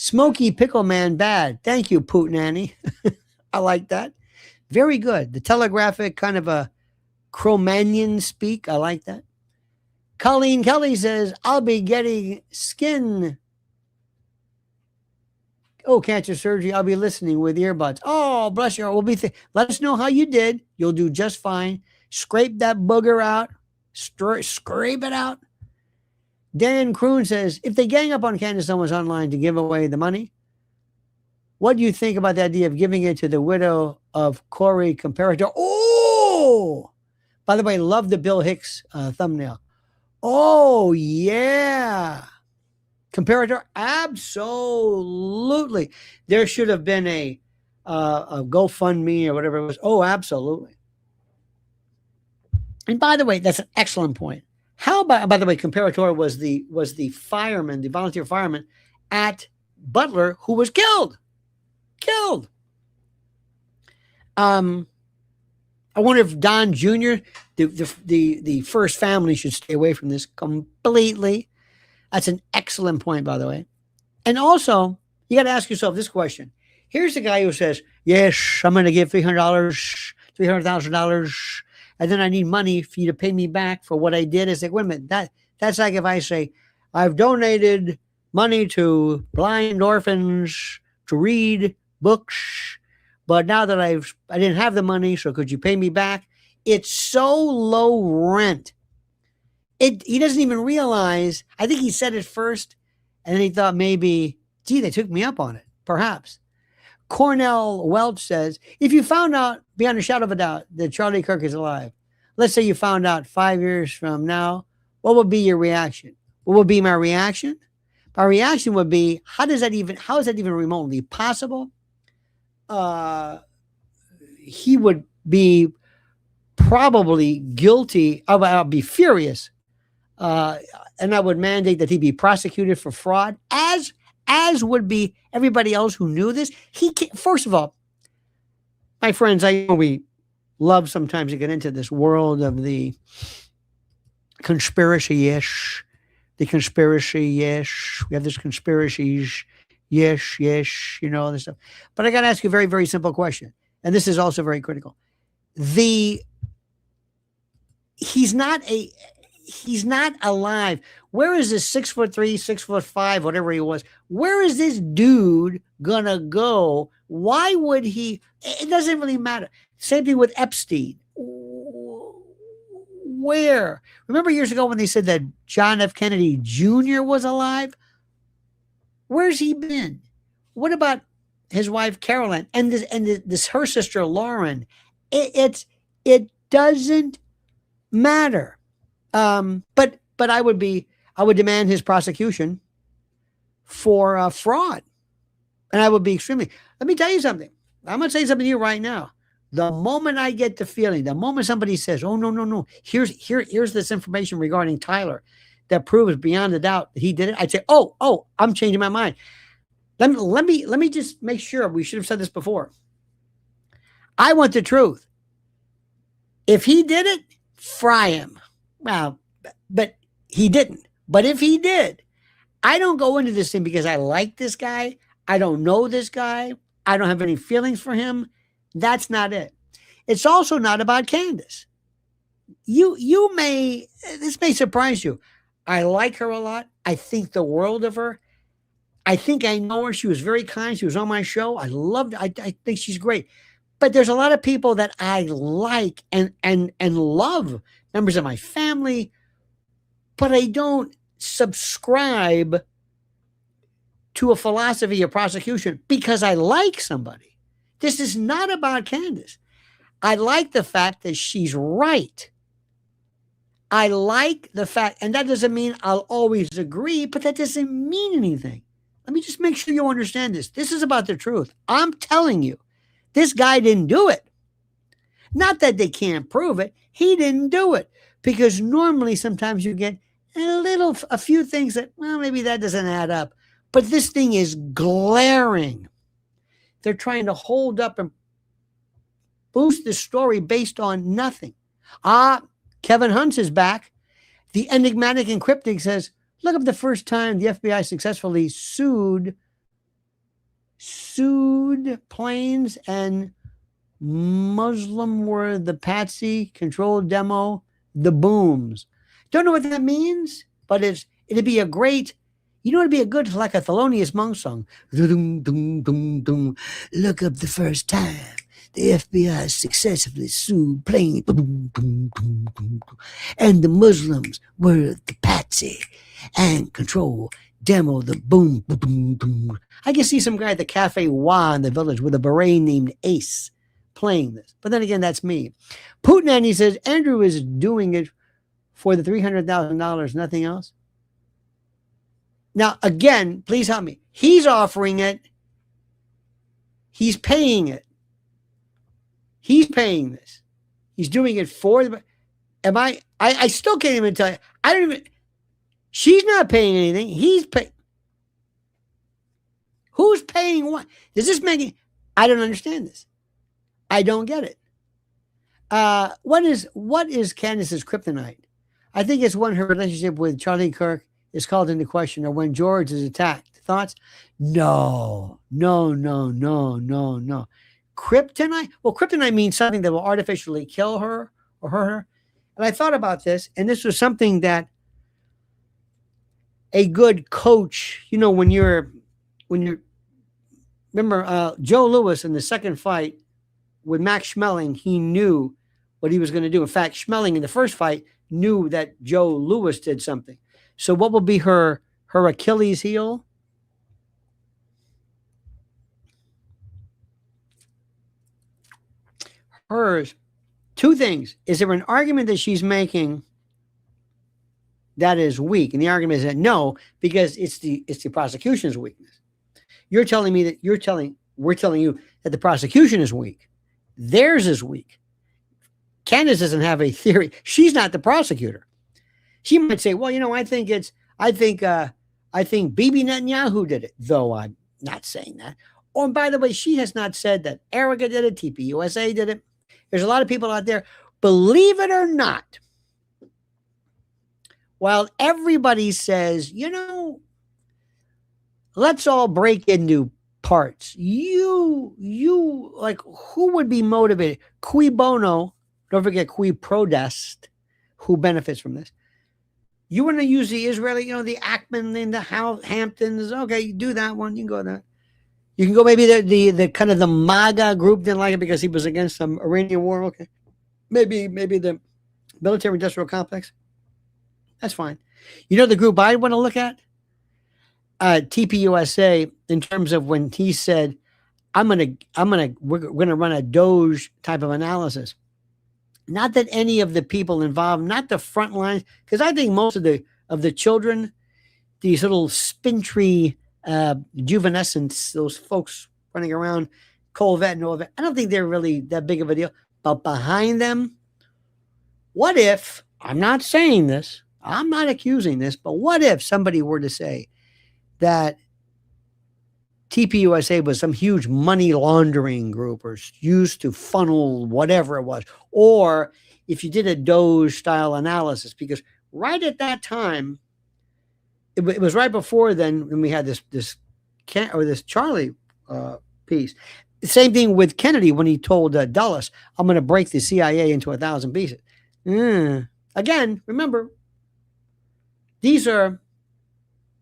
Smoky Pickle Man bad. Thank you, Putin Annie. I like that. Very good. The telegraphic kind of a Cro-Magnon speak. I like that. Colleen Kelly says, I'll be getting skin. Oh, cancer surgery. I'll be listening with earbuds. Oh, bless you. Let us know how you did. You'll do just fine. Scrape that booger out. Scrape it out. Dan Kroon says, if they gang up on Candace Owens online to give away the money, what do you think about the idea of giving it to the widow of Corey Comparator? Oh, by the way, love the Bill Hicks thumbnail. Oh, yeah. Comparator, absolutely. There should have been a GoFundMe or whatever it was. Oh, absolutely. And by the way, that's an excellent point. How about, by the way, Comparator was the fireman, the volunteer fireman at Butler who was killed. I wonder if Don Jr., the first family, should stay away from this completely. That's an excellent point, by the way. And also, you got to ask yourself this question. Here's the guy who says, yes, I'm going to give $300,000, and then I need money for you to pay me back for what I did. It's like, wait a minute, that's like if I say, I've donated money to blind orphans to read books, but now that I didn't have the money, so could you pay me back? It's so low rent. he doesn't even realize. I think he said it first, and then he thought maybe, gee, they took me up on it. Perhaps. Cornell Welch says, if you found out beyond a shadow of a doubt that Charlie Kirk is alive, let's say you found out 5 years from now, what would be your reaction? What would be my reaction? My reaction would be, how is that even remotely possible? He would be probably guilty. I'll be furious. And I would mandate that he be prosecuted for fraud, as would be everybody else who knew this. He can't, first of all, my friends, I know we love sometimes to get into this world of the conspiracy-ish, we have this conspiracies, yes, all this stuff. But I got to ask you a very, very simple question. And this is also very critical. He's not alive. Where is this 6'3", 6'5", whatever he was? Where is this dude gonna go? Why would he? It doesn't really matter. Same thing with Epstein. Where? Remember years ago when they said that John F. Kennedy Jr. was alive? Where's he been? What about his wife Carolyn and this her sister Lauren? It doesn't matter. But I would demand his prosecution for fraud, and I would be extremely. Let me tell you something. I'm going to say something to you right now. The moment I get the feeling, the moment somebody says, "Oh no, here's this information regarding Tyler that proves beyond a doubt that he did it," I'd say, "Oh, I'm changing my mind." Let me just make sure. We should have said this before. I want the truth. If he did it, fry him. Well, but he didn't. But if he did, I don't go into this thing because I like this guy. I don't know this guy. I don't have any feelings for him. That's not it. It's also not about Candace. This may surprise you. I like her a lot. I think the world of her. I think I know her. She was very kind. She was on my show. I loved her. I think she's great. But there's a lot of people that I like and love, members of my family, but I don't subscribe to a philosophy of prosecution because I like somebody. This is not about Candace. I like the fact that she's right. I like the fact, and that doesn't mean I'll always agree, but that doesn't mean anything. Let me just make sure you understand this. This is about the truth. I'm telling you, this guy didn't do it. Not that they can't prove it. He didn't do it. Because normally sometimes you get a few things that, well, maybe that doesn't add up. But this thing is glaring. They're trying to hold up and boost the story based on nothing. Kevin Hunt is back. The enigmatic and cryptic says, look up the first time the FBI successfully sued planes and Muslim were the patsy, controlled demo, the booms. Don't know what that means, but it'd be a great, it'd be a good, like a Thelonious Monk song. Look up the first time the FBI successfully sued planes, and the Muslims were the patsy and control demo, the boom, boom, boom. I can see some guy at the Cafe Wa in the village with a beret named Ace playing this. But then again, that's me. Putin, and he says, Andrew is doing it for the $300,000, nothing else. Now, again, please help me. He's offering it. He's paying it. He's paying this. He's doing it for, I still can't even tell you. She's not paying anything. He's paying. Who's paying what? Does this make it? I don't understand this. I don't get it. What is Candace's kryptonite? I think it's when her relationship with Charlie Kirk is called into question, or when George is attacked. Thoughts? No. Kryptonite? Well, kryptonite means something that will artificially kill her or hurt her. And I thought about this, and this was something that a good coach, when you're remember Joe Louis in the second fight with Max Schmeling, he knew what he was going to do. In fact, Schmeling in the first fight knew that Joe Louis did something. So what will be her Achilles heel? Hers, two things. Is there an argument that she's making that is weak? And the argument is that no, because it's the prosecution's weakness. You're telling me that we're telling you that the prosecution is weak. Theirs is weak. Candace doesn't have a theory. She's not the prosecutor. She might say, well, I think Bibi Netanyahu did it, though I'm not saying that. Oh, and by the way, she has not said that Erica did it, TPUSA did it. There's a lot of people out there, believe it or not, while everybody says, let's all break into parts. You like, who would be motivated? Cui bono, don't forget cui prodest, who benefits from this? You want to use the Israeli, the Ackman and the Hamptons. Okay, you do that one. You can go there. You can go maybe the kind of the MAGA group didn't like it because he was against some Iranian war. Okay, maybe the military industrial complex. That's fine. The group I want to look at, TPUSA, in terms of when he said, we're gonna run a Doge type of analysis. Not that any of the people involved, not the front lines, because I think most of the children, these little spintry juvenescents, those folks running around, Colvet and all that, I don't think they're really that big of a deal. But behind them, what if, I'm not saying this, I'm not accusing this, but what if somebody were to say that TPUSA was some huge money laundering group or used to funnel whatever it was, or if you did a Doge style analysis, because right at that time, it was right before then when we had this Charlie piece. The same thing with Kennedy when he told Dulles, I'm going to break the CIA into 1,000 pieces. Again, remember, these are,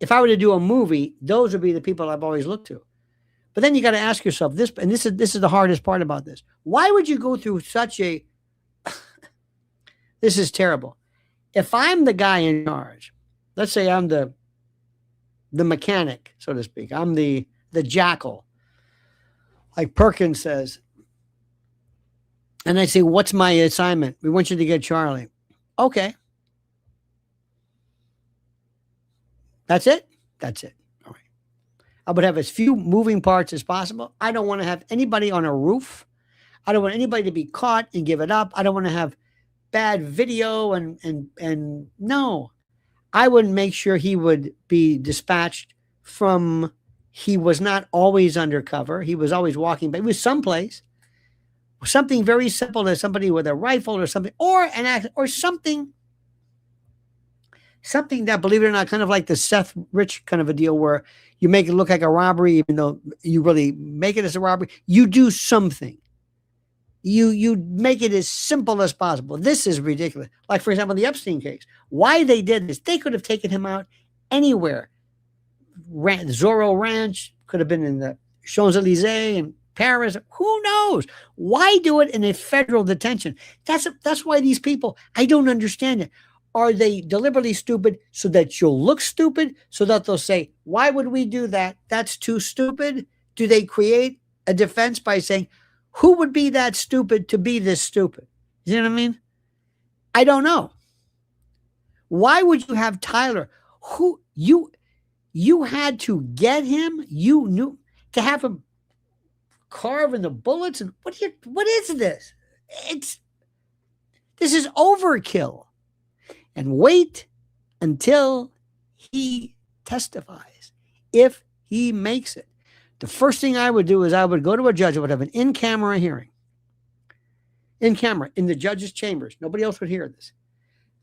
if I were to do a movie, those would be the people I've always looked to. But then you got to ask yourself this, and this is the hardest part about this. Why would you go through such a, this is terrible. If I'm the guy in charge, let's say I'm the mechanic, so to speak. I'm the jackal, like Perkins says. And I say, what's my assignment? We want you to get Charlie. Okay. That's it? That's it. All right. I would have as few moving parts as possible. I don't want to have anybody on a roof. I don't want anybody to be caught and give it up. I don't want to have bad video and no. I would make sure he would be dispatched from, he was not always undercover. He was always walking, but he was someplace. Something very simple as somebody with a rifle or something, or an act, or something that, believe it or not, kind of like the Seth Rich kind of a deal where you make it look like a robbery, even though you really make it as a robbery. You do something. You make it as simple as possible. This is ridiculous. Like, for example, the Epstein case. Why they did this, they could have taken him out anywhere. Zorro Ranch, could have been in the Champs-Élysées and Paris. Who knows? Why do it in a federal detention? That's why these people, I don't understand it. Are they deliberately stupid so that you'll look stupid? So that they'll say, why would we do that? That's too stupid. Do they create a defense by saying, who would be that stupid to be this stupid? You know what I mean? I don't know. Why would you have Tyler? Who you had to get him? You knew to have him carving the bullets, and what is this? This is overkill. And wait until he testifies. If he makes it, the first thing I would do is I would go to a judge. I would have an in-camera hearing. In camera, in the judge's chambers. Nobody else would hear this.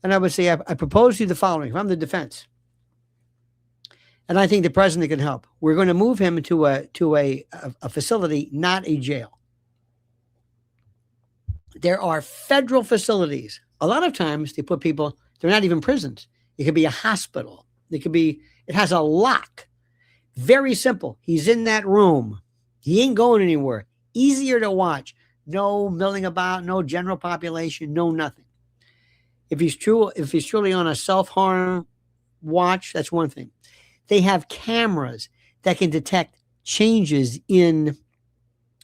And I would say, I propose to you the following. If I'm the defense, and I think the president can help, we're going to move him to a facility, not a jail. There are federal facilities. A lot of times they put people, they're not even prisons. It could be a hospital. It has a lock. Very simple. He's in that room. He ain't going anywhere. Easier to watch. No milling about, no general population, no nothing. If he's truly on a self-harm watch, that's one thing. They have cameras that can detect changes in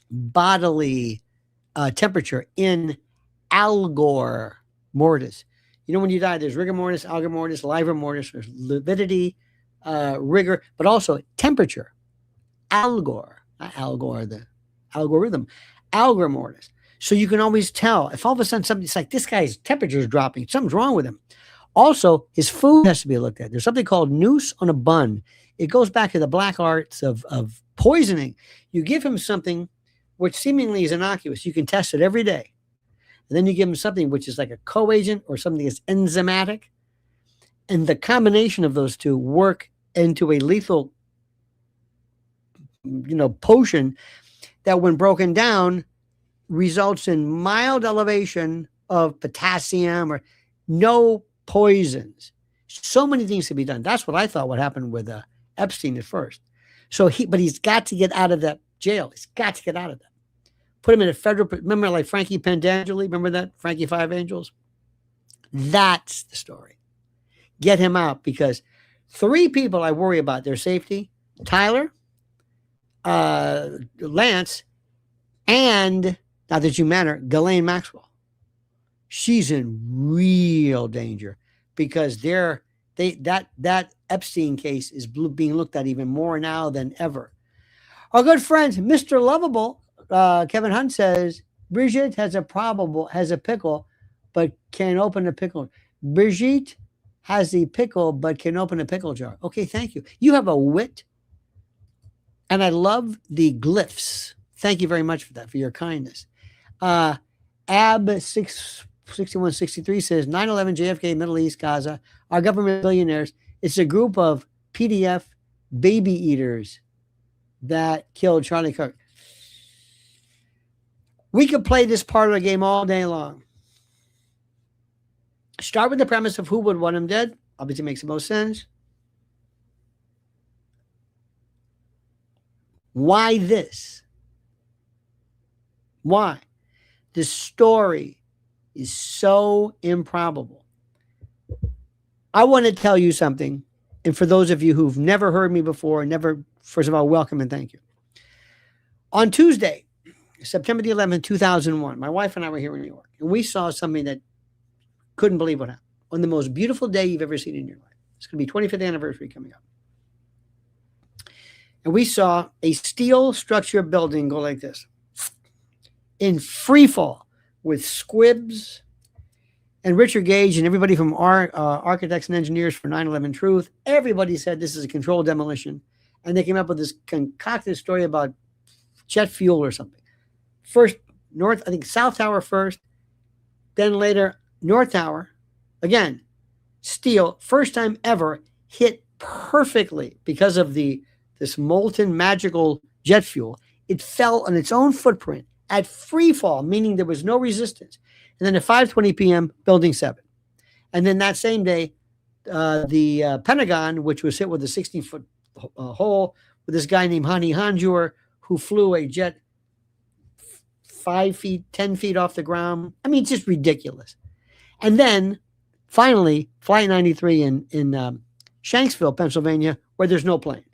bodily temperature in algor mortis. You know, when you die, there's rigor mortis, algor mortis, livor mortis, there's lividity, rigor, but also temperature. Algor, not algor, the algorithm, algor mortis. So you can always tell if all of a sudden something's like this guy's temperature is dropping, something's wrong with him. Also, his food has to be looked at. There's something called noose on a bun. It goes back to the black arts of poisoning. You give him something which seemingly is innocuous. You can test it every day. And then you give him something which is like a co-agent or something that's enzymatic. And the combination of those two work into a lethal, potion that when broken down results in mild elevation of potassium or no poisons. So many things can be done. That's what I thought would happen with Epstein at first. But he's got to get out of that jail. He's got to get out of that. Put him in a federal, remember like Frankie Pendangeli? Remember that? Frankie Five Angels? That's the story. Get him out, because 3 people I worry about their safety: Tyler, Lance, and, not that you matter, Ghislaine Maxwell. She's in real danger because that Epstein case is being looked at even more now than ever. Our good friend, Mr. Lovable, Kevin Hunt says, Brigitte has a pickle, but can open a pickle. Brigitte has the pickle, but can open a pickle jar. Okay, thank you. You have a wit, and I love the glyphs. Thank you very much for that, for your kindness. Ab6163 says 9/11, JFK, Middle East, Gaza, our government billionaires. It's a group of PDF baby eaters that killed Charlie Kirk. We could play this part of the game all day long. Start with the premise of who would want him dead. Obviously makes the most sense. Why this? Why? The story is so improbable. I want to tell you something. And for those of you who've never heard me before, first of all, welcome and thank you. On Tuesday, September the 11th, 2001, my wife and I were here in New York, and we saw something that couldn't believe what happened. On the most beautiful day you've ever seen in your life. It's going to be 25th anniversary coming up. And we saw a steel structure building go like this in free fall with squibs. And Richard Gage and everybody from Architects and Engineers for 9/11 Truth, everybody said this is a controlled demolition. And they came up with this concocted story about jet fuel or something. First, South Tower first, then later, North Tower, again, steel, first time ever, hit perfectly because of this molten magical jet fuel. It fell on its own footprint at free fall, meaning there was no resistance. And then at 5:20 p.m., Building 7. And then that same day, the Pentagon, which was hit with a 16-foot hole with this guy named Hani Hanjour, who flew a jet 5 feet, 10 feet off the ground. I mean, it's just ridiculous. And then finally, Flight 93 in Shanksville, Pennsylvania, where there's no plane.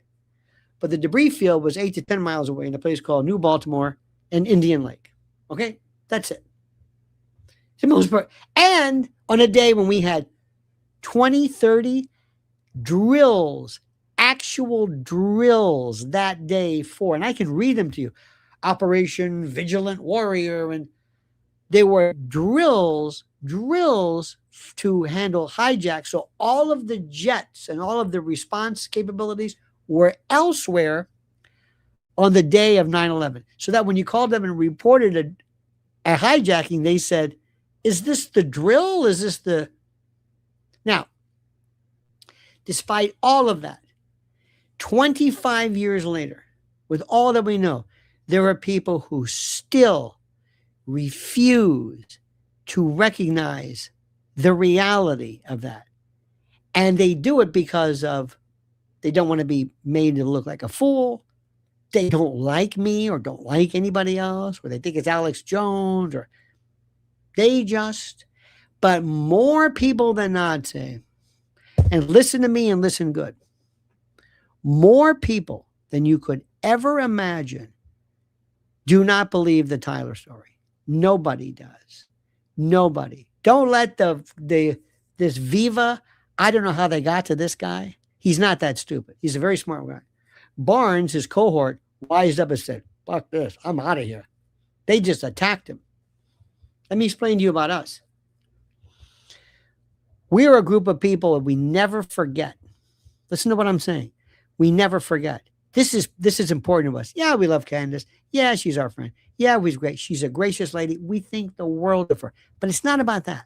But the debris field was 8 to 10 miles away in a place called New Baltimore and Indian Lake. Okay? That's it. It's the most part. And on a day when we had 20, 30 drills, actual drills that day and I could read them to you, Operation Vigilant Warrior, and they were drills to handle hijacks. So all of the jets and all of the response capabilities were elsewhere on the day of 9/11. So that when you called them and reported a hijacking, they said, is this the drill? Is this the... Now, despite all of that, 25 years later, with all that we know, there are people who still refuse to recognize the reality of that. And they do it because they don't want to be made to look like a fool. They don't like me or don't like anybody else, or they think it's Alex Jones, or they just But more people than not say, and listen to me and listen good, more people than you could ever imagine do not believe the Tyler story. Nobody does. Nobody. Don't let this Viva, I don't know how they got to this guy. He's not that stupid. He's a very smart guy. Barnes, his cohort, wised up and said, fuck this, I'm out of here. They just attacked him. Let me explain to you about us. We are a group of people that we never forget. Listen to what I'm saying. We never forget. This is important to us. Yeah, we love Candace. Yeah, she's our friend. Yeah, she's great. She's a gracious lady. We think the world of her. But it's not about that.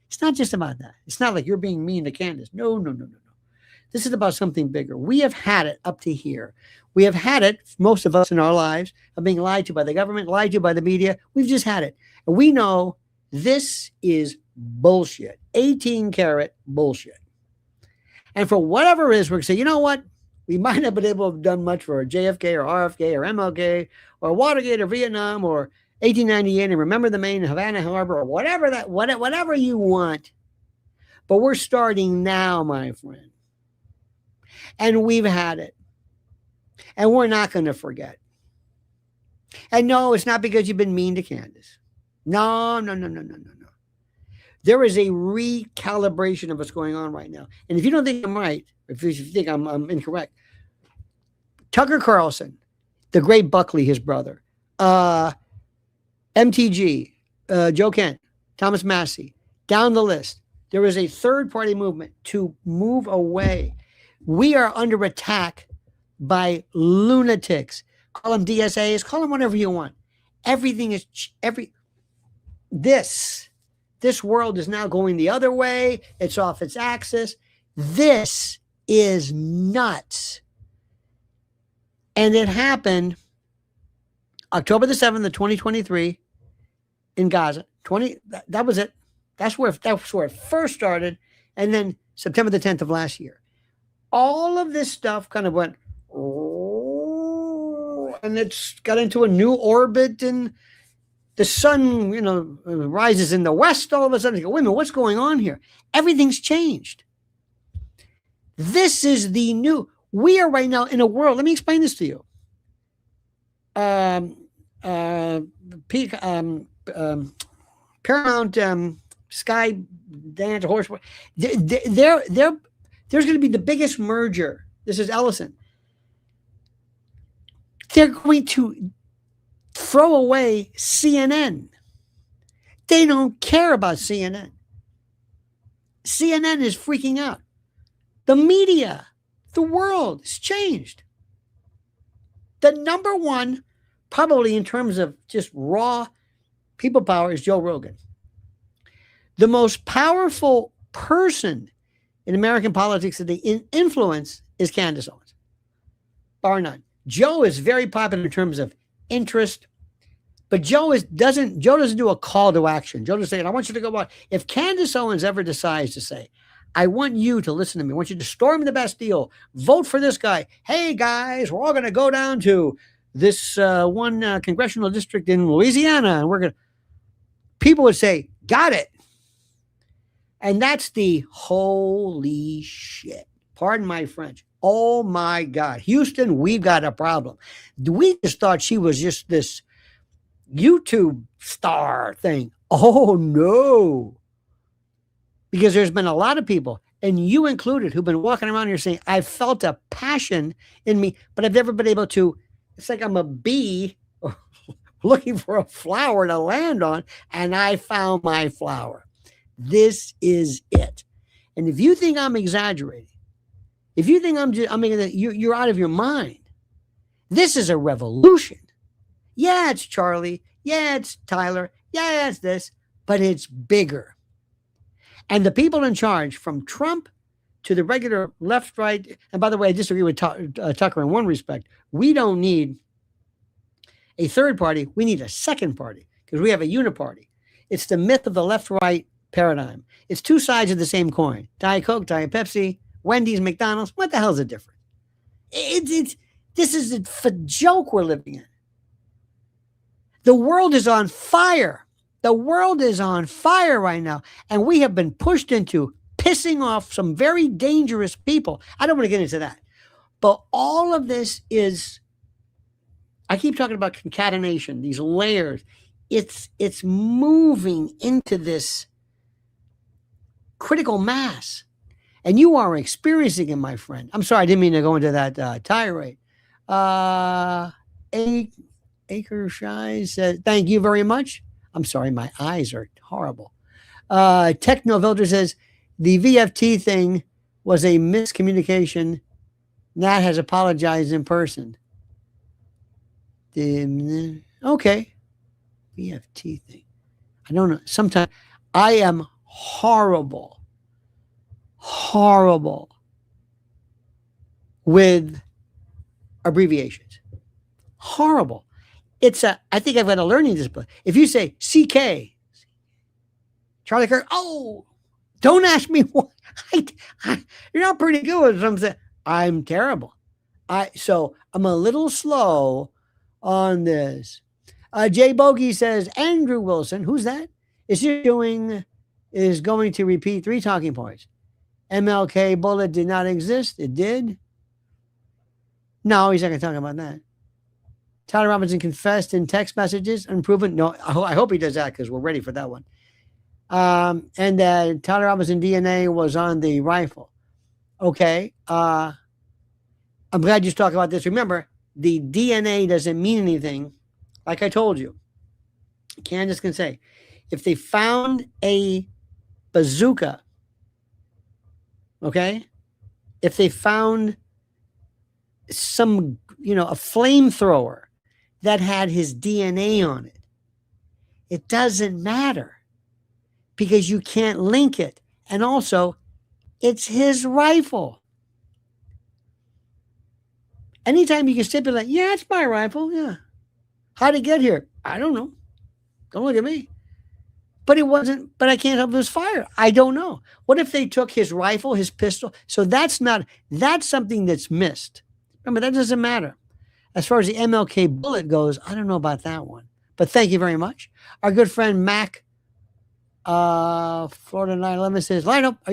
It's not just about that. It's not like you're being mean to Candace. No. This is about something bigger. We have had it up to here. We have had it, most of us in our lives, of being lied to by the government, lied to by the media. We've just had it. And we know this is bullshit. 18-karat bullshit. And for whatever it is, we're going to say, you know what? We might not have been able to have done much for JFK or RFK or MLK or Watergate or Vietnam or 1898 and remember the Maine, Havana Harbor or whatever you want. But we're starting now, my friend. And we've had it. And we're not going to forget. And no, it's not because you've been mean to Candace. No. There is a recalibration of what's going on right now. And if you don't think I'm right, if you think I'm incorrect, Tucker Carlson, the great Buckley, his brother, MTG, Joe Kent, Thomas Massey, down the list, there is a third-party movement to move away. We are under attack by lunatics. Call them DSAs, call them whatever you want. Everything is this world is now going the other way. It's off its axis. This is nuts. And it happened October the 7th of 2023 in Gaza. That was it. That's where it first started. And then September the 10th of last year. All of this stuff kind of went, and it's got into a new orbit, and the sun, rises in the west. All of a sudden, you go, wait a minute, what's going on here? Everything's changed. This is the new. We are right now in a world. Let me explain this to you. Paramount, Sky Dance, Horse. There's going to be the biggest merger. This is Ellison. They're going to throw away CNN. They don't care about CNN. CNN is freaking out. The media, the world has changed. The number one, probably in terms of just raw people power, is Joe Rogan. The most powerful person in American politics that they influence is Candace Owens, bar none. Joe is very popular in terms of interest, but Joe doesn't do a call to action. Joe doesn't say, I want you to go out. If Candace Owens ever decides to say, I want you to listen to me, I want you to storm the Bastille, vote for this guy. Hey guys, we're all going to go down to this one congressional district in Louisiana, and people would say, got it. And that's the holy shit. Pardon my French. Oh my God. Houston, we've got a problem. We just thought she was just this YouTube star thing. Oh no. Because there's been a lot of people, and you included, who've been walking around here saying, I felt a passion in me, but I've never been able to. It's like I'm a bee looking for a flower to land on, and I found my flower. This is it. And if you think I'm exaggerating, if you think you're out of your mind. This is a revolution. Yeah, it's Charlie. Yeah, it's Tyler. Yeah, it's this, but it's bigger. And the people in charge, from Trump to the regular left, right, and by the way, I disagree with Tucker in one respect. We don't need a third party. We need a second party because we have a uniparty. It's the myth of the left-right paradigm. It's two sides of the same coin. Diet Coke, Diet Pepsi, Wendy's, McDonald's. What the hell is the difference? This is a joke we're living in. The world is on fire. The world is on fire right now, and we have been pushed into pissing off some very dangerous people. I don't want to get into that. But all of this is, I keep talking about concatenation, these layers. It's moving into this critical mass. And you are experiencing it, my friend. I'm sorry, I didn't mean to go into that tirade. Acre Shy says, thank you very much. I'm sorry, my eyes are horrible. Techno Filter says, the VFT thing was a miscommunication. Nat has apologized in person. Okay. VFT thing. I don't know. Sometimes I am horrible with abbreviations. Horrible. I think I've got a learning disability. If you say CK, Charlie Kirk, don't ask me what. You're not pretty good with something. I'm terrible. So I'm a little slow on this. Jay Bogey says, Andrew Wilson, who's that? Is going to repeat 3 talking points. MLK bullet did not exist. It did. No, he's not going to talk about that. Tyler Robinson confessed in text messages. Unproven. No, I hope he does that because we're ready for that one. And that Tyler Robinson DNA was on the rifle. Okay. I'm glad you talked about this. Remember, the DNA doesn't mean anything. Like I told you, Candace can say, if they found a bazooka, okay, if they found some, a flamethrower that had his DNA on it, it doesn't matter because you can't link it. And also, it's his rifle. Anytime you can stipulate, yeah, it's my rifle, yeah. How'd it get here? I don't know. Don't look at me. But it wasn't, but I can't help it was fire. I don't know. What if they took his rifle, his pistol? So that's something that's missed. Remember, that doesn't matter. As far as the MLK bullet goes, I don't know about that one. But thank you very much. Our good friend Mac, Florida 911 says, Lineup, are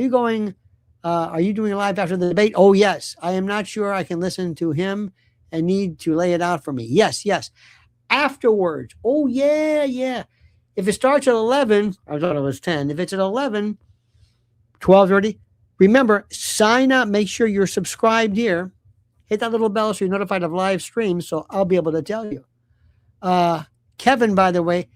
you doing live after the debate? Oh, yes. I am not sure I can listen to him and need to lay it out for me. Yes. Afterwards. Oh, yeah. If it starts at 11, I thought it was 10. If it's at 11, 12:30, remember, sign up. Make sure you're subscribed here. Hit that little bell so you're notified of live streams, so I'll be able to tell you. Kevin, by the way,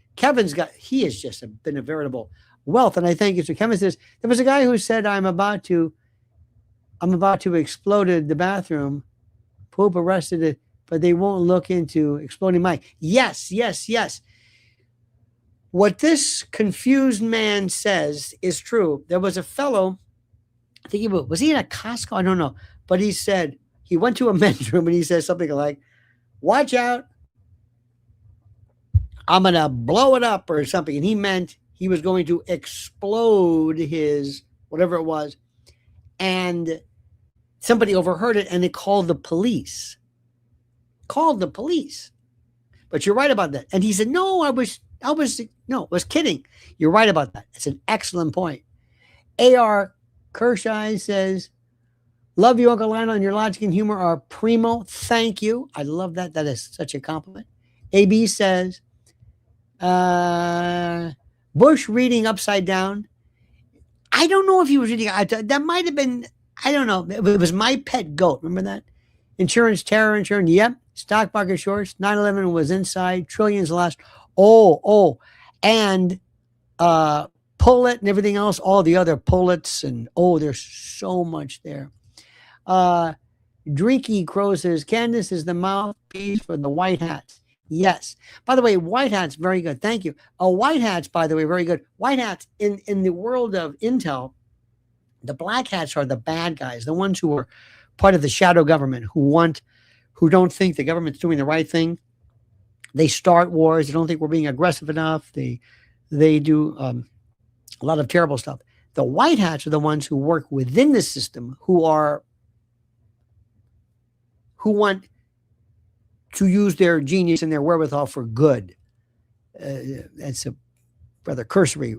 he has just been a veritable wealth, and I thank you. So Kevin says, there was a guy who said, I'm about to explode the bathroom, poop arrested it, but they won't look into exploding mine. Yes. What this confused man says is true. There was a fellow, I think was he in a Costco? I don't know. But he said, he went to a men's room and he said something like, watch out, I'm going to blow it up or something. And he meant he was going to explode his, whatever it was. And somebody overheard it and they called the police. But you're right about that. And he said, no, I was kidding. You're right about that. It's an excellent point. A.R. Kershai says, love you, Uncle Lionel, and your logic and humor are primo. Thank you. I love that. That is such a compliment. AB says, Bush reading upside down. I don't know if he was reading. That might have been, I don't know. It was My Pet Goat. Remember that? Insurance, terror insurance. Yep. Stock market shorts. 9/11 was inside. Trillions lost. And Pullet and everything else. All the other Pullets. And there's so much there. Drinky Crow says, Candace is the mouthpiece for the white hats. Yes. By the way, white hats, very good. Thank you. White hats, by the way, very good. White hats in the world of Intel, the black hats are the bad guys, the ones who are part of the shadow government, who don't think the government's doing the right thing. They start wars. They don't think we're being aggressive enough. They do a lot of terrible stuff. The white hats are the ones who work within the system, who want to use their genius and their wherewithal for good. That's rather cursory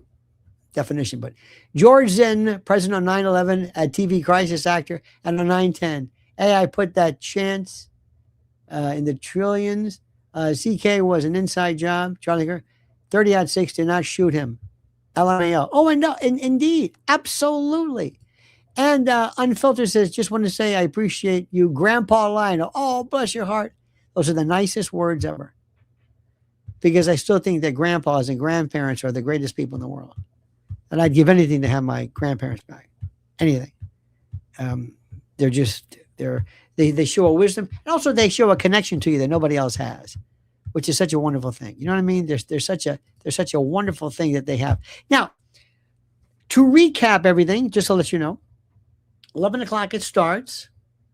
definition, but George Zinn, president on 9/11, a TV crisis actor, and on 9/10. AI put that chance in the trillions. CK was an inside job. Charlie Kirk, 30-6 did not shoot him. LMAO. Oh, and no, indeed. Absolutely. And Unfiltered says, just want to say I appreciate you, Grandpa Lionel. Oh, bless your heart. Those are the nicest words ever. Because I still think that grandpas and grandparents are the greatest people in the world. And I'd give anything to have my grandparents back. Anything. They're just, they show a wisdom. And also they show a connection to you that nobody else has, which is such a wonderful thing. You know what I mean? There's such a wonderful thing that they have. Now, to recap everything, just to let you know, 11 o'clock it starts.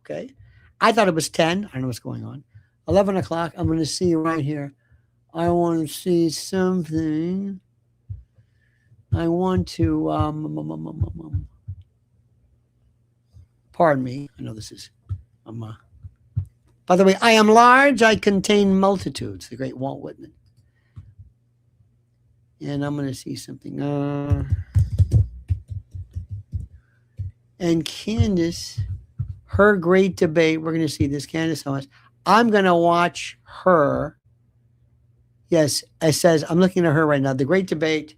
Okay. I thought it was 10. I don't know what's going on. 11 o'clock, I'm going to see right here. I want to see something. I want to, pardon me. I know this is, by the way, I am large. I contain multitudes. The great Walt Whitman. And I'm going to see something. And Candace, her great debate. We're going to see this. Candace Owens. I'm going to watch her. Yes, it says, I'm looking at her right now. The great debate.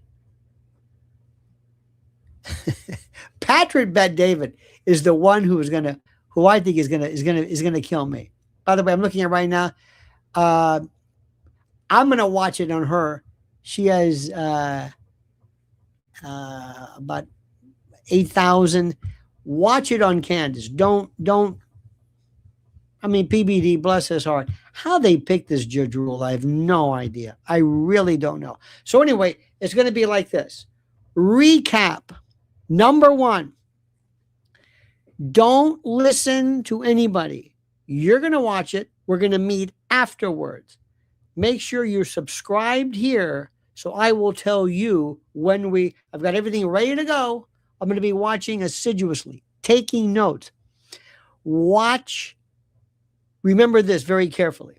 Patrick Bet David is the one who I think is gonna kill me. By the way, I'm looking at right now. I'm gonna watch it on her. She has about 8,000. Watch it on Candace. Don't. I mean, PBD, bless his heart. How they picked this judge rule, I have no idea. I really don't know. So anyway, it's going to be like this. Recap. Number one, don't listen to anybody. You're going to watch it. We're going to meet afterwards. Make sure you're subscribed here so I will tell you when I've got everything ready to go. I'm going to be watching assiduously, taking notes. Watch. Remember this very carefully.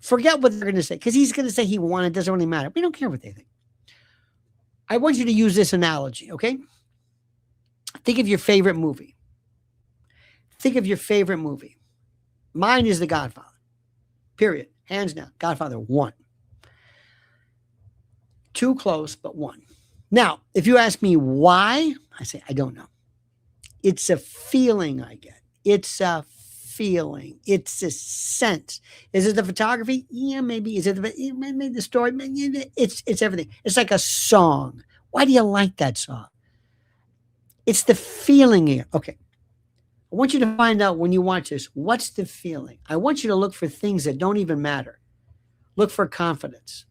Forget what they're going to say, because he's going to say he won. It doesn't really matter. We don't care what they think. I want you to use this analogy, okay? Think of your favorite movie. Think of your favorite movie. Mine is The Godfather. Period. Hands down. Godfather 1. Too close, but 1. Now, if you ask me why, I say, I don't know. It's a feeling I get. It's a feeling. It's a sense. Is it the photography? Yeah, maybe. Is it maybe the story? It's everything. It's like a song. Why do you like that song? It's the feeling here. Okay. I want you to find out when you watch this, what's the feeling? I want you to look for things that don't even matter. Look for confidence.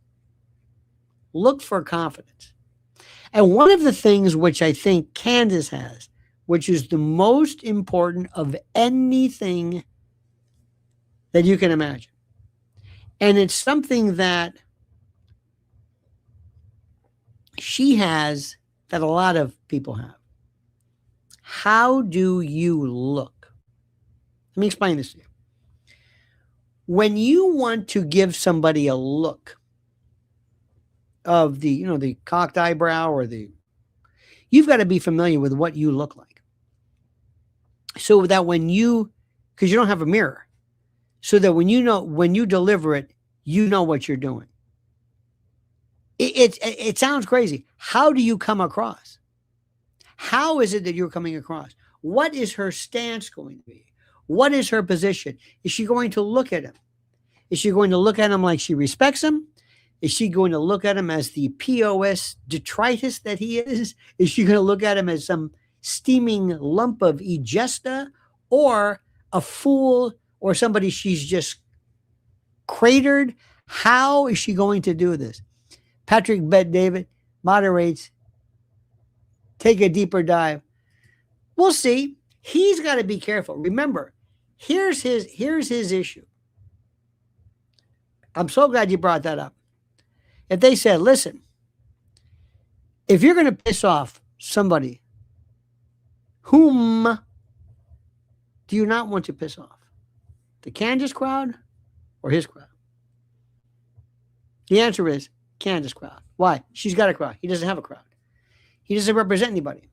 Look for confidence. And one of the things which I think Candace has, which is the most important of anything that you can imagine. And it's something that she has that a lot of people have. How do you look? Let me explain this to you. When you want to give somebody a look of the cocked eyebrow or you've got to be familiar with what you look like. So that because you don't have a mirror, so that when you deliver it, you know what you're doing. It sounds crazy. How do you come across? How is it that you're coming across? What is her stance going to be? What is her position? Is she going to look at him? Is she going to look at him like she respects him? Is she going to look at him as the POS detritus that he is? Is she going to look at him as some steaming lump of egesta, or a fool, or somebody she's just cratered? How is she going to do this? Patrick Bet David moderates. Take a deeper dive. We'll see. He's got to be careful. Remember, here's his issue. I'm so glad you brought that up. If they said, listen, if you're going to piss off somebody, whom do you not want to piss off? The Candace crowd or his crowd? The answer is Candace crowd. Why? She's got a crowd. He doesn't have a crowd. He doesn't represent anybody.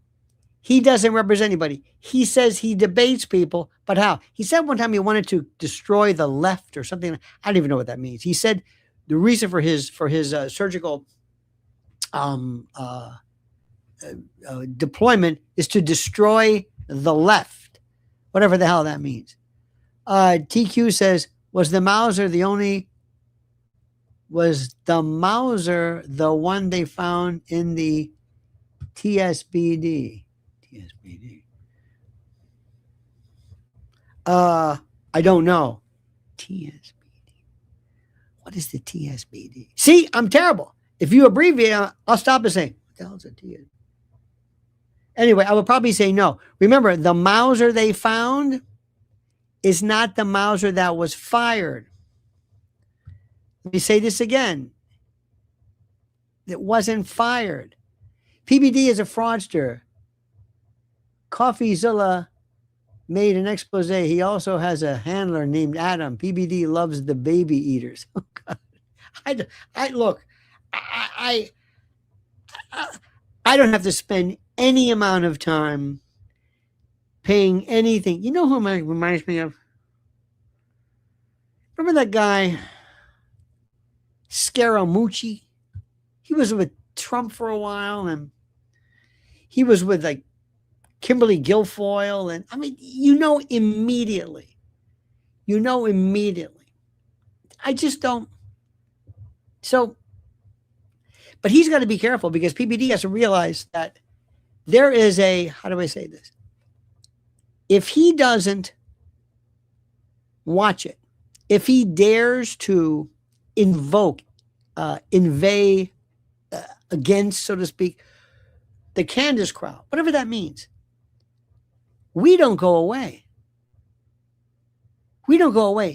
He doesn't represent anybody. He says he debates people, but how? He said one time he wanted to destroy the left or something. I don't even know what that means. He said the reason for his surgical deployment is to destroy the left, whatever the hell that means. TQ says, was the Mauser the one they found in the TSBD? I don't know. TSBD. What is the TSBD? See, I'm terrible. If you abbreviate, I'll stop and say, what the hell is a TSBD? Anyway, I would probably say no. Remember, the Mauser they found is not the Mauser that was fired. Let me say this again. It wasn't fired. PBD is a fraudster. CoffeeZilla made an expose. He also has a handler named Adam. PBD loves the baby eaters. Oh, God. I don't have to spend any amount of time paying anything. You know who it reminds me of? Remember that guy, Scaramucci? He was with Trump for a while, and he was with like Kimberly Guilfoyle, and I mean, immediately. I just don't. So, but he's got to be careful because PBD has to realize that there is how do I say this? If he doesn't watch it, if he dares to invade against, so to speak, the Candace crowd, whatever that means, we don't go away.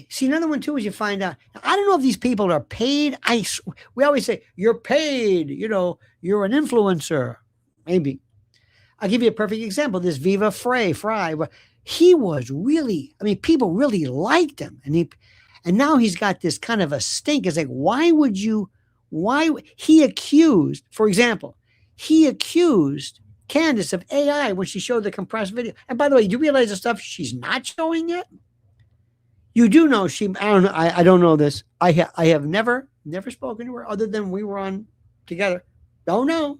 See, another one too is you find out. I don't know if these people are paid. We always say you're paid. You're an influencer. Maybe. I'll give you a perfect example. This Viva Fry. He was really. I mean, people really liked him, and now he's got this kind of a stink. It's like, why he accused, for example, Candace of AI when she showed the compressed video. And by the way, do you realize the stuff she's not showing yet? You do know she. I don't know. I don't know this. I have never spoken to her other than we were on together. Don't know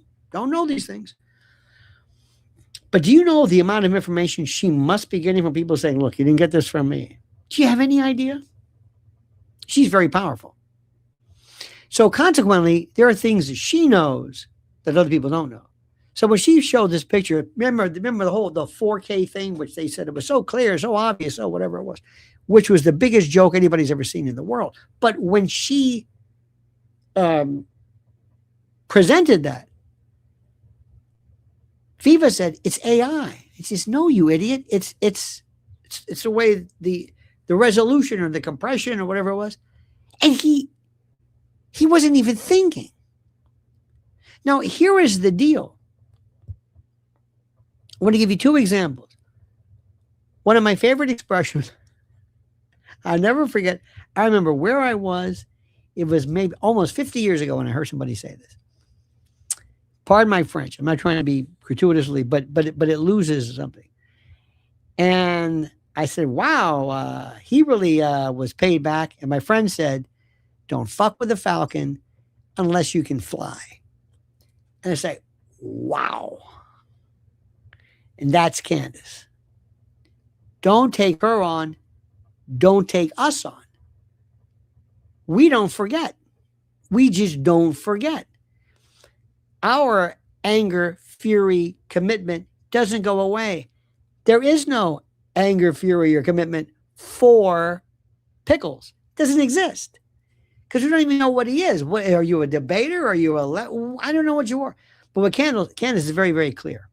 these things. But do you know the amount of information she must be getting from people saying, "Look, you didn't get this from me"? Do you have any idea? She's very powerful. So consequently, there are things that she knows that other people don't know. So when she showed this picture, remember the 4K thing, which they said it was so clear, so obvious, so whatever it was, which was the biggest joke anybody's ever seen in the world. But when she presented that, Viva said, it's AI. He says, no, you idiot. It's the way the resolution or the compression or whatever it was. And he wasn't even thinking. Now, here is the deal. I want to give you two examples. One of my favorite expressions, I'll never forget. I remember where I was. It was maybe almost 50 years ago when I heard somebody say this. Pardon my French. I'm not trying to be gratuitously, but it loses something. And I said, wow, he really was paid back. And my friend said, don't fuck with the Falcon unless you can fly. And I say, wow. And that's Candace. Don't take her on. Don't take us on. We don't forget. We just don't forget. Our anger, fury, commitment doesn't go away. There is no anger, fury, or commitment for Pickles. It doesn't exist. Because we don't even know what he is. What, are you a debater? Are you I don't know what you are. But with Candace is very, very clear.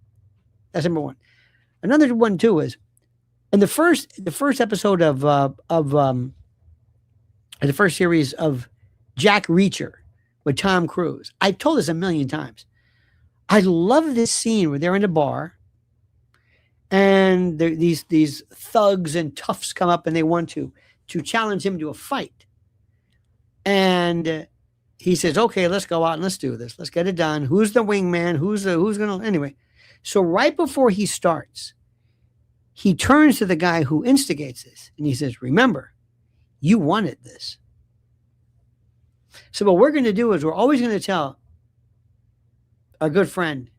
That's number one. Another one too is in the first episode of the first series of Jack Reacher with Tom Cruise. I've told this a million times. I love this scene where they're in a bar and these thugs and toughs come up and they want to challenge him to a fight. And he says, okay, let's go out and let's do this. Let's get it done. Who's the wingman? Who's going to, anyway. So right before he starts, he turns to the guy who instigates this and he says, remember, you wanted this. So what we're going to do is we're always going to tell our good friend,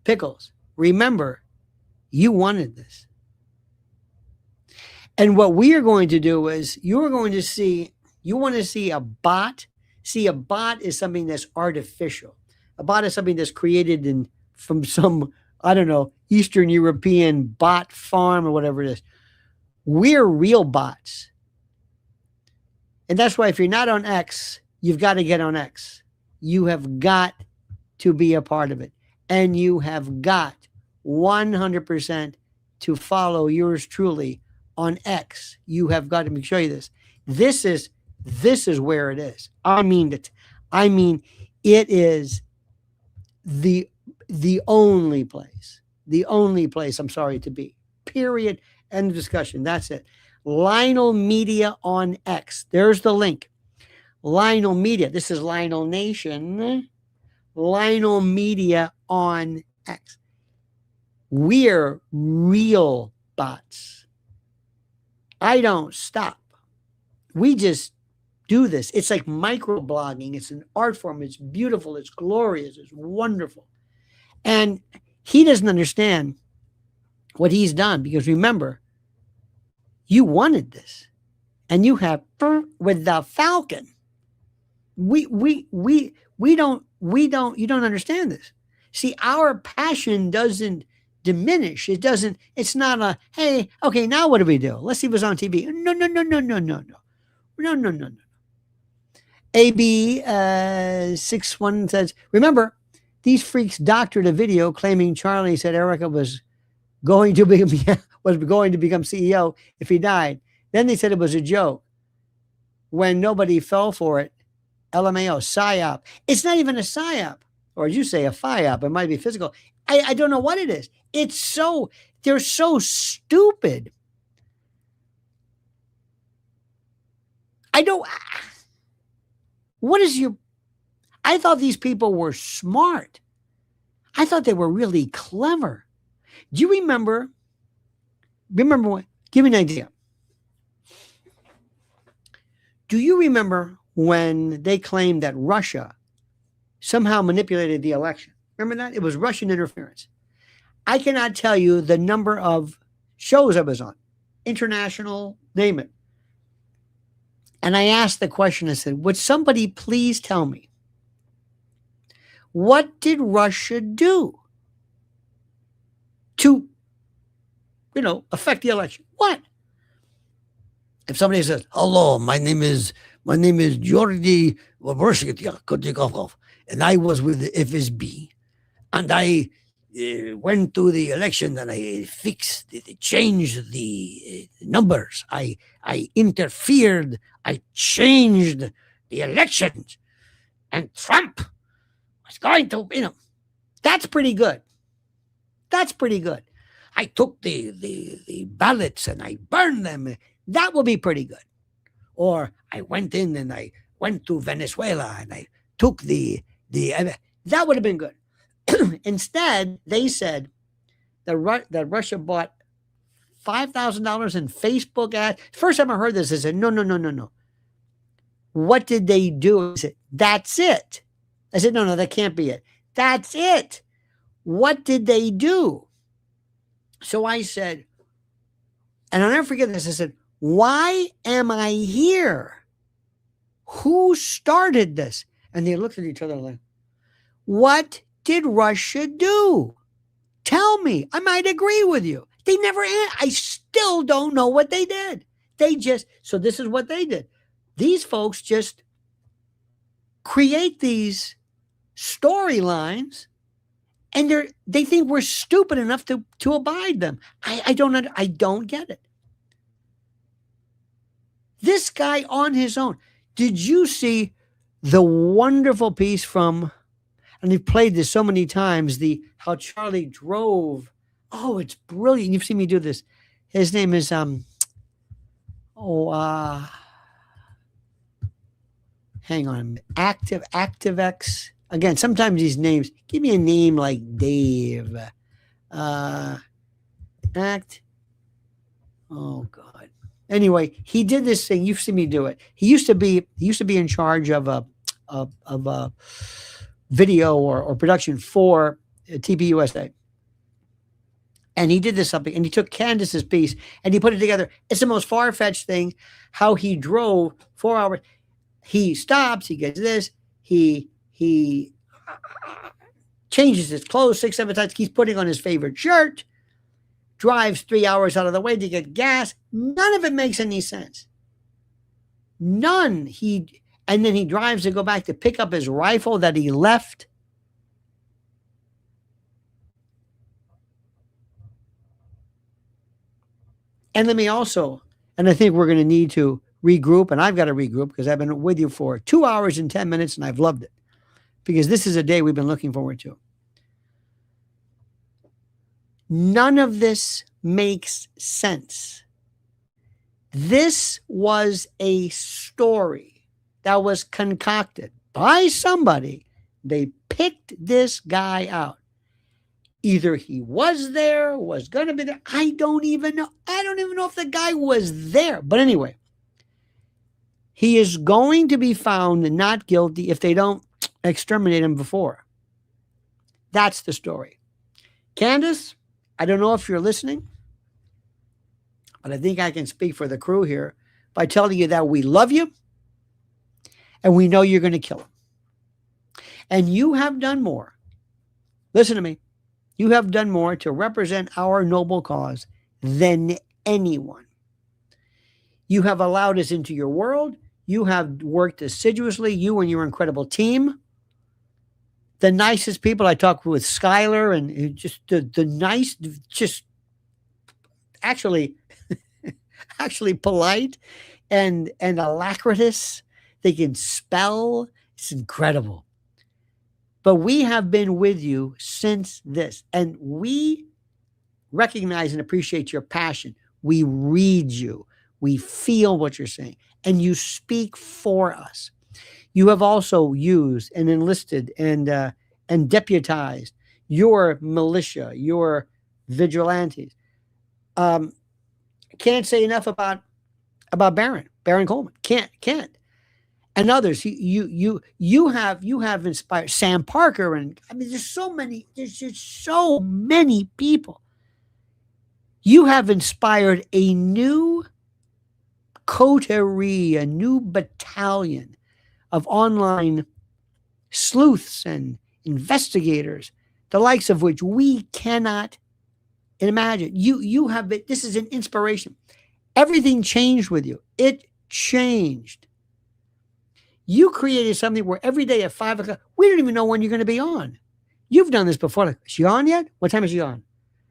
Pickles, remember, you wanted this. And what we are going to do is you want to see a bot. See, a bot is something that's artificial. A bot is something that's created from some, I don't know, Eastern European bot farm or whatever it is. We're real bots. And that's why if you're not on X, you've got to get on X. You have got to be a part of it. And you have got 100% to follow yours truly on X. You have got to show you this. This is where it is. I mean, it is the only place. The only place, I'm sorry, to be. Period. End of discussion. That's it. Lionel Media on X. There's the link. Lionel Media. This is Lionel Nation. Lionel Media on X. We're real bots. I don't stop. We just do this. It's like microblogging. It's an art form. It's beautiful. It's glorious. It's wonderful. And he doesn't understand what he's done because remember, you wanted this and you have with the Falcon. You don't understand this. See, our passion doesn't diminish. It's not a, hey, okay, now what do we do? Let's see what's on TV. No. AB 61 says, remember, these freaks doctored a video claiming Charlie said Erica was going to become CEO if he died. Then they said it was a joke. When nobody fell for it, LMAO, PSYOP. It's not even a PSYOP. Or as you say, a PSYOP. It might be physical. I don't know what it is. They're so stupid. I thought these people were smart. I thought they were really clever. Do you remember what? Give me an idea. Do you remember when they claimed that Russia somehow manipulated the election? Remember that? It was Russian interference. I cannot tell you the number of shows I was on, international, name it. And I asked the question, I said, would somebody please tell me, what did Russia do to, affect the election? What? If somebody says, hello, my name is Georgy Kotikov, and I was with the FSB, and I went to the election and I changed the numbers. I interfered. I changed the elections, and Trump was going to, that's pretty good. That's pretty good. I took the ballots and I burned them. That will be pretty good. Or I went in and I went to Venezuela and I took that would have been good. Instead, they said that Russia bought $5,000 in Facebook ads. First time I heard this, I said, no. What did they do? I said, that's it. I said, no, that can't be it. That's it. What did they do? So I said, and I'll never forget this, I said, why am I here? Who started this? And they looked at each other like, what did Russia do? Tell me. I might agree with you. They never, I still don't know what they did. So this is what they did. These folks just create these storylines and they think we're stupid enough to abide them. I don't get it. This guy on his own. Did you see the wonderful piece from, and we've played this so many times, how Charlie drove. Oh, it's brilliant. You've seen me do this. His name is hang on, ActiveX. Again, sometimes these names, give me a name like Dave. Oh God. Anyway, he did this thing. You've seen me do it. He used to be in charge of a video or production for TPUSA. And he did this something, and he took Candace's piece and he put it together. It's the most far-fetched thing. How he drove 4 hours. He stops. He gets this. He changes his clothes 6, 7 times. He's putting on his favorite shirt. Drives 3 hours out of the way to get gas. None of it makes any sense. None. And then he drives to go back to pick up his rifle that he left. And let me also, and I think we're going to need to regroup, and I've got to regroup because I've been with you for 2 hours and 10 minutes and I've loved it because this is a day we've been looking forward to. None of this makes sense. This was a story that was concocted by somebody. They picked this guy out. Either he was there, was going to be there. I don't even know. I don't even know if the guy was there. But anyway, he is going to be found not guilty if they don't exterminate him before. That's the story. Candace, I don't know if you're listening, but I think I can speak for the crew here by telling you that we love you and we know you're going to kill him. And you have done more. Listen to me. You have done more to represent our noble cause than anyone. You have allowed us into your world. You have worked assiduously, you and your incredible team. The nicest people. I talked with Skylar and just the nice, just actually polite and alacritous. They can spell. It's incredible. But we have been with you since this, and we recognize and appreciate your passion. We read you. We feel what you're saying, and you speak for us. You have also used and enlisted and deputized your militia, your vigilantes. Can't say enough about Baron Coleman. Can't. And others, you have inspired Sam Parker, and I mean, there's just so many people. You have inspired a new coterie, a new battalion of online sleuths and investigators, the likes of which we cannot imagine. You have been, this is an inspiration. Everything changed with you. It changed. You created something where every day at 5 o'clock, we don't even know when you're going to be on. You've done this before. Like, is she on yet? What time is she on?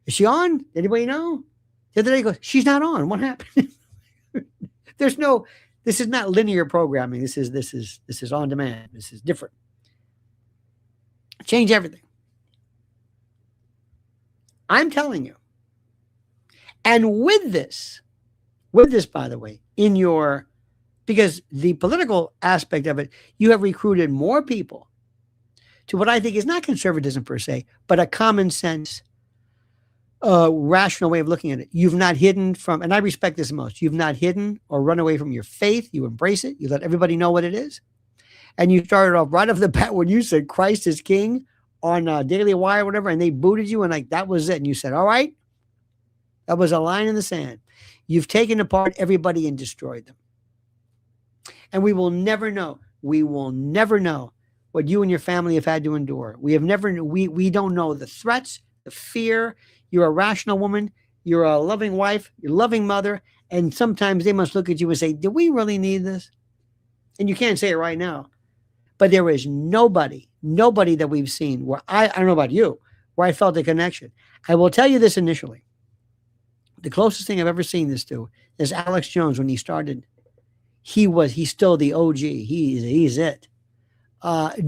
Is she on? Anybody know? The other day he goes, she's not on. What happened? This is not linear programming. This is on demand. This is different. Change everything. I'm telling you. And with this, by the way, because the political aspect of it, you have recruited more people to what I think is not conservatism per se, but a common sense, rational way of looking at it. You've not hidden from, and I respect this most, you've not hidden or run away from your faith. You embrace it. You let everybody know what it is. And you started off right off the bat when you said Christ is King on Daily Wire or whatever, and they booted you, and like that was it. And you said, all right, that was a line in the sand. You've taken apart everybody and destroyed them. And we will never know. We will never know what you and your family have had to endure. We don't know the threats, the fear. You're a rational woman. You're a loving wife. You're a loving mother. And sometimes they must look at you and say, do we really need this? And you can't say it right now. But there is nobody that we've seen where I don't know about you, where I felt a connection. I will tell you this initially. The closest thing I've ever seen this to is Alex Jones when he started. He's still the OG. He's it.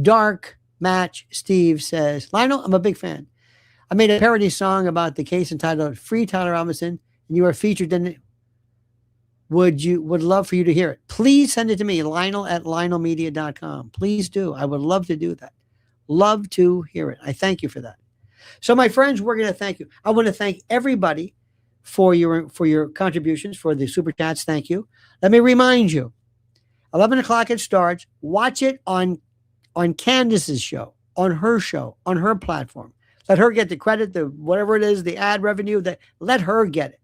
Dark Match Steve says, Lionel, I'm a big fan. I made a parody song about the case entitled Free Tyler Robinson, and you are featured in it. would love for you to hear it. Please send it to me, Lionel@lionelmedia.com. Please do. I would love to do that. Love to hear it. I thank you for that. So my friends, we're going to thank you. I want to thank everybody for your contributions, for the super chats. Thank you. Let me remind you, 11 o'clock it starts. Watch it on Candace's show, on her platform. Let her get the credit, the whatever it is, the ad revenue, let her get it.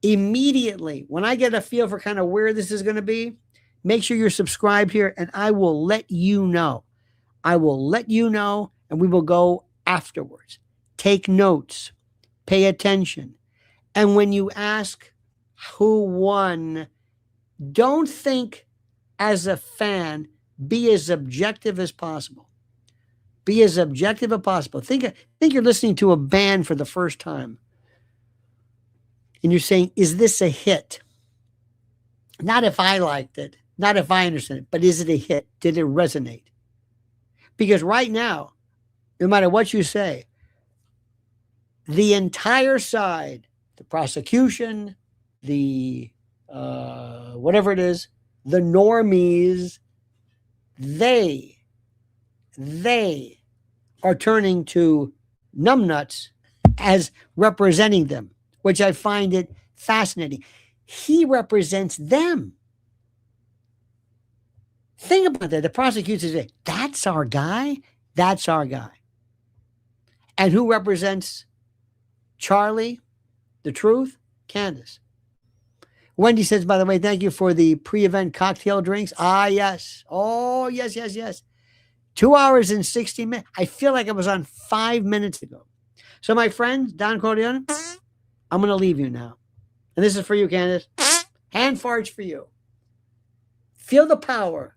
Immediately, when I get a feel for kind of where this is going to be, make sure you're subscribed here, and I will let you know. And we will go afterwards. Take notes. Pay attention. And when you ask who won, don't think as a fan, be as objective as possible. Be as objective as possible. Think you're listening to a band for the first time. And you're saying, is this a hit? Not if I liked it, not if I understand it, but is it a hit? Did it resonate? Because right now, no matter what you say, the entire side, the prosecution, the whatever it is, the normies, they are turning to numbnuts as representing them, which I find it fascinating. He represents them. Think about that. The prosecutors say, that's our guy. That's our guy. And who represents Charlie, the truth? Candace. Wendy says, by the way, thank you for the pre-event cocktail drinks. Ah, yes. Oh, yes. 2 hours and 60 minutes. I feel like I was on 5 minutes ago. So my friend, Don Corleone, I'm going to leave you now. And this is for you, Candace. Hand farts for you. Feel the power.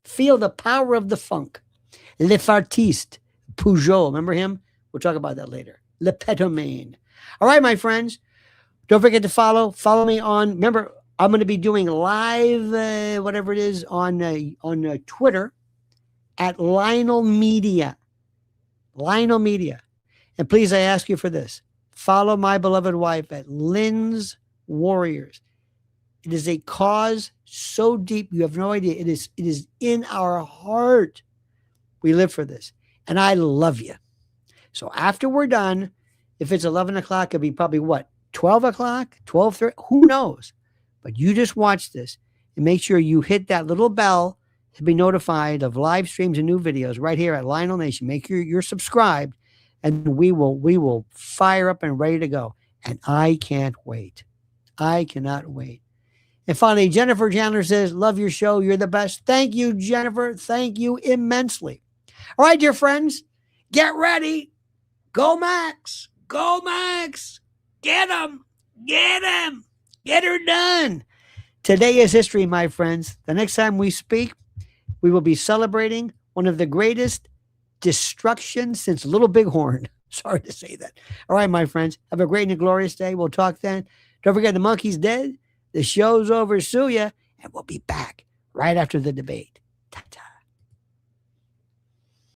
Feel the power of the funk. Le Fartiste, Pujol. Remember him? We'll talk about that later. Le Petomane. All right, my friends. Don't forget to follow. Follow me on. Remember, I'm going to be doing live, whatever it is, on Twitter at Lionel Media. Lionel Media. And please, I ask you for this. Follow my beloved wife at Lynn's Warriors. It is a cause so deep, you have no idea. It is in our heart. We live for this. And I love you. So after we're done, if it's 11 o'clock, it'll be probably what? 12 o'clock? 12:30? Who knows? But you just watch this and make sure you hit that little bell to be notified of live streams and new videos right here at Lionel Nation. Make sure you're subscribed, and we will fire up and ready to go. And I can't wait. I cannot wait. And finally, Jennifer Chandler says, love your show. You're the best. Thank you, Jennifer. Thank you immensely. All right, dear friends, get ready. Go Max. Go Max. Get him. Get him. Get her done. Today is history, my friends. The next time we speak, we will be celebrating one of the greatest destructions since Little Bighorn. Sorry to say that. All right, my friends. Have a great and glorious day. We'll talk then. Don't forget the monkey's dead. The show's over. Sue ya. And we'll be back right after the debate. Ta-ta.